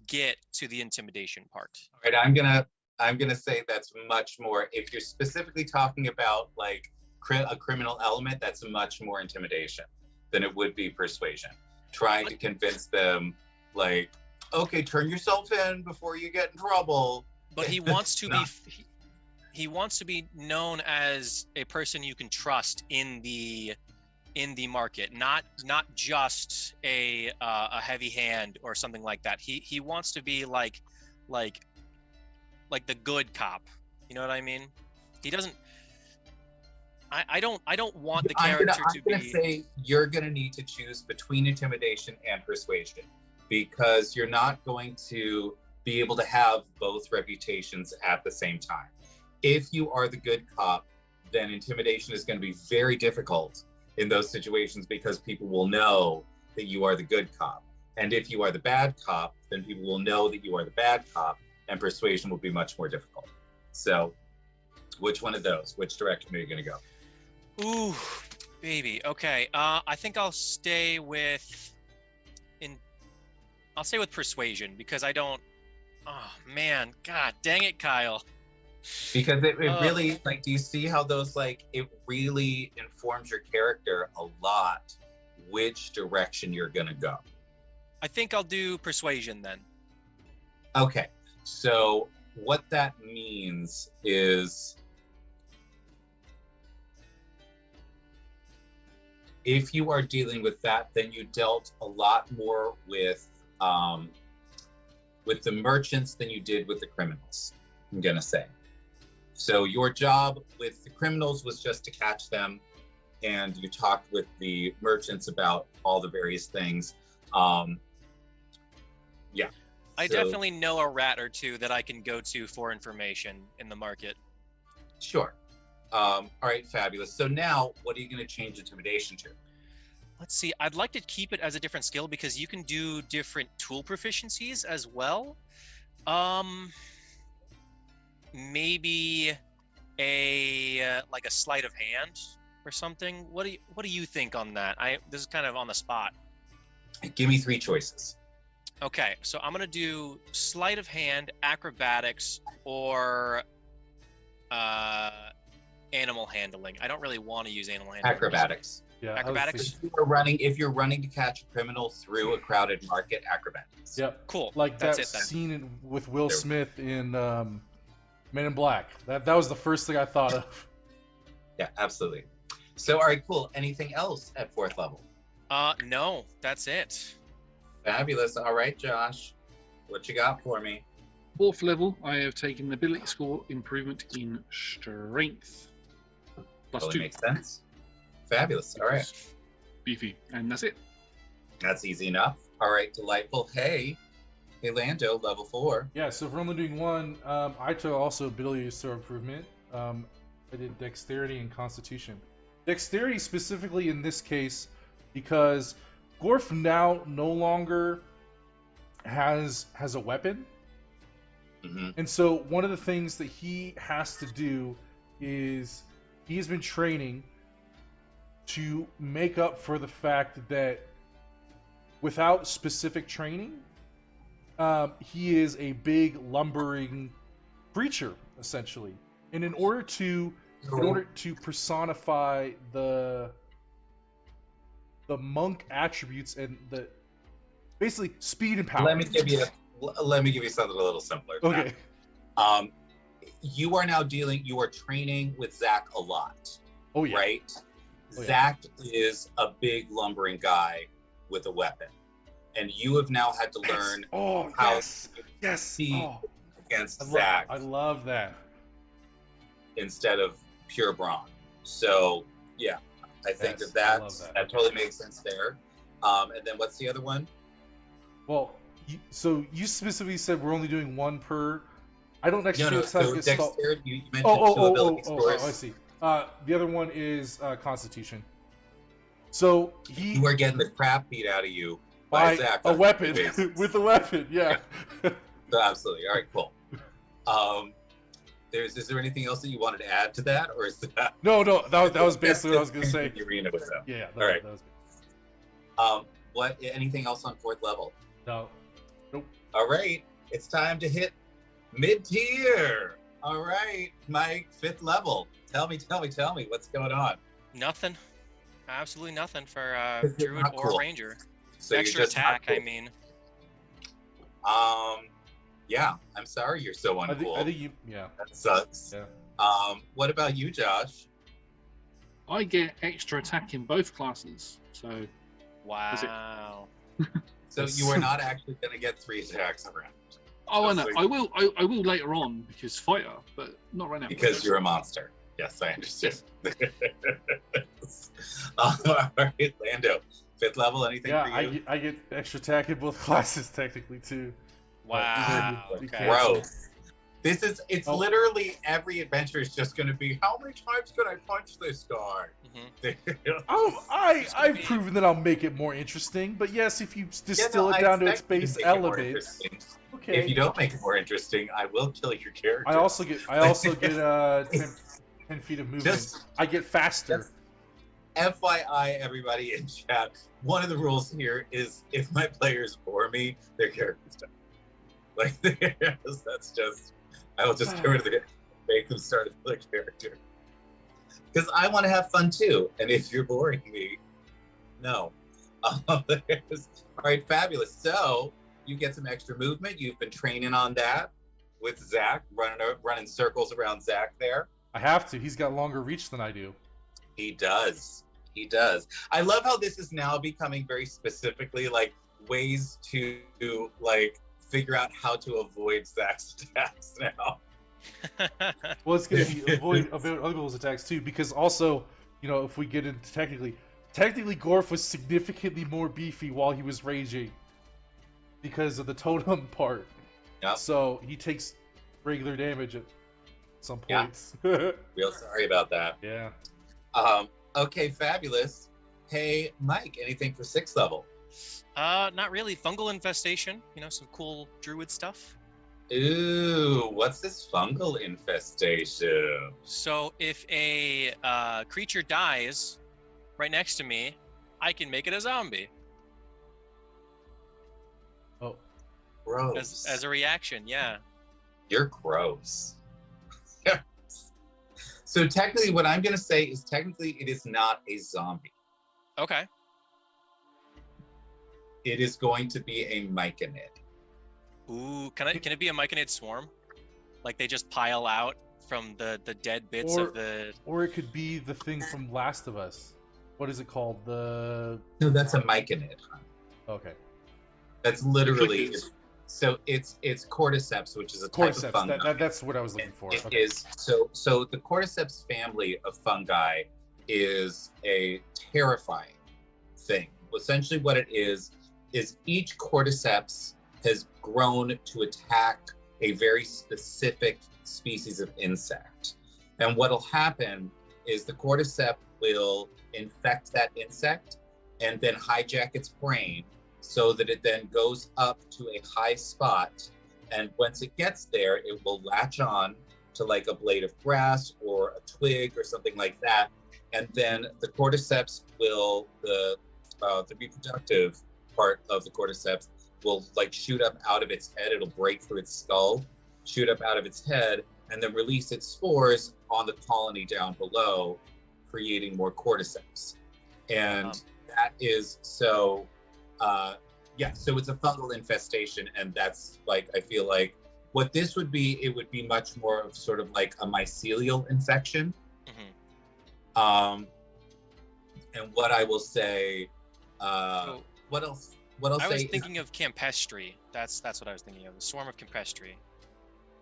S2: get to the intimidation part.
S1: All right, I'm gonna say that's much more. If you're specifically talking about like a criminal element, that's much more intimidation than it would be persuasion. Trying to convince them, like, okay, turn yourself in before you get in trouble.
S2: but he wants to be
S1: Not-
S2: he wants to be known as a person you can trust in the market, not just a heavy hand or something like that. He wants to be like the good cop. You know what I mean? He doesn't. I don't want the
S1: I'm
S2: character to
S1: gonna
S2: be.
S1: say you're gonna need to choose between intimidation and persuasion, because you're not going to be able to have both reputations at the same time. If you are the good cop, then intimidation is going to be very difficult in those situations because people will know that you are the good cop. And if you are the bad cop, then people will know that you are the bad cop, and persuasion will be much more difficult. So, which one of those? Which direction are you going to go?
S2: Ooh, baby. Okay. I think I'll stay with persuasion because I don't. Oh man, God dang it, Kyle.
S1: Because it really, like, do you see how those, like, it really informs your character a lot which direction you're going to go?
S2: I think I'll do persuasion then.
S1: Okay, so what that means is if you are dealing with that, then you dealt a lot more with the merchants than you did with the criminals, I'm going to say. So your job with the criminals was just to catch them, and you talked with the merchants about all the various things. Yeah.
S2: I definitely know a rat or two that I can go to for information in the market.
S1: Sure. All right, fabulous. So now, what are you going to change intimidation to?
S2: Let's see. I'd like to keep it as a different skill because you can do different tool proficiencies as well. Maybe a sleight of hand or something. What do you think on that? This is kind of on the spot.
S1: Give me 3 choices.
S2: Okay, so I'm gonna do sleight of hand, acrobatics, or animal handling. I don't really want to use animal handling.
S1: Acrobatics.
S3: Yeah,
S2: Acrobatics.
S1: If you're running to catch a criminal through a crowded market, acrobatics.
S3: Yep.
S2: Cool.
S3: Like
S2: That's
S3: that
S2: it then.
S3: scene with Will Smith in Men in Black. That was the first thing I thought of.
S1: Yeah, absolutely. So, all right, cool. Anything else at 4th level?
S2: No, that's it.
S1: Fabulous. All right, Josh, what you got for me?
S4: 4th level, I have taken the ability score improvement in strength. Plus
S1: Totally
S4: 2.
S1: makes sense. Fabulous. All right.
S4: Beefy. And that's it.
S1: That's easy enough. All right, delightful. Hey, Lando, level 4.
S3: Yeah, so if we're only doing one, I took also ability score improvement. I did dexterity and constitution. Dexterity specifically in this case because Gorf now no longer has a weapon.
S1: Mm-hmm.
S3: And so one of the things that he has to do is he's been training to make up for the fact that without specific training, he is a big lumbering creature essentially. And in order to personify the monk attributes and the basically speed and power.
S1: Let me give you something a little simpler.
S3: Okay.
S1: You are training with Zach a lot.
S3: Oh yeah.
S1: Right?
S3: Oh, yeah.
S1: Zach is a big lumbering guy with a weapon. And you have now had to learn how to see against Zach.
S3: I love that.
S1: Instead of pure brawn. So yeah, I think that totally makes sense there. And then what's the other one?
S3: Well, so you specifically said we're only doing one per. I don't actually.
S1: No. So dexterity. You mentioned 2 ability scores.
S3: Oh, I see. The other one is Constitution. So
S1: you are getting the crap beat out of you by Zach.
S3: A weapon with a weapon. Yeah.
S1: So absolutely. All right. Cool. Is there anything else that you wanted to add to that, or is that?
S3: No. That was basically what I was gonna say.
S1: Arena with them.
S3: Yeah.
S1: All right.
S3: That was
S1: What? Anything else on 4th level?
S3: No. Nope.
S1: All right. It's time to hit mid-tier. All right, Mike, 5th level. Tell me, what's going on?
S2: Nothing. Absolutely nothing for
S1: You're
S2: druid
S1: not
S2: or
S1: cool.
S2: ranger.
S1: So
S2: Extra
S1: you're just
S2: attack,
S1: not cool.
S2: I mean.
S1: Yeah, I'm sorry you're so
S3: I
S1: uncool.
S3: think you, yeah.
S1: That sucks.
S3: Yeah.
S1: What about you, Josh?
S4: I get extra attack in both classes, so
S2: Wow.
S1: So you are not actually going to get 3 attacks around.
S4: oh, I
S1: Just
S4: know.
S1: like-
S4: I will later on because fighter, but not right now.
S1: Because you're a monster. Yes, I understand. All right, Lando. 5th level, anything
S3: Yeah,
S1: for you?
S3: I get extra attack in both classes technically too.
S2: Wow.
S3: you
S2: Okay.
S3: cancel.
S1: Gross. It's
S3: Oh.
S1: literally every adventure is just going to be, how many times can I punch this guy?
S3: I've proven that I'll make it more interesting, but yes, if you distill
S1: I
S3: it down to its
S1: expect you to
S3: base
S1: make it more
S3: elements,
S1: interesting.
S3: okay.
S1: If you don't make it more interesting, I will kill your character.
S3: I also get 10 feet of movement.
S1: Just-
S3: I get faster.
S1: FYI, everybody in chat, one of the rules here is if my players bore me, their characters die. Like, that's just, I will just get rid of the, make them start another character. Because I want to have fun too, and if you're boring me, no. All right, fabulous. So, you get some extra movement. You've been training on that with Zach, running circles around Zach there.
S3: I have to. He's got longer reach than I do.
S1: He does. He does. I love how this is now becoming very specifically like ways to like figure out how to avoid Zach's attacks now.
S3: Well, it's going to be avoid other people's attacks too, because also, you know, if we get into technically Gorf was significantly more beefy while he was raging because of the totem part.
S1: Yep.
S3: So he takes regular damage at some
S1: Yeah.
S3: points.
S1: Real sorry about that.
S3: Yeah.
S1: Okay, fabulous. Hey, Mike, anything for 6th level?
S2: Not really. Fungal infestation. You know, some cool druid stuff.
S1: Ooh, what's this fungal infestation?
S2: So if a creature dies right next to me, I can make it a zombie
S3: Oh,
S1: Gross.
S2: as a reaction. Yeah.
S1: You're gross. So technically, what I'm going to say is technically it is not a zombie.
S2: Okay.
S1: It is going to be a myconid.
S2: Ooh, can it be a myconid swarm? Like they just pile out from the dead bits
S3: Or-
S2: of the.
S3: or it could be the thing from Last of Us. What is it called? The
S1: No, that's a myconid.
S3: okay.
S1: That's literally
S4: Crickets.
S1: so it's cordyceps, which is a type of
S3: Cordyceps.
S1: fungi.
S3: That's what I was looking for.
S1: It
S3: Okay.
S1: is so the cordyceps family of fungi is a terrifying thing. Essentially, what it is each cordyceps has grown to attack a very specific species of insect, and what'll happen is the cordyceps will infect that insect and then hijack its brain so that it then goes up to a high spot, and once it gets there it will latch on to like a blade of grass or a twig or something like that, and then the cordyceps will the reproductive part of the cordyceps will like shoot up out of its head. It'll break through its skull, shoot up out of its head, and then release its spores on the colony down below, creating more cordyceps. And that is so so it's a fungal infestation, and that's like, I feel like what this would be, it would be much more of sort of like a mycelial infection.
S2: Mhm.
S1: And what I will say,
S2: So,
S1: what else
S2: I was
S1: say
S2: thinking of campestry. That's what I was thinking of. The swarm of campestry.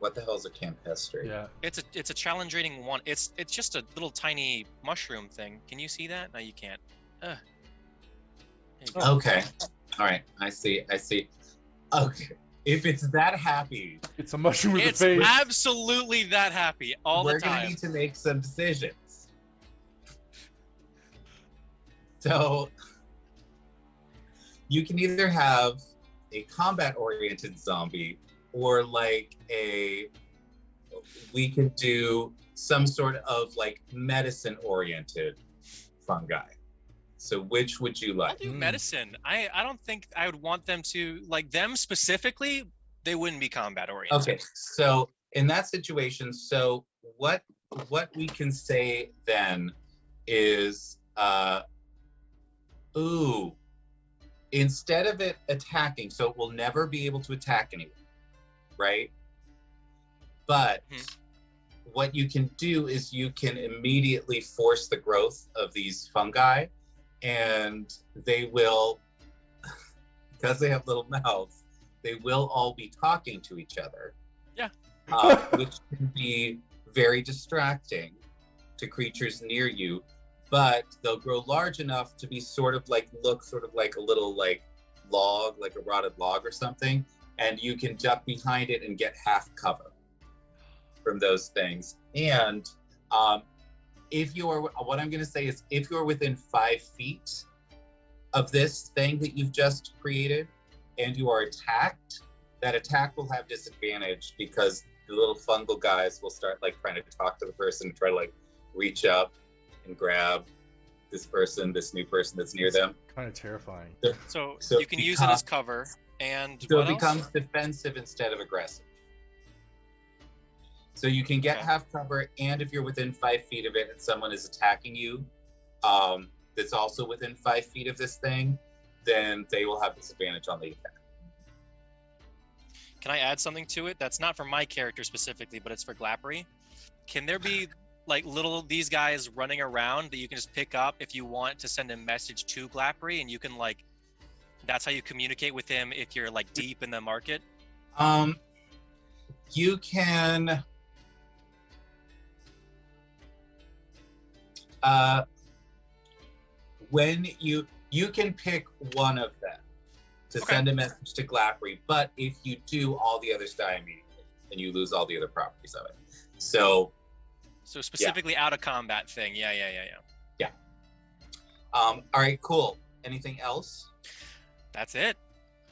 S1: what the hell is a campestry?
S3: Yeah.
S2: It's a challenge rating 1. It's just a little tiny mushroom thing. Can you see that? No, you can't. There you go.
S1: Okay. All right. I see. Okay. If it's that happy,
S3: It's a mushroom with
S2: It's
S3: a face.
S2: absolutely that happy all
S1: we're
S2: the
S1: going to
S2: time.
S1: need to make some decisions. So you can either have a combat-oriented zombie, or like we can do some sort of like medicine-oriented fungi. So which would you
S2: I'll
S1: like?
S2: do medicine. I don't think I would want them to, like, them specifically, they wouldn't be combat oriented.
S1: Okay, so in that situation, so what we can say then is, instead of it attacking, so it will never be able to attack anyone, right? But
S2: Mhm.
S1: what you can do is you can immediately force the growth of these fungi, and they will, because they have little mouths, they will all be talking to each other.
S2: Yeah.
S1: Which can be very distracting to creatures near you, but they'll grow large enough to be look sort of like a little like log, like a rotted log or something, and you can duck behind it and get half cover from those things. And if you're, what I'm going to say is, if you're within 5 feet of this thing that you've just created and you are attacked, that attack will have disadvantage because the little fungal guys will start like trying to talk to the person, try to like reach up and grab this new person that's near them.
S3: Kind of terrifying.
S2: So you can
S1: it
S2: use it as cover, and
S1: So
S2: what
S1: it
S2: else?
S1: becomes defensive instead of aggressive. So you can get
S2: Okay.
S1: half cover, and if you're within 5 feet of it and someone is attacking you, that's also within 5 feet of this thing, then they will have disadvantage on the attack.
S2: Can I add something to it? That's not for my character specifically, but it's for Glappery. Can there be like these guys running around that you can just pick up if you want to send a message to Glappery, and you can like, that's how you communicate with him if you're like deep in the market?
S1: You can when you can pick one of them to
S2: Okay.
S1: send a message to Glappery, but if you do, all the others die immediately, and you lose all the other properties of it. So
S2: specifically out of combat thing. Yeah.
S1: all right, cool. Anything else?
S2: That's it.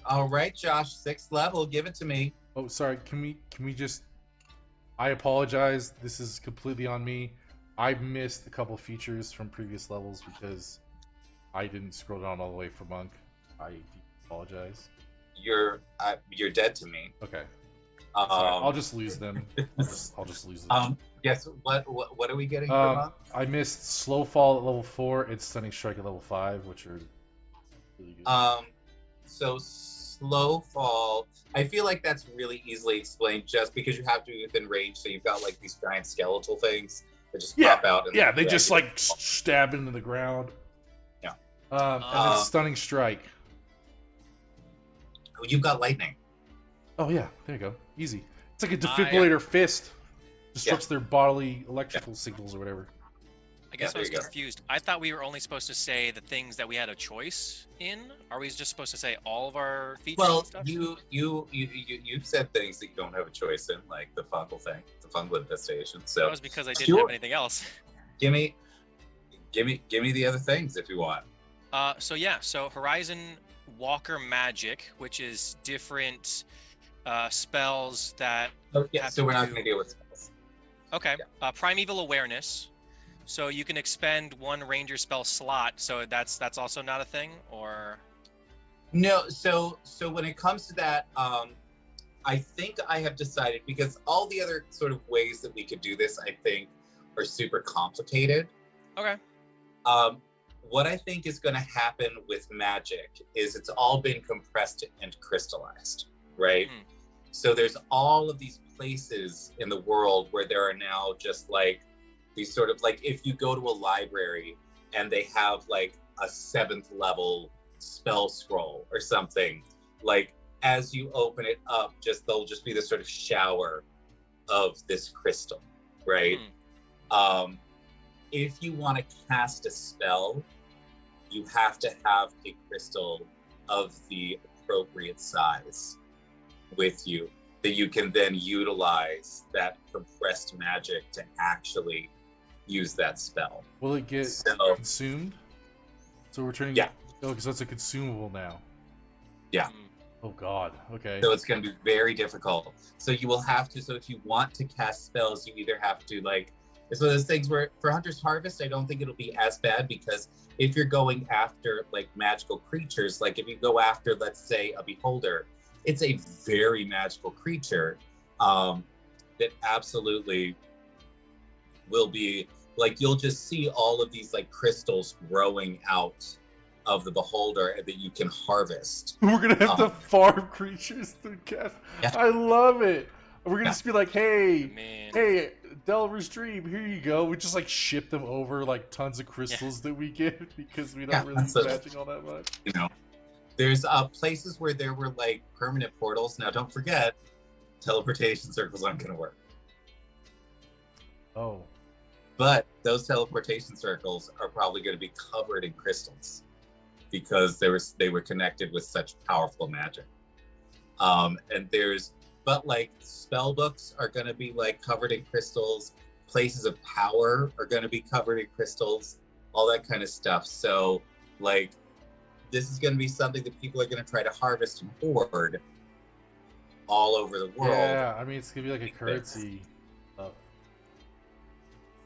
S1: All right, Josh, 6th level, give it to me.
S3: Oh, sorry. Can we just? I apologize. This is completely on me. I missed a couple features from previous levels because I didn't scroll down all the way for Monk. I apologize.
S1: You're dead to me.
S3: Okay. Sorry, I'll just lose them. I'll just lose them.
S1: Guess what are we getting from Monk?
S3: I missed Slow Fall at level 4 and Stunning Strike at level 5, which are really good.
S1: So slow fall, I feel like that's really easily explained just because you have to be within range, so you've got like these giant skeletal things that just pop out. And
S3: they just like stab into the ground.
S1: Yeah.
S3: And then Stunning Strike.
S1: You've got lightning.
S3: Oh yeah, there you go. Easy. It's like a defibrillator fist. Disrupts their bodily electrical signals or whatever.
S2: I guess I was
S1: there you go.
S2: confused. I thought we were only supposed to say the things that we had a choice in. Are we just supposed to say all of our features
S1: Well,
S2: and stuff?
S1: you've said things that you don't have a choice in, like the fungal thing, the fungal infestation. So
S2: That was because I didn't have anything else.
S1: give me the other things if you want.
S2: So Horizon Walker Magic, which is different spells that have
S1: So
S2: to
S1: we're not
S2: do-
S1: going to deal with spells.
S2: Okay. Primeval Awareness. So you can expend one ranger spell slot. So that's also not a thing, or
S1: No, so when it comes to that, I think I have decided, because all the other sort of ways that we could do this, I think, are super complicated.
S2: okay.
S1: What I think is going to happen with magic is it's all been compressed and crystallized, right?
S2: Hmm.
S1: So there's all of these places in the world where there are now just like these sort of like, if you go to a library and they have like a 7th level spell scroll or something, like as you open it up, there'll just be this sort of shower of this crystal, right? If you want to cast a spell, you have to have a crystal of the appropriate size with you that you can then utilize that compressed magic to actually use that spell.
S3: Will it get consumed? So we're turning.
S1: Yeah.
S3: Oh, because that's a consumable now.
S1: Yeah.
S3: Oh God. Okay.
S1: So it's going to be very difficult. So you will have to. So if you want to cast spells, you either have to like. It's one of those things where for Hunter's Harvest, I don't think it'll be as bad, because if you're going after like magical creatures, like if you go after, let's say, a beholder, it's a very magical creature that absolutely will be like, you'll just see all of these like crystals growing out of the beholder that you can harvest.
S3: We're gonna have to farm creatures through cast.
S1: Yeah.
S3: I love it. We're gonna just be like, hey,
S2: Man.
S3: hey, Delver's Dream, here you go. We just like ship them over like tons of crystals that we get because we don't really use magic all that much.
S1: You know, there's places where there were like permanent portals. Now, don't forget, teleportation circles aren't gonna work.
S3: Oh.
S1: But those teleportation circles are probably going to be covered in crystals because they were connected with such powerful magic. But like spell books are going to be like covered in crystals. Places of power are going to be covered in crystals. All that kind of stuff. So like this is going to be something that people are going to try to harvest and hoard all over the world.
S3: Yeah, I mean it's gonna be like a currency stuff.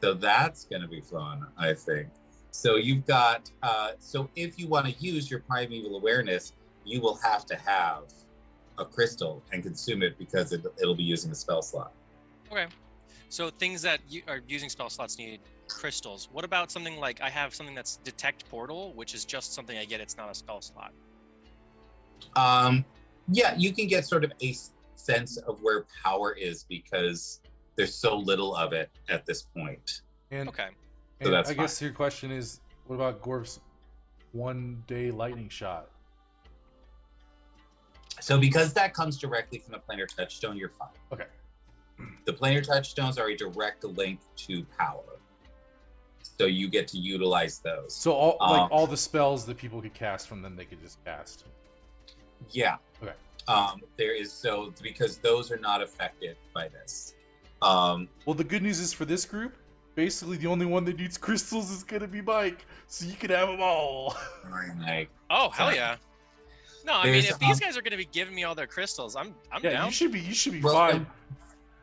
S1: So that's going to be fun, I think. So you've got, so if you want to use your primeval awareness, you will have to have a crystal and consume it because it'll be using a spell slot.
S2: Okay. So things that are using spell slots need crystals. What about something like I have something that's detect portal, which is just something I get. It's not a spell slot.
S1: Yeah, you can get sort of a sense of where power is because there's so little of it at this point.
S3: And,
S2: Okay.
S3: and
S1: So that's
S3: I guess your question is, what about Gorf's 1 day lightning shot?
S1: So because that comes directly from the planar touchstone, you're fine.
S3: Okay.
S1: The planar touchstones are a direct link to power. So you get to utilize those.
S3: So all the spells that people could cast from them, they could just cast.
S1: Yeah.
S3: Okay.
S1: Because those are not affected by this.
S3: Well, the good news is for this group, basically the only one that needs crystals is gonna be Mike, so you can have them all.
S1: Like,
S2: Oh hell yeah! No, I mean
S1: There's,
S2: if these guys are going to be giving me all their crystals, I'm
S3: Yeah,
S2: down.
S3: you should be
S1: well,
S3: fine.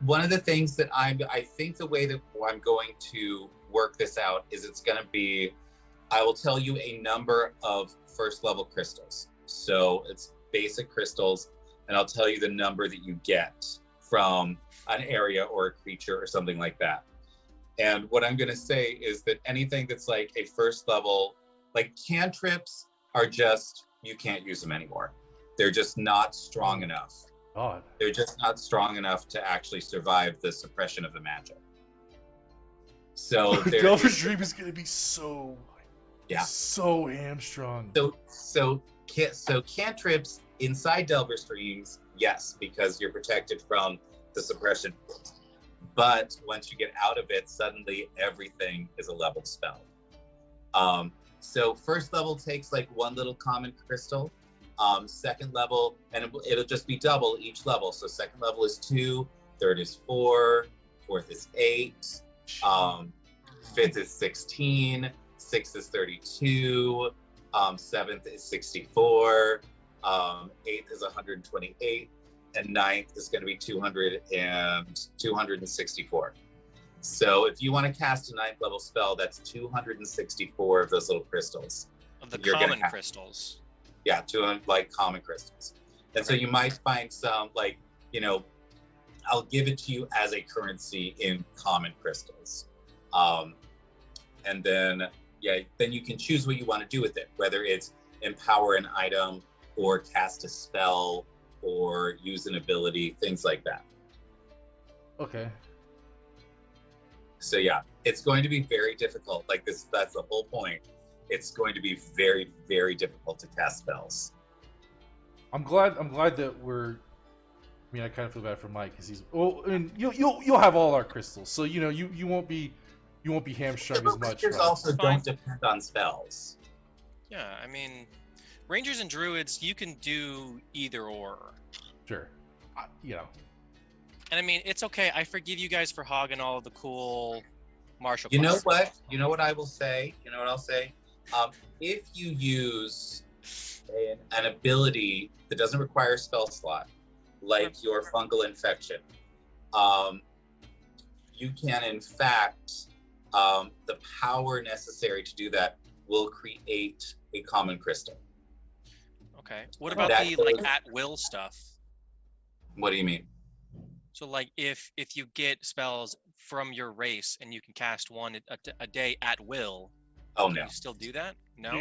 S1: one of the things that I think the way that I'm going to work this out is it's going to be, I will tell you a number of first level crystals. So it's basic crystals, and I'll tell you the number that you get from an area or a creature or something like that. And what I'm going to say is that anything that's like a first level, like cantrips are just, you can't use them anymore. They're just not strong enough.
S3: God.
S1: They're just not strong enough to actually survive the suppression of the magic. So
S3: Delver's Dream is gonna be so hamstrung.
S1: So cantrips inside Delver's Dreams, yes, because you're protected from the suppression. But once you get out of it, suddenly everything is a level spell. So first level takes like one little common crystal. Second level, and it'll just be double each level. So second level is 2, third is 4, fourth is 8, fifth is 16, sixth is 32, seventh is 64, eighth is 128, and ninth is going to be 264. So if you want to cast a 9th level spell, that's 264 of those little crystals.
S2: Of the
S1: You're
S2: common
S1: gonna have.
S2: crystals.
S1: Yeah, 200 like common crystals. And so you might find some like, I'll give it to you as a currency in common crystals. And then you can choose what you want to do with it, whether it's empower an item or cast a spell or use an ability, things like that.
S3: Okay.
S1: So yeah, it's going to be very difficult. Like that's the whole point. It's going to be very, very difficult to cast spells.
S3: I'm glad that we're. I mean, I kind of feel bad for Mike because he's. Well, and you'll have all our crystals, so you won't be hamstrung as much.
S1: Creatures also don't depend on spells.
S2: Yeah, I mean, rangers and druids, you can do either or.
S3: Sure.
S2: And I mean, it's okay. I forgive you guys for hogging all of the cool martial.
S1: You know
S2: classes.
S1: what? You know what I will say? You know what I'll say? If you use an ability that doesn't require a spell slot, like your fungal infection, you can, in fact, the power necessary to do that will create a common crystal.
S2: Okay. What about
S1: That
S2: the
S1: goes-
S2: at will stuff?
S1: What do you mean?
S2: So like if you get spells from your race and you can cast one a day at will,
S1: Oh,
S2: can
S1: no.
S2: you still do that? No.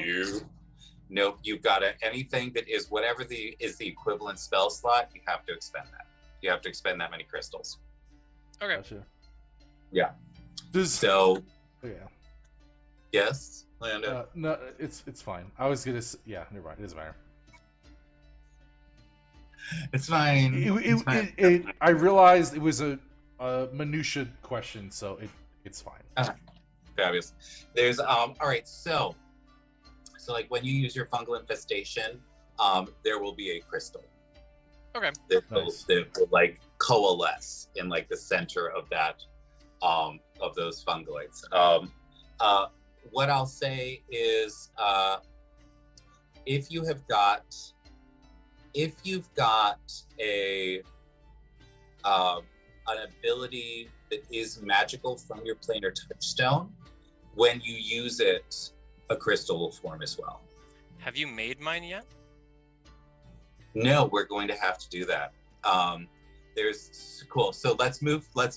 S1: Nope, you've got to, anything that is whatever is the equivalent spell slot, you have to expend that. You have to expend that many crystals.
S2: Okay.
S3: Gotcha.
S1: Yeah.
S3: Oh, yeah.
S1: Yes, Lando.
S3: No, it's fine. I was gonna. Yeah, never mind. It doesn't matter.
S1: It's fine.
S3: I realized it was a minutia question, so it's fine.
S1: Fabulous. There's all right. So like when you use your fungal infestation, there will be a crystal.
S2: Okay.
S1: That will like coalesce in like the center of that of those fungoids. What I'll say is if you've got a an ability that is magical from your planar touchstone, when you use it, a crystal will form as well.
S2: Have you made mine yet?
S1: No, we're going to have to do that. There's cool. So let's move on.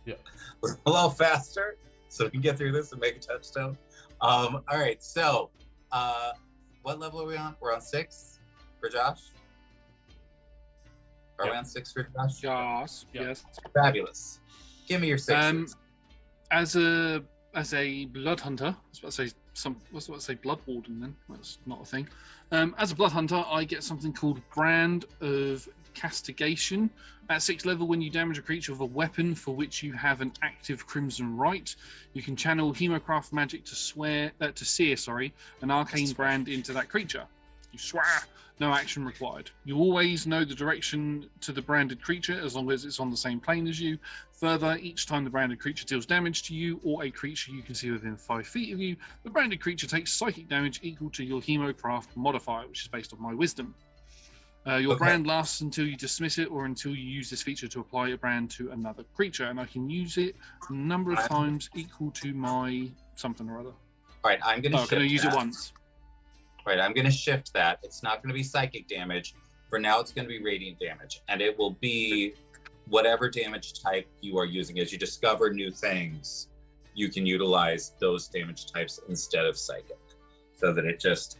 S3: Yeah.
S1: A little faster so we can get through this and make a touchstone. All right. So, what level are we on? We're on 6 for Josh. Are we on 6 for Josh?
S4: Yes.
S3: Yep.
S4: Yes.
S1: Fabulous. Give me your 6.
S4: As a blood hunter, I was about to say blood warden. Then that's not a thing. As a blood hunter, I get something called Brand of Castigation. At 6th level, when you damage a creature with a weapon for which you have an active Crimson Rite, you can channel Hemocraft magic to sear an arcane brand into that creature. You swear. No action required. You always know the direction to the branded creature as long as it's on the same plane as you. Further, each time the branded creature deals damage to you or a creature you can see within 5 feet of you, the branded creature takes psychic damage equal to your Hemocraft modifier, which is based on my wisdom. Your brand lasts until you dismiss it or until you use this feature to apply a brand to another creature, and I can use it a number of times equal to my something or other.
S1: All right, I'm going to shift
S4: can I use
S1: that.
S4: it once?
S1: Right, I'm going to shift that. It's not going to be psychic damage. For now, it's going to be radiant damage, and it will be whatever damage type you are using. As you discover new things, you can utilize those damage types instead of psychic, so that it just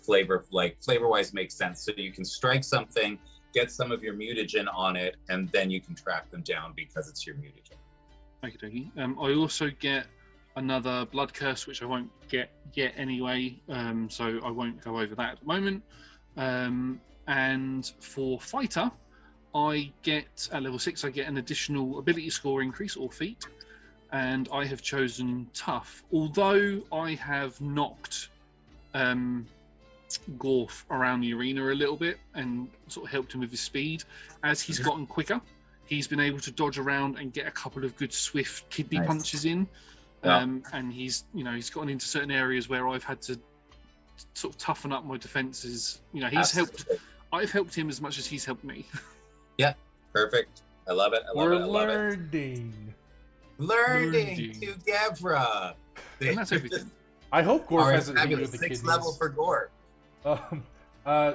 S1: flavor-wise makes sense. So you can strike something, get some of your mutagen on it, and then you can track them down because it's your mutagen.
S4: Okey-dokey. I also get another blood curse, which I won't get yet anyway, so I won't go over that at the moment. And for fighter, I get at level 6, I get an additional ability score increase or feat, and I have chosen tough. Although I have knocked Gorf around the arena a little bit and sort of helped him with his speed, as he's gotten quicker, he's been able to dodge around and get a couple of good swift kidney punches in. And he's gotten into certain areas where I've had to sort of toughen up my defenses. I've helped him as much as he's helped me.
S1: Yeah, perfect. I love it.
S3: We're learning
S1: together.
S4: And that's everything.
S3: I hope Gorf
S1: right,
S3: hasn't
S1: fabulous.
S3: with the
S1: 6th level for Gorf.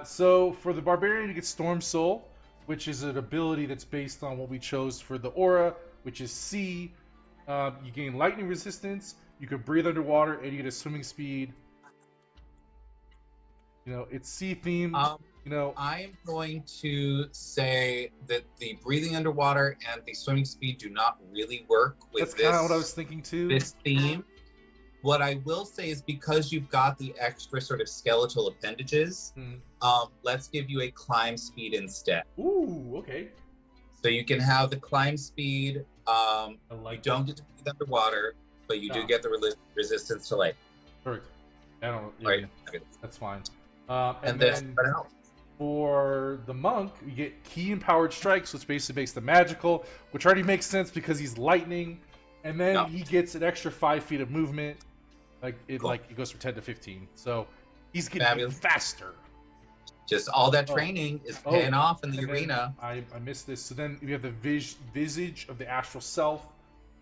S3: So for the barbarian, you get Storm Soul, which is an ability that's based on what we chose for the aura, which is C. You gain lightning resistance. You can breathe underwater, and you get a swimming speed. It's sea themed.
S1: I am going to say that the breathing underwater and the swimming speed do not really work with
S3: That's kind of what I was thinking too.
S1: This theme. What I will say is because you've got the extra sort of skeletal appendages, let's give you a climb speed instead.
S3: Ooh, okay.
S1: So you can have the climb speed. You don't get to breathe underwater, but you do get the resistance to light.
S3: Perfect.
S1: Right.
S3: That's fine.
S1: And then
S3: for the monk, you get key empowered strikes, which basically makes the magical, which already makes sense because he's lightning, and then he gets an extra 5 feet of movement. It goes from 10 to 15. So he's getting faster.
S1: Just all that training is paying off in the arena.
S3: I missed this. So then we have the Visage of the Astral Self,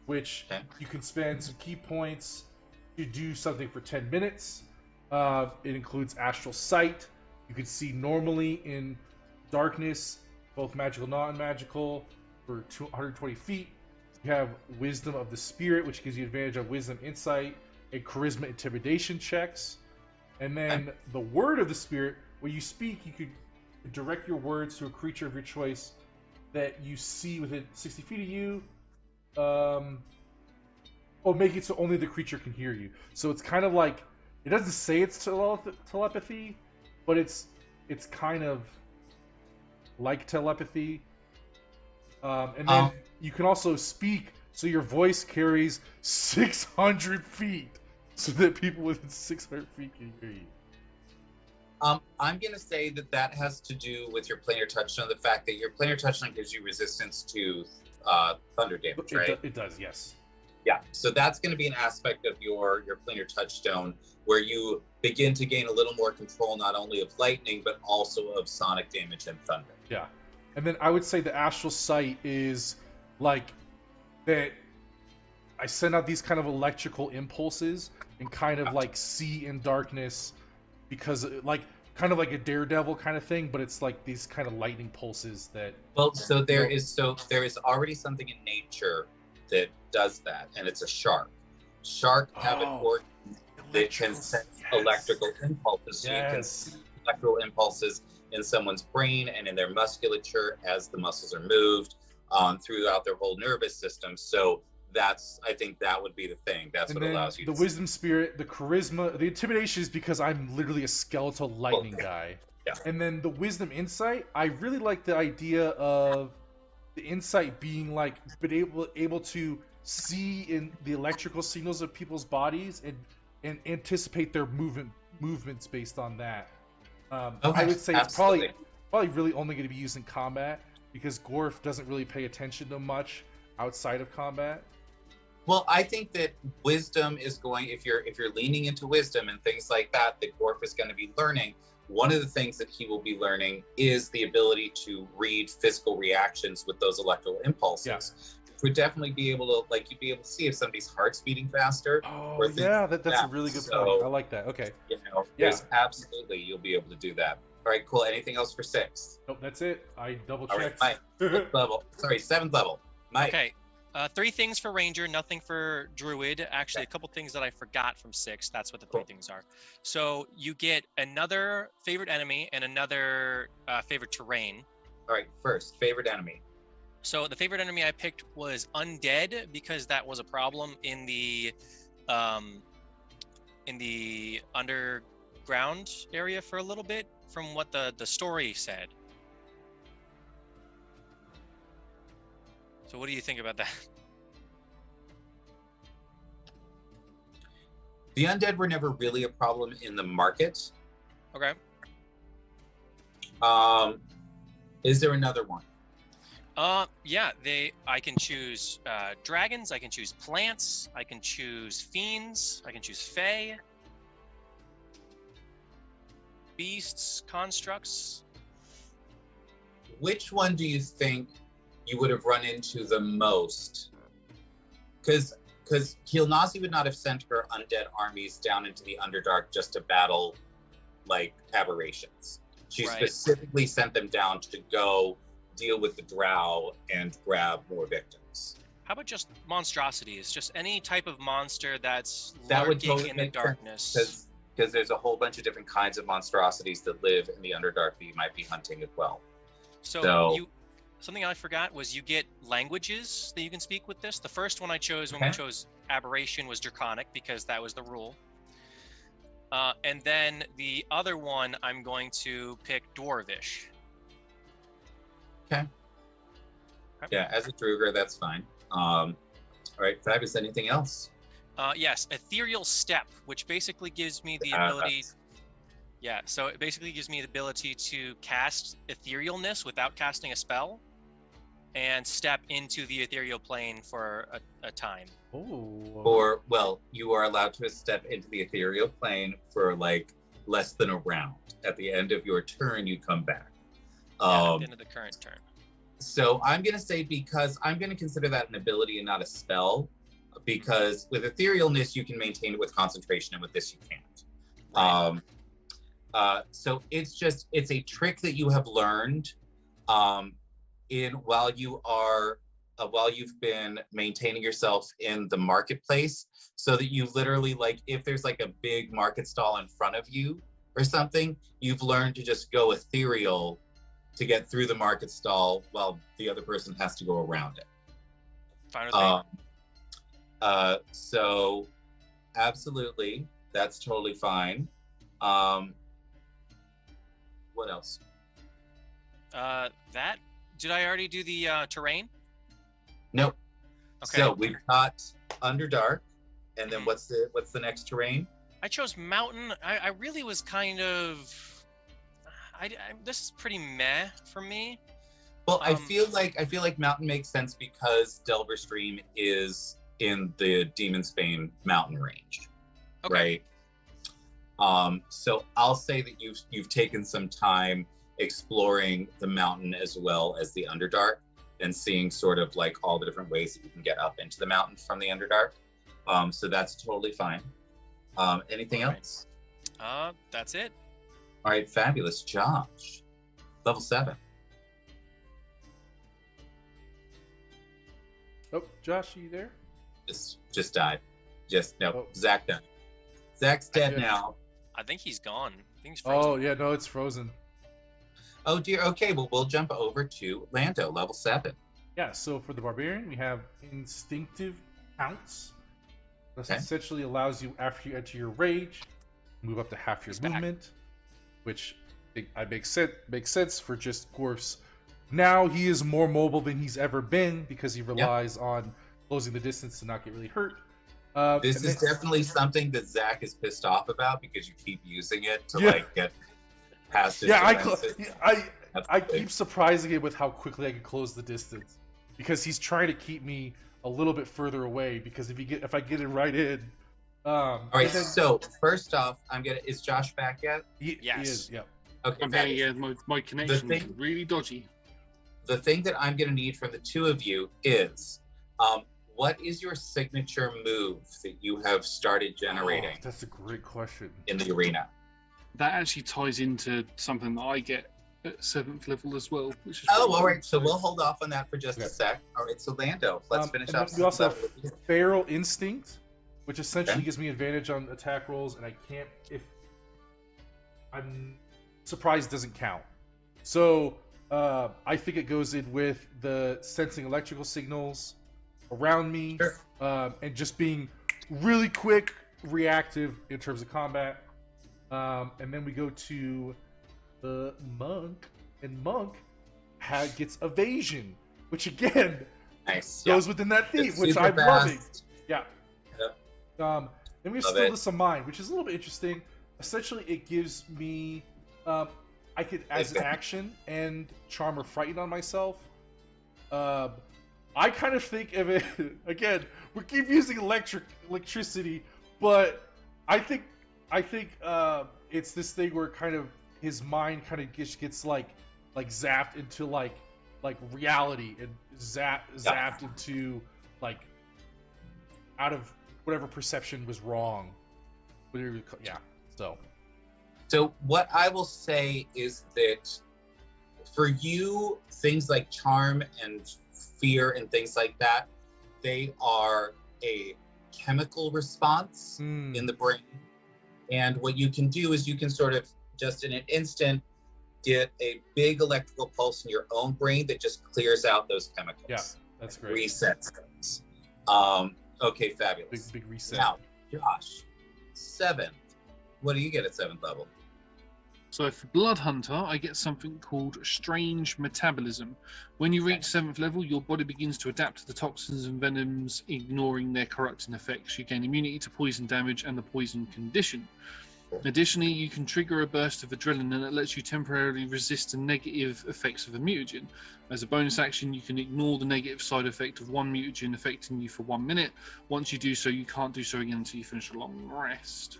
S3: which you can spend some key points to do something for 10 minutes. It includes Astral Sight. You can see normally in darkness, both magical and non-magical, for 120 feet. You have Wisdom of the Spirit, which gives you advantage on Wisdom, Insight, and Charisma Intimidation checks. And then the word of the spirit, when you speak, you could direct your words to a creature of your choice that you see within 60 feet of you. Or make it so only the creature can hear you. So it's kind of like, it doesn't say it's telepathy, but it's kind of like telepathy. And then you can also speak, so your voice carries 600 feet, so that people within 600 feet can hear you.
S1: I'm going to say that has to do with your planar touchstone, the fact that your planar touchstone gives you resistance to thunder damage, right?
S3: It does, yes.
S1: Yeah, so that's going to be an aspect of your planar touchstone where you begin to gain a little more control, not only of lightning, but also of sonic damage and thunder.
S3: Yeah. And then I would say the astral sight is like that I send out these kind of electrical impulses and kind of like see in darkness, because like kind of like a daredevil kind of thing, but it's like these kind of lightning pulses that.
S1: Well, there is already something in nature that does that, and it's a shark. Shark have an organ that can sense electrical impulses. So you can see electrical impulses in someone's brain and in their musculature as the muscles are moved throughout their whole nervous system. So I think that would be the thing. That's what allows you
S3: the wisdom spirit, the charisma, the intimidation is because I'm literally a skeletal lightning guy.
S1: Yeah.
S3: And then the wisdom insight, I really like the idea of the insight being like able to see in the electrical signals of people's bodies and anticipate their movements based on that. I would say it's probably really only going to be used in combat, because Gorf doesn't really pay attention to much outside of combat.
S1: Well, I think that wisdom is going, if you're leaning into wisdom and things like that Gorf is going to be learning. One of the things that he will be learning is the ability to read physical reactions with those electrical impulses. Yeah. Would definitely be able to, like, you'd be able to see if somebody's heart's beating faster.
S3: Oh, yeah, that's a really good point. I like that. Okay.
S1: There's absolutely, you'll be able to do that. All right, cool. Anything else for 6th?
S3: Nope, that's it. I double checked.
S1: All right, Mike. 7th level. Mike.
S2: Okay. 3 things for Ranger, nothing for Druid. Actually, a couple things that I forgot from 6. That's what the 3 things are. So you get another favorite enemy and another favorite terrain.
S1: All right, first, favorite enemy.
S2: So the favorite enemy I picked was undead, because that was a problem in the underground area for a little bit, from what the story said. So what do you think about that?
S1: The undead were never really a problem in the market.
S2: Okay.
S1: Is there another one?
S2: Yeah, I can choose dragons, I can choose plants, I can choose fiends, I can choose fae, beasts, constructs.
S1: Which one do you think you would have run into the most? Because Kilnazi would not have sent her undead armies down into the Underdark just to battle, like, aberrations. She specifically sent them down to go deal with the drow and grab more victims.
S2: How about just monstrosities? Just any type of monster that's lurking in the darkness.
S1: Because there's a whole bunch of different kinds of monstrosities that live in the Underdark that you might be hunting as well.
S2: So something I forgot was you get languages that you can speak with this. The first one I chose when we chose Aberration was Draconic, because that was the rule. And then the other one, I'm going to pick Dwarvish.
S1: Okay. Yeah, as a Druger, that's fine. All right, Fabulous, anything else?
S2: Yes, Ethereal Step, which basically gives me the ability... Yeah, so it basically gives me the ability to cast etherealness without casting a spell, and step into the ethereal plane for a time.
S3: Ooh.
S1: You are allowed to step into the ethereal plane for, like, less than a round. At the end of your turn, you come back.
S2: At the end of the current turn.
S1: So I'm going to say, because I'm going to consider that an ability and not a spell, because with etherealness, you can maintain it with concentration, and with this, you can't.
S2: Right.
S1: So it's a trick that you have learned while you are while you've been maintaining yourself in the marketplace, so that you literally, like, if there's like a big market stall in front of you or something, you've learned to just go ethereal to get through the market stall while the other person has to go around it.
S2: Fine with me.
S1: So absolutely, that's totally fine. What else?
S2: That did I already do the terrain?
S1: Nope.
S2: Okay.
S1: So we've got Underdark, and then
S2: Mhm.
S1: what's the next terrain?
S2: I chose mountain. I really was kind of. This is pretty meh for me.
S1: Well, I feel like mountain makes sense because Delver Stream is in the Demon's Bane mountain range,
S2: Okay.
S1: right? So I'll say that you've taken some time exploring the mountain as well as the Underdark, and seeing sort of like all the different ways that you can get up into the mountain from the Underdark. So that's totally fine. Anything
S2: All right.
S1: else?
S2: That's it.
S1: All right, fabulous. Josh, level 7.
S3: Oh, Josh, are you there?
S1: Just died. No.
S3: Oh.
S1: Zach died. Zach's dead
S3: Yeah.
S1: now.
S2: I think he's gone. I think he's frozen.
S3: Oh, yeah, no, it's frozen.
S1: Oh dear. Okay, well we'll jump over to Lando, level 7.
S3: Yeah, so for the Barbarian, we have Instinctive Pounce. This
S1: Okay.
S3: essentially allows you, after you enter your rage, move up to half your
S2: He's back.
S3: movement, which makes sense for just Gorf's. Now he is more mobile than he's ever been because he relies on closing the distance to not get really hurt.
S1: This is definitely something that Zach is pissed off about because you keep using it to like get past his defenses.
S3: I keep surprising him with how quickly I can close the distance because he's trying to keep me a little bit further away because if I get it right in.
S1: All right. So first off, is Josh back yet?
S3: Yes.
S2: He
S3: is. Yeah.
S1: Okay.
S4: I'm very, my connection is really dodgy.
S1: The thing that I'm going to need from the two of you is, what is your signature move that you have started generating?
S3: Oh, that's a great question.
S1: In the arena.
S4: That actually ties into something that I get at 7th level as well, which is
S1: all right. So we'll hold off on that for just a sec. All right. So Lando, let's finish up.
S3: We also have Feral Instinct, which essentially gives me advantage on attack rolls, and I can't if I'm surprised doesn't count. So I think it goes in with the sensing electrical signals around me, and just being really quick, reactive in terms of combat. And then we go to the Monk, and Monk gets evasion, which again goes within that theme, which I'm loving. Yeah. Then we have Stillness of Mind, which is a little bit interesting. Essentially, it gives me I could, as an action, and Charm or Frighten on myself. I kind of think of it again. We keep using electricity, but I think it's this thing where kind of his mind kind of gets like zapped into like reality and zapped into like out of whatever perception was wrong.
S1: So what I will say is that for you, things like charm and fear and things like that, they are a chemical response in the brain. And what you can do is you can sort of just in an instant get a big electrical pulse in your own brain that just clears out those chemicals.
S3: Yeah, that's great.
S1: Resets things. Okay, fabulous.
S3: Big reset.
S1: Now, Josh, 7th. What do you get at 7th level?
S4: So for Blood Hunter, I get something called Strange Metabolism. When you reach 7th level, your body begins to adapt to the toxins and venoms, ignoring their corrupting effects. You gain immunity to poison damage and the poison condition. Additionally, you can trigger a burst of adrenaline that lets you temporarily resist the negative effects of a mutagen. As a bonus action, you can ignore the negative side effect of one mutagen affecting you for 1 minute. Once you do so, you can't do so again until you finish a long rest.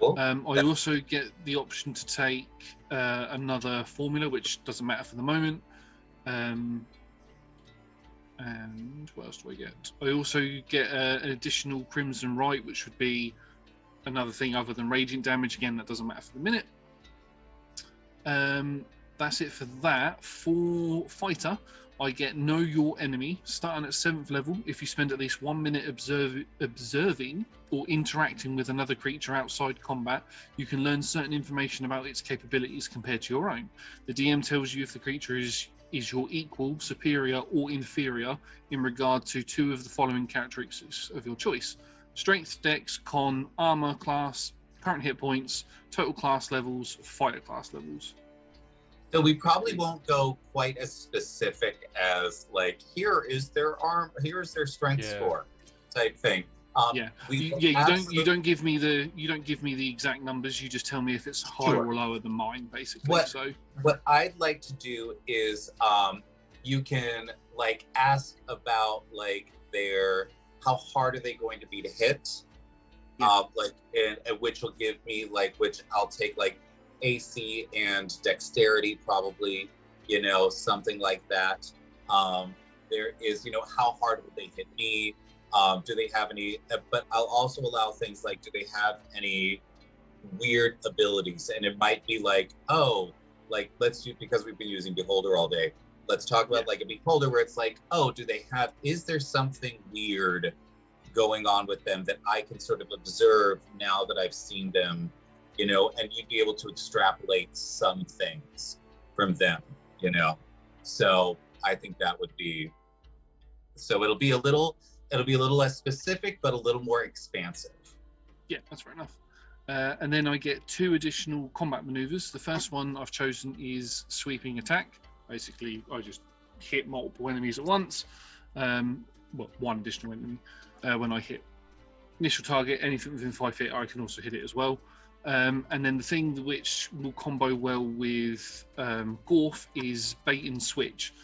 S4: I also get the option to take another formula, which doesn't matter for the moment. And what else do I get? I also get an additional Crimson Right, which would be another thing other than radiant damage. Again, that doesn't matter for the minute. That's it for that. For Fighter, I get Know Your Enemy, starting at 7th level. If you spend at least 1 minute observing or interacting with another creature outside combat, you can learn certain information about its capabilities compared to your own. The DM tells you if the creature is your equal, superior, or inferior in regard to 2 of the following characteristics of your choice: Strength, Dex, Con, Armor class, current hit points, total class levels, fighter class levels.
S1: So we probably won't go quite as specific as like, here's their strength score type thing.
S4: You don't give me the exact numbers. You just tell me if it's higher or lower than mine, basically.
S1: What I'd like to do is you can like ask about like how hard are they going to be to hit, which will give me which I'll take AC and dexterity, probably, something like that. There is, how hard will they hit me? Do they have any, but I'll also allow things like, do they have any weird abilities? And it might be let's do, because we've been using Beholder all day, let's talk about a Beholder where it's is there something weird going on with them that I can sort of observe now that I've seen them, and you'd be able to extrapolate some things from them, So I think that would be, it'll be a little less specific, but a little more expansive.
S4: Yeah, that's fair enough. And then I get 2 additional combat maneuvers. The first one I've chosen is sweeping attack. Basically, I just hit multiple enemies at once. One additional enemy. When I hit initial target, anything within 5 feet, I can also hit it as well. And then the thing which will combo well with Gorf is bait and switch.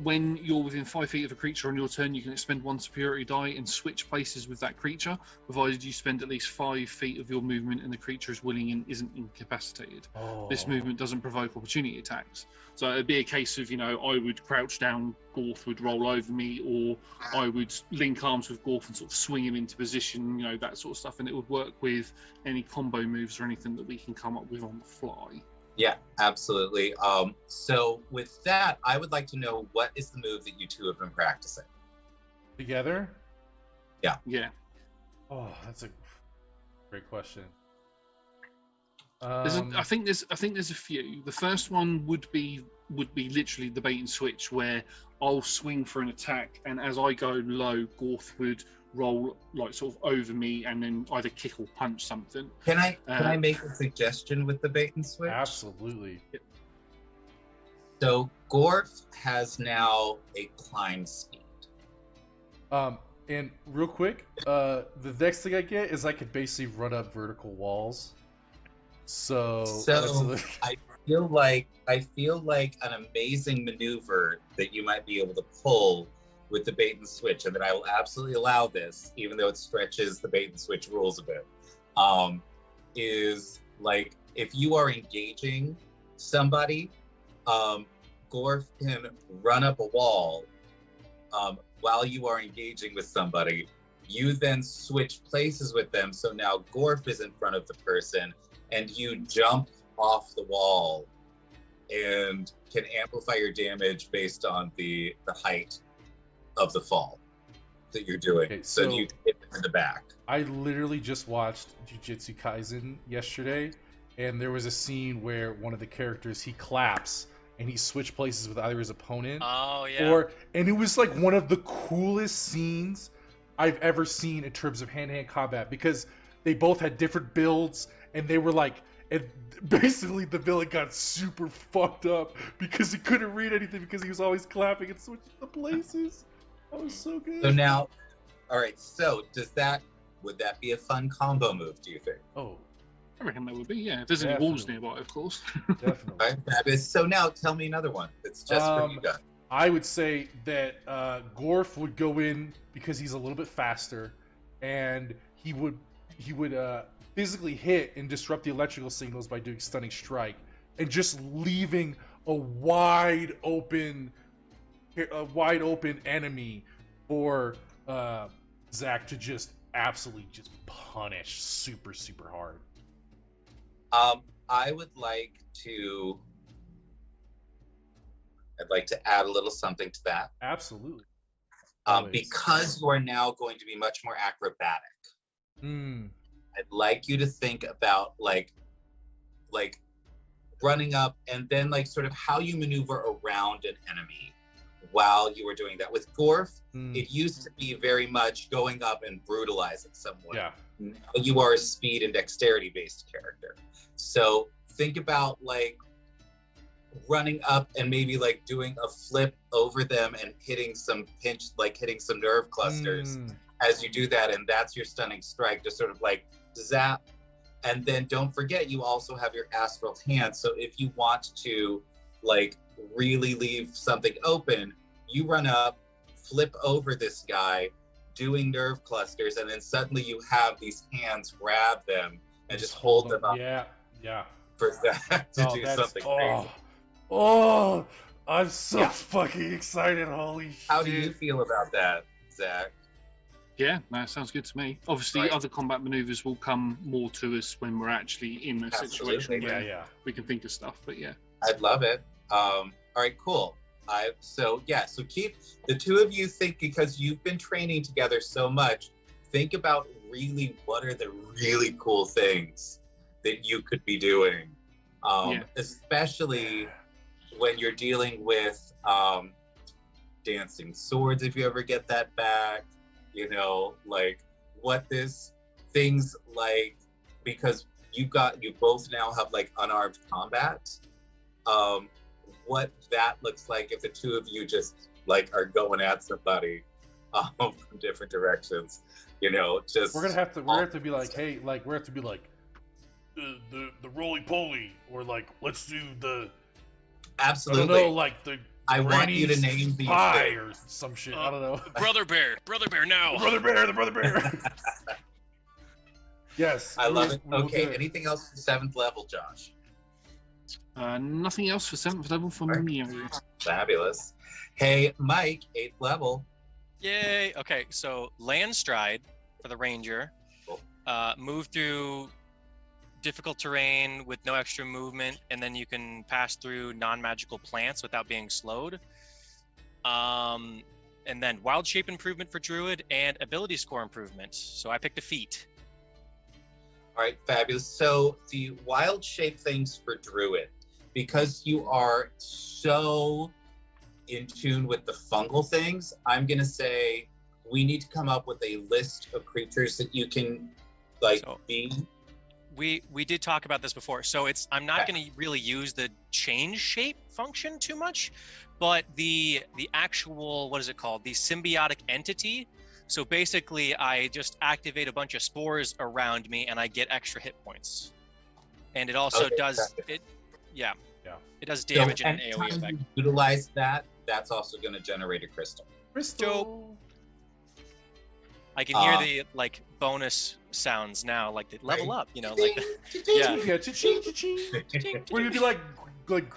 S4: When you're within 5 feet of a creature on your turn, you can expend 1 superiority die and switch places with that creature, provided you spend at least 5 feet of your movement and the creature is willing and isn't incapacitated. This movement doesn't provoke opportunity attacks. So it'd be a case of, I would crouch down, Gorf would roll over me, or I would link arms with Gorf and sort of swing him into position, that sort of stuff, and it would work with any combo moves or anything that we can come up with on the fly.
S1: Yeah, absolutely. So with that, I would like to know, what is the move that you 2 have been practicing
S3: together?
S1: Yeah.
S3: Oh, that's a great question.
S4: I think there's a few. The first one would be literally the bait and switch, where I'll swing for an attack, and as I go low, Gorf would roll sort of over me and then either kick or punch something.
S1: Can I make a suggestion with the bait and switch?
S3: Absolutely.
S1: So Gorf has now a climb speed.
S3: And real quick, the next thing I get is I could basically run up vertical walls. So
S1: I feel like an amazing maneuver that you might be able to pull with the bait and switch, and that I will absolutely allow this, even though it stretches the bait and switch rules a bit, is if you are engaging somebody, Gorf can run up a wall while you are engaging with somebody. You then switch places with them, so now Gorf is in front of the person, and you jump off the wall and can amplify your damage based on the height of the fall that you're doing. Okay, so you hit them in the back.
S3: I literally just watched Jujutsu Kaisen yesterday, and there was a scene where one of the characters, he claps and he switched places with either his opponent.
S2: Oh yeah.
S3: And it was one of the coolest scenes I've ever seen in terms of hand-to-hand combat, because they both had different builds, and they were and basically the villain got super fucked up because he couldn't read anything because he was always clapping and switching the places. That was so good.
S1: So now, all right, so would that be a fun combo move, do you think?
S3: Oh,
S4: I reckon that would be, yeah. If there's any walls nearby, of course.
S3: Definitely.
S1: All right, so now tell me another one that's just for you guys.
S3: I would say that Gorf would go in because he's a little bit faster, and he would physically hit and disrupt the electrical signals by doing stunning strike, and just leaving a wide open enemy for Zach to just absolutely just punish super, super hard.
S1: I would like to, I'd like to add a little something to that.
S3: Absolutely.
S1: Because you are now going to be much more acrobatic. I'd like you to think about like running up and then like sort of how you maneuver around an enemy while you were doing that. With Gorf, it used to be very much going up and brutalizing someone.
S3: Yeah.
S1: Now you are a speed and dexterity based character. So think about like running up and maybe like doing a flip over them and hitting some nerve clusters as you do that, and that's your stunning strike to sort of like zap. And then don't forget, you also have your astral hand. So if you want to like really leave something open, you run up, flip over this guy, doing nerve clusters, and then suddenly you have these hands grab them and just hold them up.
S3: Yeah.
S1: For that to do something crazy.
S3: Oh, I'm so fucking excited! Holy shit!
S1: How do you feel about that, Zach?
S4: Yeah, that sounds good to me. Obviously, other combat maneuvers will come more to us when we're actually in a situation where we can think of stuff. But yeah,
S1: I'd love it. All right, cool. So keep the two of you think, because you've been training together so much. Think about really what are the really cool things that you could be doing, especially when you're dealing with dancing swords. If you ever get that back. You know, like what this things like, because you both now have like unarmed combat. What that looks like if the two of you just like are going at somebody from different directions. You know, just
S3: we're gonna have to be like, hey, like we're have to be like the roly poly, or like let's do the
S1: absolutely.
S3: I don't know, like the.
S1: I want you to name the
S3: pie or some shit. I don't know.
S2: Brother bear now.
S3: The brother bear. Yes.
S1: I love it. Okay. Anything else for 7th level, Josh?
S4: Nothing else for 7th level for me.
S1: Fabulous. Hey, Mike, 8th level.
S2: Yay. Okay, so land stride for the ranger.
S1: Cool.
S2: Move through difficult terrain with no extra movement, and then you can pass through non-magical plants without being slowed. And then wild shape improvement for druid and ability score improvement. So I picked a feat.
S1: All right, fabulous. So the wild shape things for druid, because you are so in tune with the fungal things, I'm gonna say we need to come up with a list of creatures that you can be.
S2: We did talk about this before, so I'm not going to really use the change shape function too much, but the actual, what is it called, the symbiotic entity. So basically, I just activate a bunch of spores around me, and I get extra hit points, and it also does it. Yeah, it does damage and an AOE effect.
S1: You utilize that. That's also going to generate a crystal.
S2: I can hear the like bonus sounds now, like they level up, you know, like
S3: We're gonna be like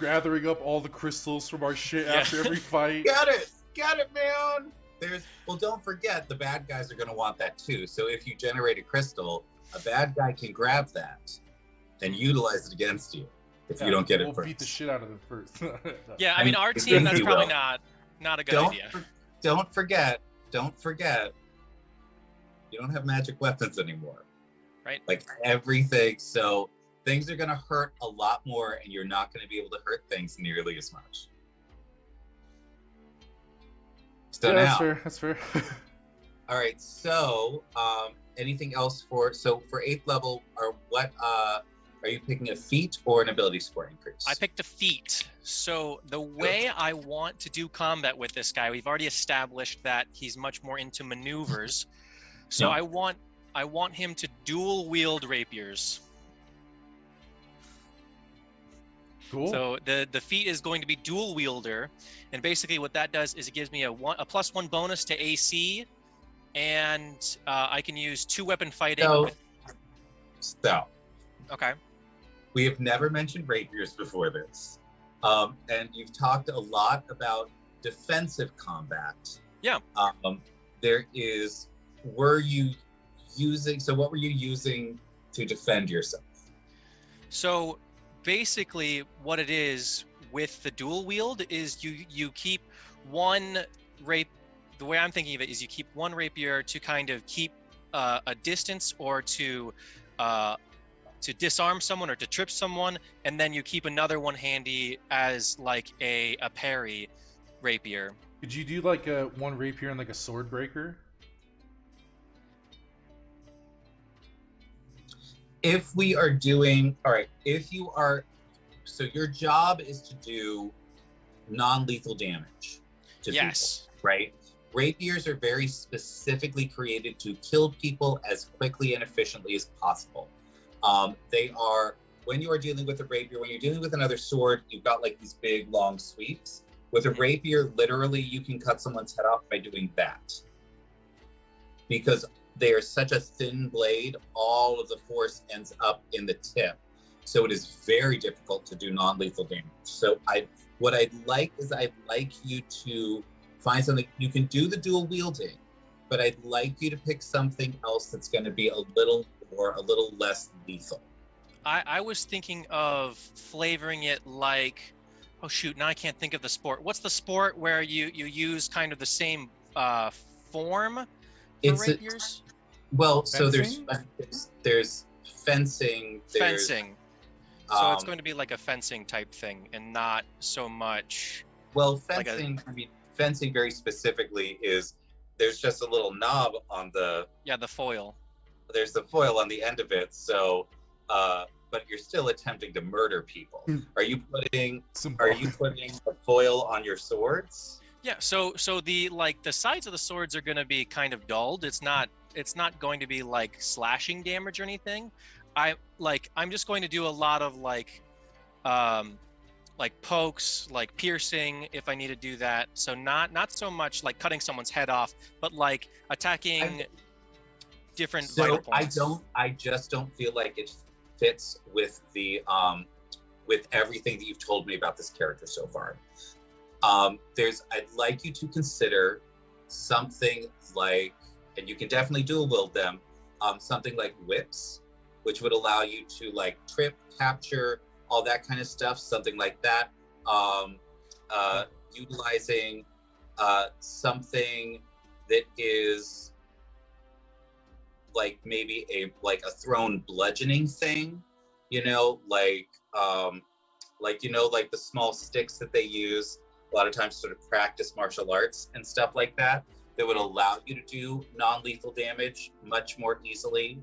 S3: gathering up all the crystals from our shit after every fight.
S1: Got it, man. Don't forget the bad guys are gonna want that too. So if you generate a crystal, a bad guy can grab that and utilize it against you if you don't get it first.
S3: We'll beat the shit out of them first.
S2: Yeah, I mean our team, that's probably not a good idea.
S1: Don't forget. You don't have magic weapons anymore.
S2: Right.
S1: Like everything. So things are going to hurt a lot more, and you're not going to be able to hurt things nearly as much. So
S3: that's fair.
S1: All right. So anything else for 8th level, are you picking a feat or an ability score increase?
S2: I picked a feat. So the way I want to do combat with this guy, we've already established that he's much more into maneuvers. So I want him to dual wield rapiers.
S3: Cool.
S2: So the feat is going to be dual wielder, and basically what that does is it gives me a +1 bonus to AC, and I can use 2-weapon fighting. Okay.
S1: We have never mentioned rapiers before this, and you've talked a lot about defensive combat.
S2: Yeah.
S1: What were you using to defend yourself?
S2: So basically what it is, with the dual wield is you keep one rape. The way I'm thinking of it is you keep one rapier to kind of keep a distance or to disarm someone or to trip someone, and then you keep another one handy as like a parry rapier.
S3: Could you do like a one rapier and like a sword breaker?
S1: If we are doing, all right, if you are, so your job is to do non-lethal damage to
S2: Yes.
S1: people, right? Rapiers are very specifically created to kill people as quickly and efficiently as possible. They are, when you are dealing with a rapier, when you're dealing with another sword, you've got like these big long sweeps. With a rapier, literally, you can cut someone's head off by doing that. Because they are such a thin blade, all of the force ends up in the tip. So it is very difficult to do non-lethal damage. So what I'd like you to find something, you can do the dual wielding, but I'd like you to pick something else that's going to be a little less lethal.
S2: I was thinking of flavoring it like, oh shoot, now I can't think of the sport. What's the sport where you use kind of the same form for rapiers?
S1: So there's fencing.
S2: Fencing. So it's going to be like a fencing type thing, and not so much.
S1: Well, fencing. Fencing very specifically is there's just a little knob on the.
S2: Yeah, the foil.
S1: There's the foil on the end of it, so. But you're still attempting to murder people. Are you putting a foil on your swords?
S2: Yeah. So the sides of the swords are going to be kind of dulled. It's not going to be like slashing damage or anything. I'm just going to do a lot of like pokes, like piercing if I need to do that. So not so much like cutting someone's head off, but like attacking different vital points.
S1: I just don't feel like it fits with the with everything that you've told me about this character so far. I'd like you to consider something like, and you can definitely dual wield them, something like whips, which would allow you to like trip, capture, all that kind of stuff, something like that. Utilizing something that is like maybe a thrown bludgeoning thing, like the small sticks that they use a lot of times to sort of practice martial arts and stuff like that would allow you to do non-lethal damage much more easily.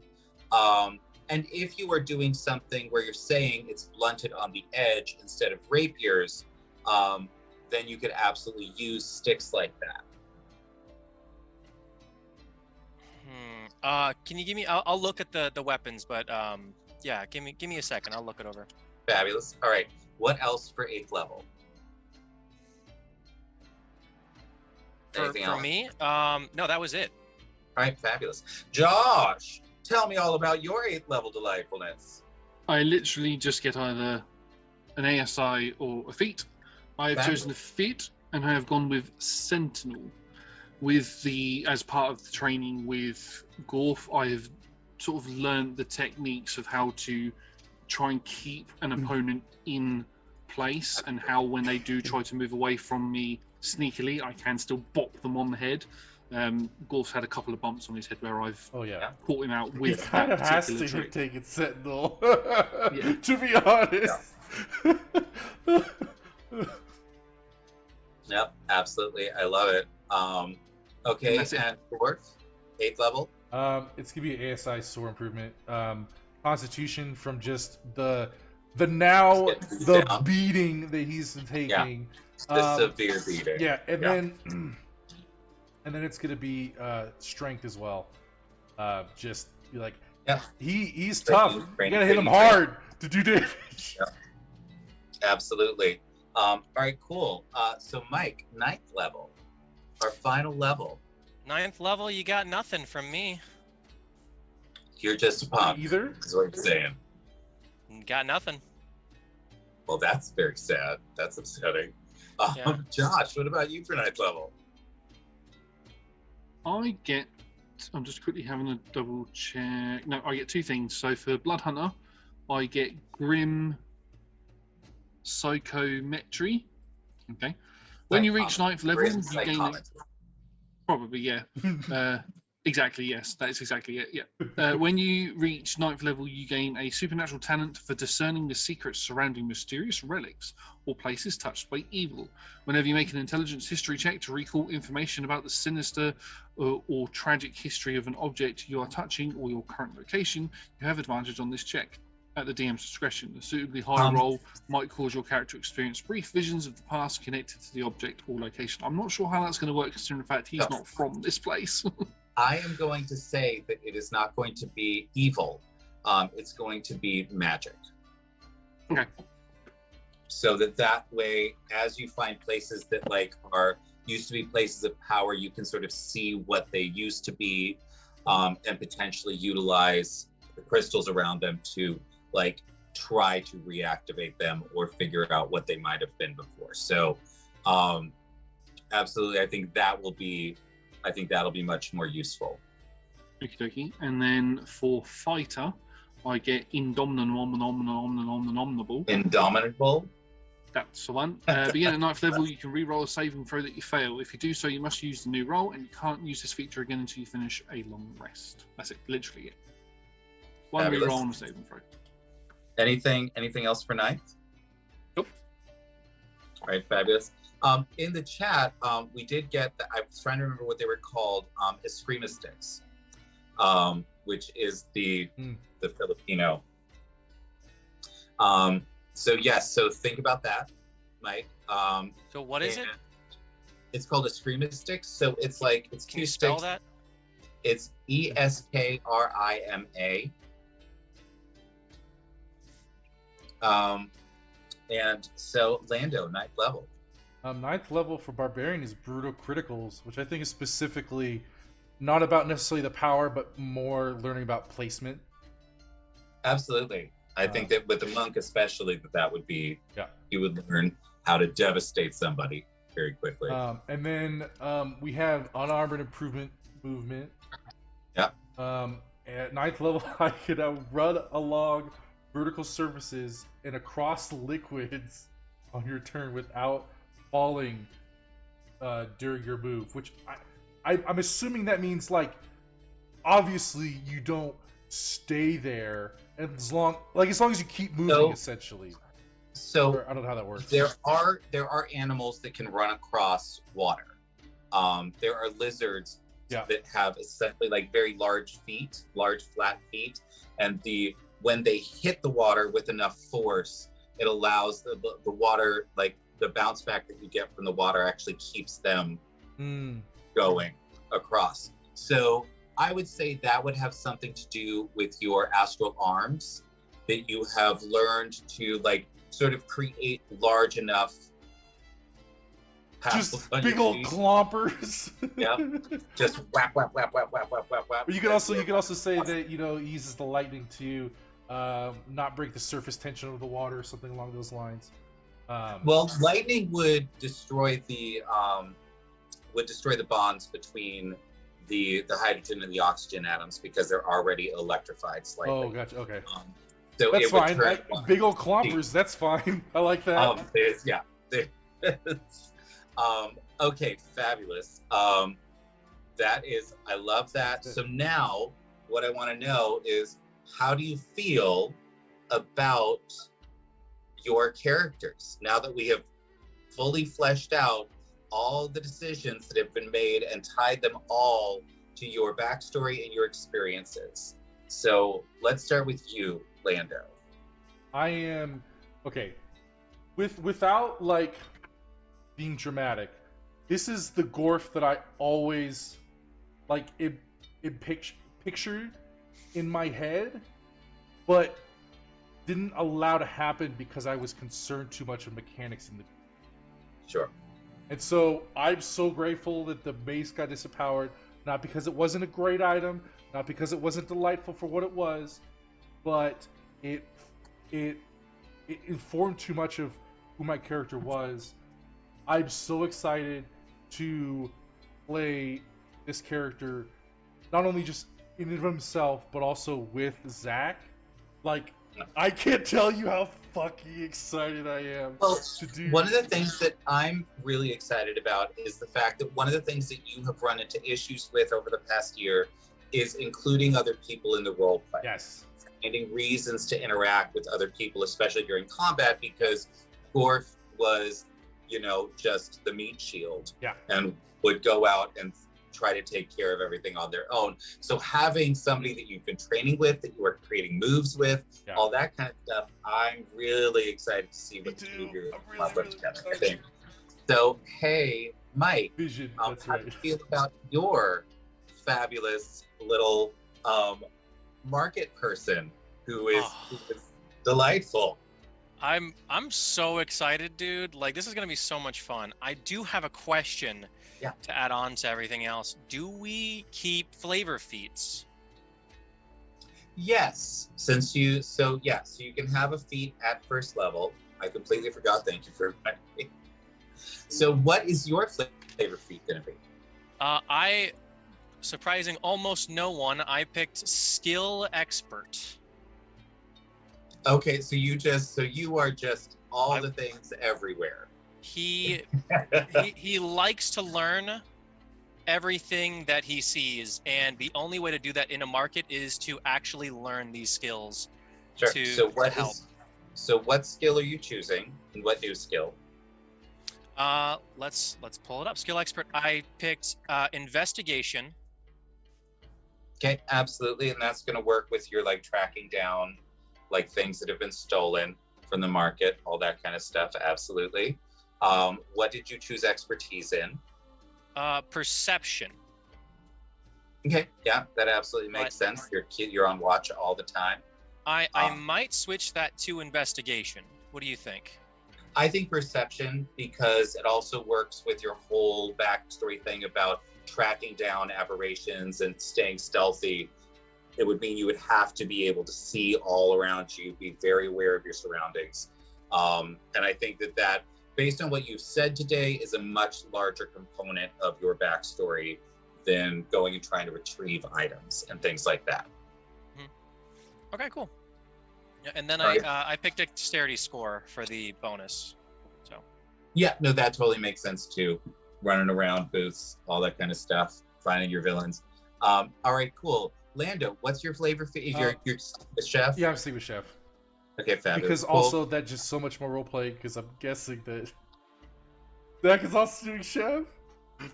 S1: And if you are doing something where you're saying it's blunted on the edge instead of rapiers, then you could absolutely use sticks like that.
S2: Can you give me? I'll look at the weapons, but yeah, give me a second. I'll look it over.
S1: Fabulous. All right. What else for 8th level?
S2: For me, no, that was it.
S1: All right, fabulous. Josh, tell me all about your 8th level delightfulness.
S4: I literally just get either an ASI or a feat. I have chosen a feat, and I have gone with Sentinel. As part of the training with Gorf, I have sort of learned the techniques of how to try and keep an opponent in place, and how when they do try to move away from me sneakily, I can still bop them on the head. Gorf's had a couple of bumps on his head where I've caught him out with
S3: he kind
S4: that
S3: of has
S4: particular
S3: to
S4: trick.
S3: take it Sentinel, to be honest.
S1: Yep, absolutely. I love it. Okay, and Gorf, 8th level?
S3: It's gonna be an ASI sword improvement. Constitution from just the beating that he's taking.
S1: The severe beating.
S3: Yeah, and then it's gonna be strength as well. Just be like, he's tough. You gotta hit him hard to do damage.
S1: Yeah. Absolutely. All right, cool. So Mike, 9th level, our final level.
S2: 9th level, you got nothing from me.
S1: You're just a punk.
S3: Either?
S1: Is what you're saying.
S2: Got nothing.
S1: Well, that's very sad. That's upsetting. Josh, what about you for 9th level?
S4: I'm just quickly having a double check. No, I get 2 things. So for Blood Hunter, I get Grim psychometry. Okay. When you reach 9th level, you gain probably, yeah. Exactly, yes. That's exactly it, yeah. When you reach 9th level, you gain a supernatural talent for discerning the secrets surrounding mysterious relics or places touched by evil. Whenever you make an intelligence history check to recall information about the sinister or tragic history of an object you are touching or your current location, you have advantage on this check. At the DM's discretion, a suitably high roll might cause your character to experience brief visions of the past connected to the object or location. I'm not sure how that's going to work, considering the fact he's not from this place.
S1: I am going to say that it is not going to be evil. It's going to be magic.
S4: Okay.
S1: So that way, as you find places that like are used to be places of power, you can sort of see what they used to be, and potentially utilize the crystals around them to like try to reactivate them or figure out what they might have been before. So absolutely, I think that'll be much more useful.
S4: Okie dokie. And then for fighter, I get indomitable.
S1: Indomitable?
S4: That's the one. Begin at 9th level, you can re-roll a saving throw that you fail. If you do so, you must use the new roll, and you can't use this feature again until you finish a long rest. That's it, literally it. One re-roll and a saving throw.
S1: Anything else for 9th?
S4: Nope.
S1: All right, fabulous. In the chat, we did get, I was trying to remember what they were called, eskrima sticks, which is the Filipino. So yes, so think about that, Mike.
S2: So what is it?
S1: It's called eskrima sticks. So it's like, it's
S2: Can you
S1: two
S2: spell
S1: sticks.
S2: that?
S1: It's ESKRIMA. And so Lando, 9th level.
S3: 9th level for Barbarian is Brutal Criticals, which I think is specifically not about necessarily the power, but more learning about placement.
S1: Absolutely. I think that with the monk especially, that would be,
S3: yeah,
S1: you would learn how to devastate somebody very quickly.
S3: And then we have Unarmored Improvement Movement.
S1: Yeah.
S3: At 9th level, I could run along vertical surfaces and across liquids on your turn without falling during your move, which I'm assuming that means like obviously you don't stay there as long as you keep moving, essentially.
S1: So
S3: I don't know how that works.
S1: There are animals that can run across water. There are lizards that have essentially like very large flat feet, and when they hit the water with enough force, it allows the water, like the bounce back that you get from the water actually keeps them going across. So I would say that would have something to do with your astral arms, that you have learned to like sort of create large enough
S3: just big old clompers.
S1: Yeah. Just whap whap whap whap whap whap whap whap.
S3: You could also say that, you know, it uses the lightning to not break the surface tension of the water or something along those lines.
S1: Well, lightning would destroy the bonds between the hydrogen and the oxygen atoms because they're already electrified slightly.
S3: Oh, gotcha. Okay.
S1: So
S3: that's fine. Big old clompers. That's fine. I like that.
S1: Okay, fabulous. I love that. So now, what I want to know is, how do you feel about your characters now that we have fully fleshed out all the decisions that have been made and tied them all to your backstory and your experiences? So let's start with you, Lando.
S3: I am okay. Without like being dramatic, this is the Gorf that I always like pictured in my head, but didn't allow to happen because I was concerned too much with mechanics in the.
S1: Sure.
S3: And so I'm so grateful that the mace got disempowered, not because it wasn't a great item, not because it wasn't delightful for what it was, but it informed too much of who my character was. I'm so excited to play this character, not only just in and of himself, but also with Zach. Like, I can't tell you how fucking excited I am
S1: Well,
S3: to do.
S1: one of the things that I'm really excited about is the fact that one of the things that you have run into issues with over the past year is including other people in the role play.
S3: Yes.
S1: Finding reasons to interact with other people, especially during combat, because Gorf was, just the meat shield.
S3: Yeah.
S1: And would go out and try to take care of everything on their own. So having somebody that you've been training with, that you are creating moves with, all that kind of stuff, I'm really excited to see what you're put together. I think. So, hey, Mike,
S3: Vision.
S1: how do you feel about your fabulous little market person who is delightful?
S2: I'm so excited, dude. Like, this is gonna be so much fun. I do have a question to add on to everything else. Do we keep flavor feats?
S1: Yes, so you can have a feat at first level. I completely forgot. Thank you for reminding me. So what is your flavor feat going to be?
S2: I, surprising almost no one, I picked skill expert.
S1: Okay, so you are just all the things everywhere.
S2: He likes to learn everything that he sees, and the only way to do that in a market is to actually learn these skills.
S1: Sure.
S2: To help.
S1: So what skill are you choosing, and what new skill?
S2: Let's pull it up. Skill expert. I picked investigation.
S1: Okay, absolutely, and that's going to work with your tracking down things that have been stolen from the market, all that kind of stuff. Absolutely. What did you choose expertise in?
S2: Perception.
S1: Okay, yeah, that absolutely makes sense. You're on watch all the time.
S2: I might switch that to investigation. What do you think?
S1: I think perception, because it also works with your whole backstory thing about tracking down aberrations and staying stealthy. It would mean you would have to be able to see all around you, be very aware of your surroundings. And I think that based on what you've said today, is a much larger component of your backstory than going and trying to retrieve items and things like that.
S2: Mm-hmm. Okay, cool. Yeah, and then I picked a dexterity score for the bonus. So. Yeah,
S1: no, that totally makes sense too. Running around booths, all that kind of stuff, finding your villains. All right, cool. Lando, what's your flavor? You're a chef?
S3: Yeah, I'm sleep with chef.
S1: Okay, fabulous.
S3: Because also that's just so much more roleplay, because I'm guessing that Zach is also doing chef,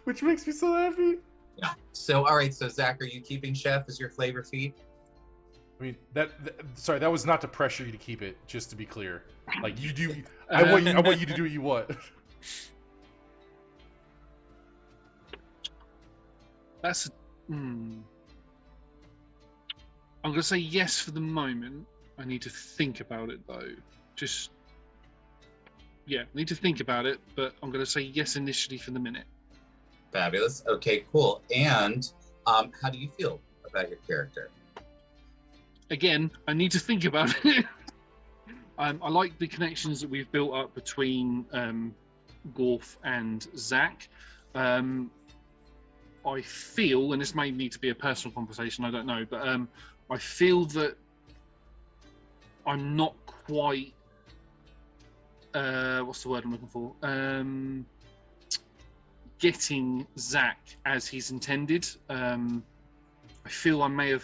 S3: which makes me so happy.
S1: Yeah. So, all right. So, Zach, are you keeping chef as your flavor feat?
S3: I mean, sorry, that was not to pressure you to keep it, just to be clear. Like, you do, I want you to do what you want.
S4: That's I'm going to say yes for the moment. I need to think about it, though. I need to think about it, but I'm going to say yes initially for the minute.
S1: Fabulous. Okay, cool. And how do you feel about your character?
S4: Again, I need to think about it. I like the connections that we've built up between Gorf and Zach. I feel, and this may need to be a personal conversation, I don't know, but I feel that I'm not quite what's the word I'm looking for? Getting Zach as he's intended. I feel I may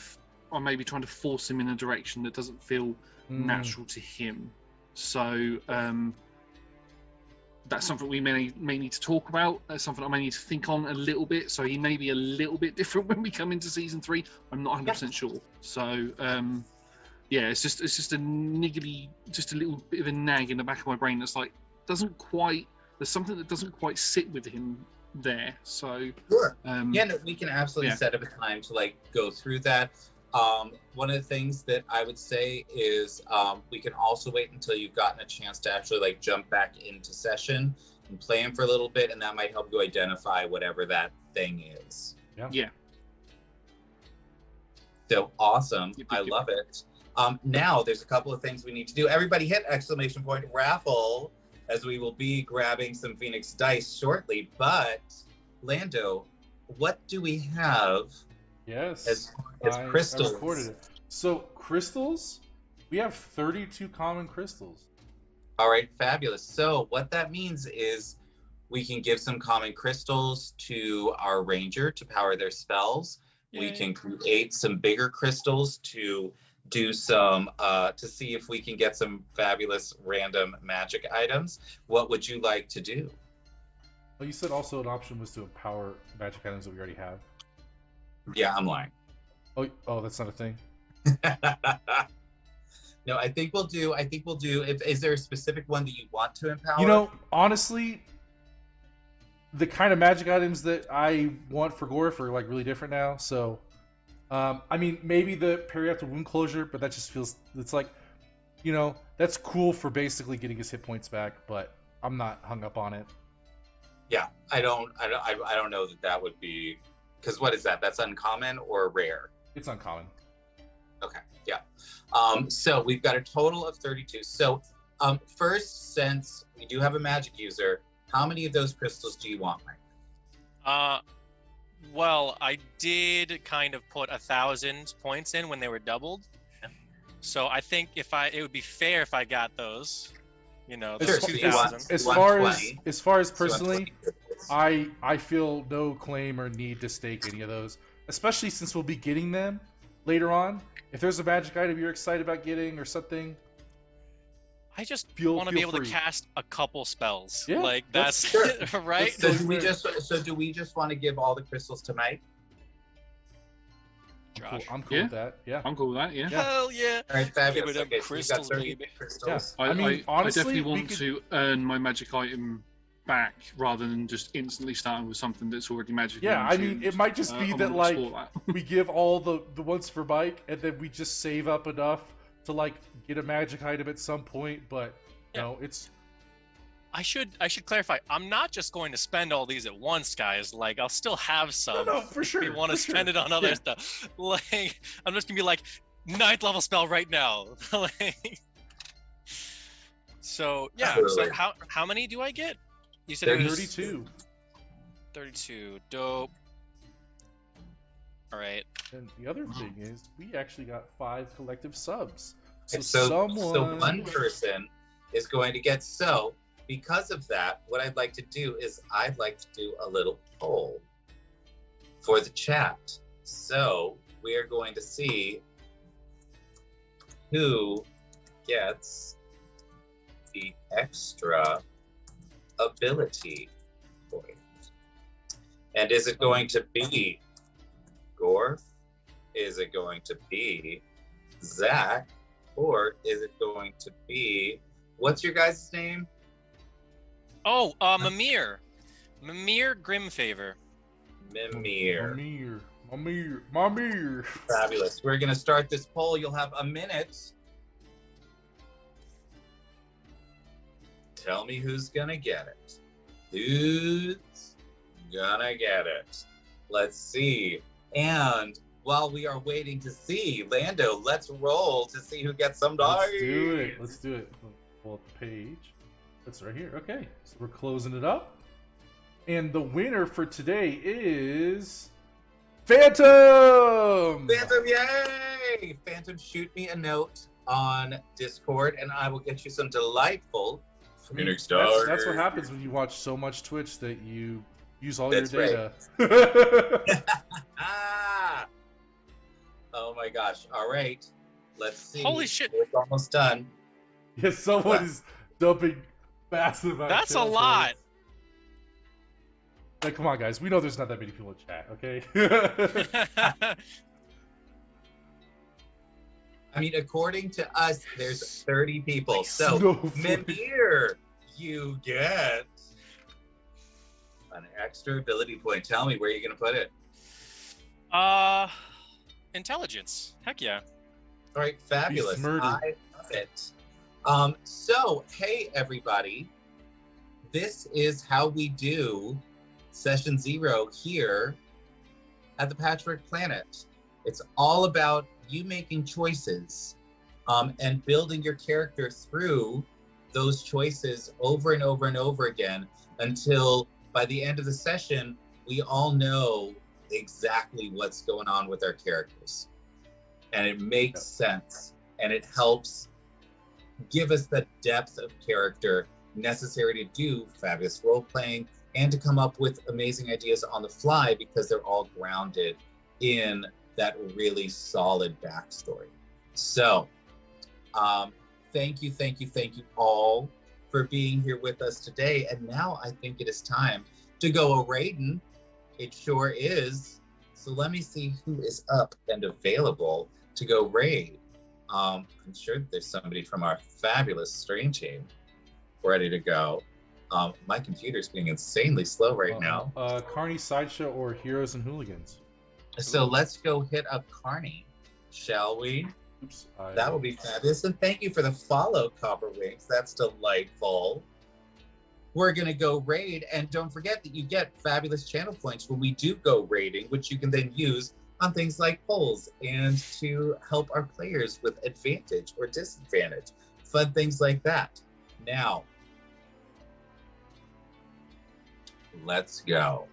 S4: be trying to force him in a direction that doesn't feel natural to him. So that's something we may need to talk about. That's something I may need to think on a little bit. So he may be a little bit different when we come into season 3. I'm not 100% sure. So it's just a niggly, just a little bit of a nag in the back of my brain that's like there's something that doesn't quite sit with him there. So
S1: sure. We can absolutely set up a time to go through that. One of the things that I would say is we can also wait until you've gotten a chance to actually jump back into session and play him for a little bit, and that might help you identify whatever that thing is.
S4: Yeah.
S1: So awesome. I love it. Now there's a couple of things we need to do. Everybody hit ! Raffle, as we will be grabbing some Phoenix dice shortly. But Lando, what do we have?
S3: Yes.
S1: As crystals.
S3: I recorded it. So crystals We have 32 common crystals.
S1: All right, fabulous. So what that means is we can give some common crystals to our ranger to power their spells.
S2: Yay.
S1: We can create some bigger crystals to do some to see if we can get some fabulous random magic items. What would you like to do?
S3: Well, you said also an option was to empower magic items that we already have.
S1: Yeah, I'm lying.
S3: Oh, that's not a thing.
S1: No, I think we'll do. Is there a specific one that you want to empower?
S3: You know, honestly, the kind of magic items that I want for Gorf are like really different now. So, I mean, maybe the periaptal wound closure, but that just feels, it's like, you know, that's cool for basically getting his hit points back, but I'm not hung up on it.
S1: Yeah, I don't know that would be, because what is that? That's uncommon or rare?
S3: It's uncommon.
S1: Okay, yeah. So we've got a total of 32. So first, since we do have a magic user, how many of those crystals do you want, Mike?
S2: Well, I did kind of put 1,000 points in when they were doubled. So I think it would be fair if I got those. You know,
S1: Sure,
S2: those
S1: so you
S2: 2,000.
S1: want-
S3: As far as
S1: So you want
S3: personally,
S1: 20.
S3: I feel no claim or need to stake any of those, especially since we'll be getting them later on. If there's a magic item you're excited about getting or something,
S2: I just
S3: feel
S2: want to be able
S3: free.
S2: to cast a couple spells.
S3: Yeah,
S2: Like
S3: that's-
S2: that's right.
S1: So do we just want to give all the crystals to Mike?
S2: Josh.
S3: I'm cool
S4: Yeah.
S3: with that. Yeah.
S4: I'm cool with that. Yeah.
S2: Hell yeah.
S1: All right, fabulous.
S2: Give it up,
S1: Okay, so you've got
S2: crystals,
S1: 30
S2: baby.
S1: crystals.
S3: I mean, honestly,
S4: I definitely
S3: we
S4: want
S3: could-
S4: to earn my magic item back rather than just instantly starting with something that's already magically
S3: Yeah, I mean,
S4: attuned.
S3: it might just be
S4: I'm
S3: that,
S4: gonna
S3: like,
S4: explore that.
S3: we give all the ones for Mike, and then we just save up enough to, like, get a magic item at some point, but, you know, it's...
S2: I should clarify. I'm not just going to spend all these at once, guys. Like I'll still have some.
S3: No, for sure.
S2: If we want to
S3: for
S2: spend
S3: sure.
S2: it on other
S3: Yeah.
S2: stuff. Like I'm just gonna be like 9th level spell right now. Like, so yeah.
S1: Absolutely.
S2: So how many do I get? You said
S1: There's
S2: it was
S3: 32.
S2: 32. Dope. All right.
S3: And the other thing is, we actually got 5 collective subs. So,
S1: So
S3: someone...
S1: one person is going to get so. Because of that, what I'd like to do is I'd like to do a little poll for the chat. So we are going to see who gets the extra ability point. And is it going to be Gorf? Is it going to be Zach? Or is it going to be, what's your guys' name?
S2: Oh, Mimir Grimfavor.
S1: Mimir.
S3: Mimir.
S1: Fabulous. We're going to start this poll. You'll have a minute. Tell me who's going to get it. Who's going to get it? Let's see. And while we are waiting to see, Lando, let's roll to see who gets some dice.
S3: Let's do it. Pull up the page. That's right here. Okay, so we're closing it up. And the winner for today is... Phantom!
S1: Phantom, yay! Phantom, shoot me a note on Discord, and I will get you some delightful Phoenix stars.
S3: That's what happens when you watch so much Twitch that you use all
S1: That's
S3: your data.
S1: Ah! Oh my gosh. All right. Let's see.
S2: Holy shit.
S1: It's almost done.
S3: Yes, someone is dumping massive amounts.
S2: That's a lot.
S3: Like, come on, guys. We know there's not that many people in chat, okay?
S1: I mean, according to us, there's 30 people. So,
S3: Snowflake.
S1: Mimir, you get an extra ability point. Tell me where you're going to put it.
S2: Intelligence. Heck yeah.
S1: All right, fabulous.
S3: He's murdered.
S1: I love it. So, hey, everybody. This is how we do Session 0 here at the Patchwork Planet. It's all about you making choices and building your character through those choices over and over and over again until by the end of the session, we all know exactly what's going on with our characters. And it makes sense. and it helps give us the depth of character necessary to do fabulous role playing and to come up with amazing ideas on the fly because they're all grounded in that really solid backstory. So, thank you all for being here with us today. And now I think it is time to go a-raiding. It sure is. So let me see who is up and available to go raid. I'm sure there's somebody from our fabulous stream team ready to go. My computer's being insanely slow right now.
S3: Carney Sideshow or Heroes and Hooligans?
S1: So let's go hit up Carney, shall we?
S3: Oops,
S1: That will be fabulous. And thank you for the follow, Copper Wings. That's delightful. We're going to go raid. And don't forget that you get fabulous channel points when we do go raiding, which you can then use on things like polls and to help our players with advantage or disadvantage. Fun things like that. Now, let's go.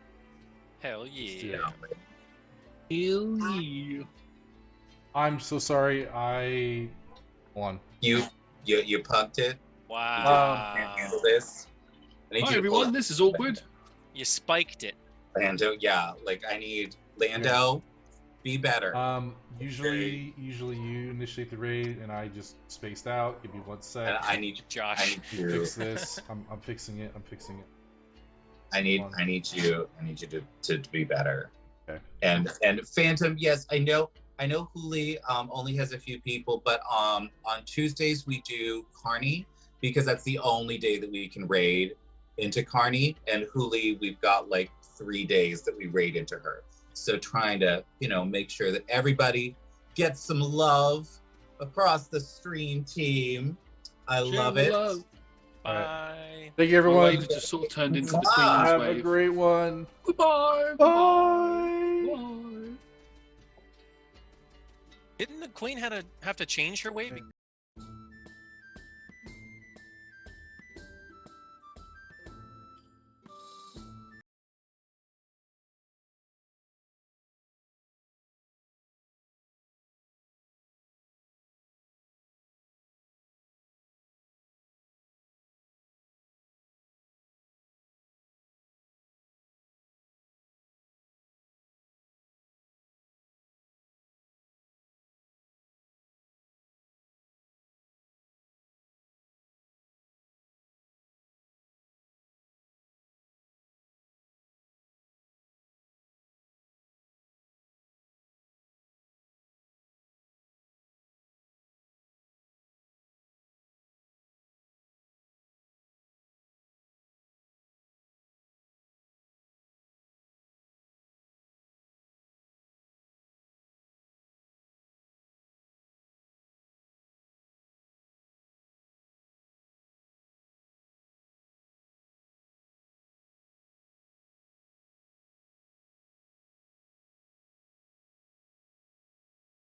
S2: Hell yeah.
S4: Hell yeah.
S3: I'm so sorry. Hold on.
S1: You punked it.
S2: Wow.
S1: Can't handle this. I need
S4: Hi
S1: you to
S4: everyone,
S1: pull
S4: this is awkward.
S2: You spiked it.
S1: Lando, yeah. Like I need Lando. Be better.
S3: Usually you initiate the raid, and I just spaced out. Give me 1 sec.
S1: And I need
S2: Josh.
S1: I need you.
S3: Fix this. I'm fixing it.
S1: I need you to be better.
S3: Okay.
S1: And Phantom, yes, I know Huli only has a few people, but on Tuesdays we do Carney because that's the only day that we can raid into Carney, and Huli we've got like 3 days that we raid into her. So trying to, make sure that everybody gets some love across the stream team. I love it.
S4: Love.
S2: Bye.
S3: Thank you,
S4: My
S3: everyone.
S4: wave just sort of turned into the
S1: Bye.
S4: Queen's
S3: Have
S4: wave.
S3: a great one.
S4: Goodbye.
S3: Bye.
S4: Bye.
S2: Didn't the queen have to change her weight?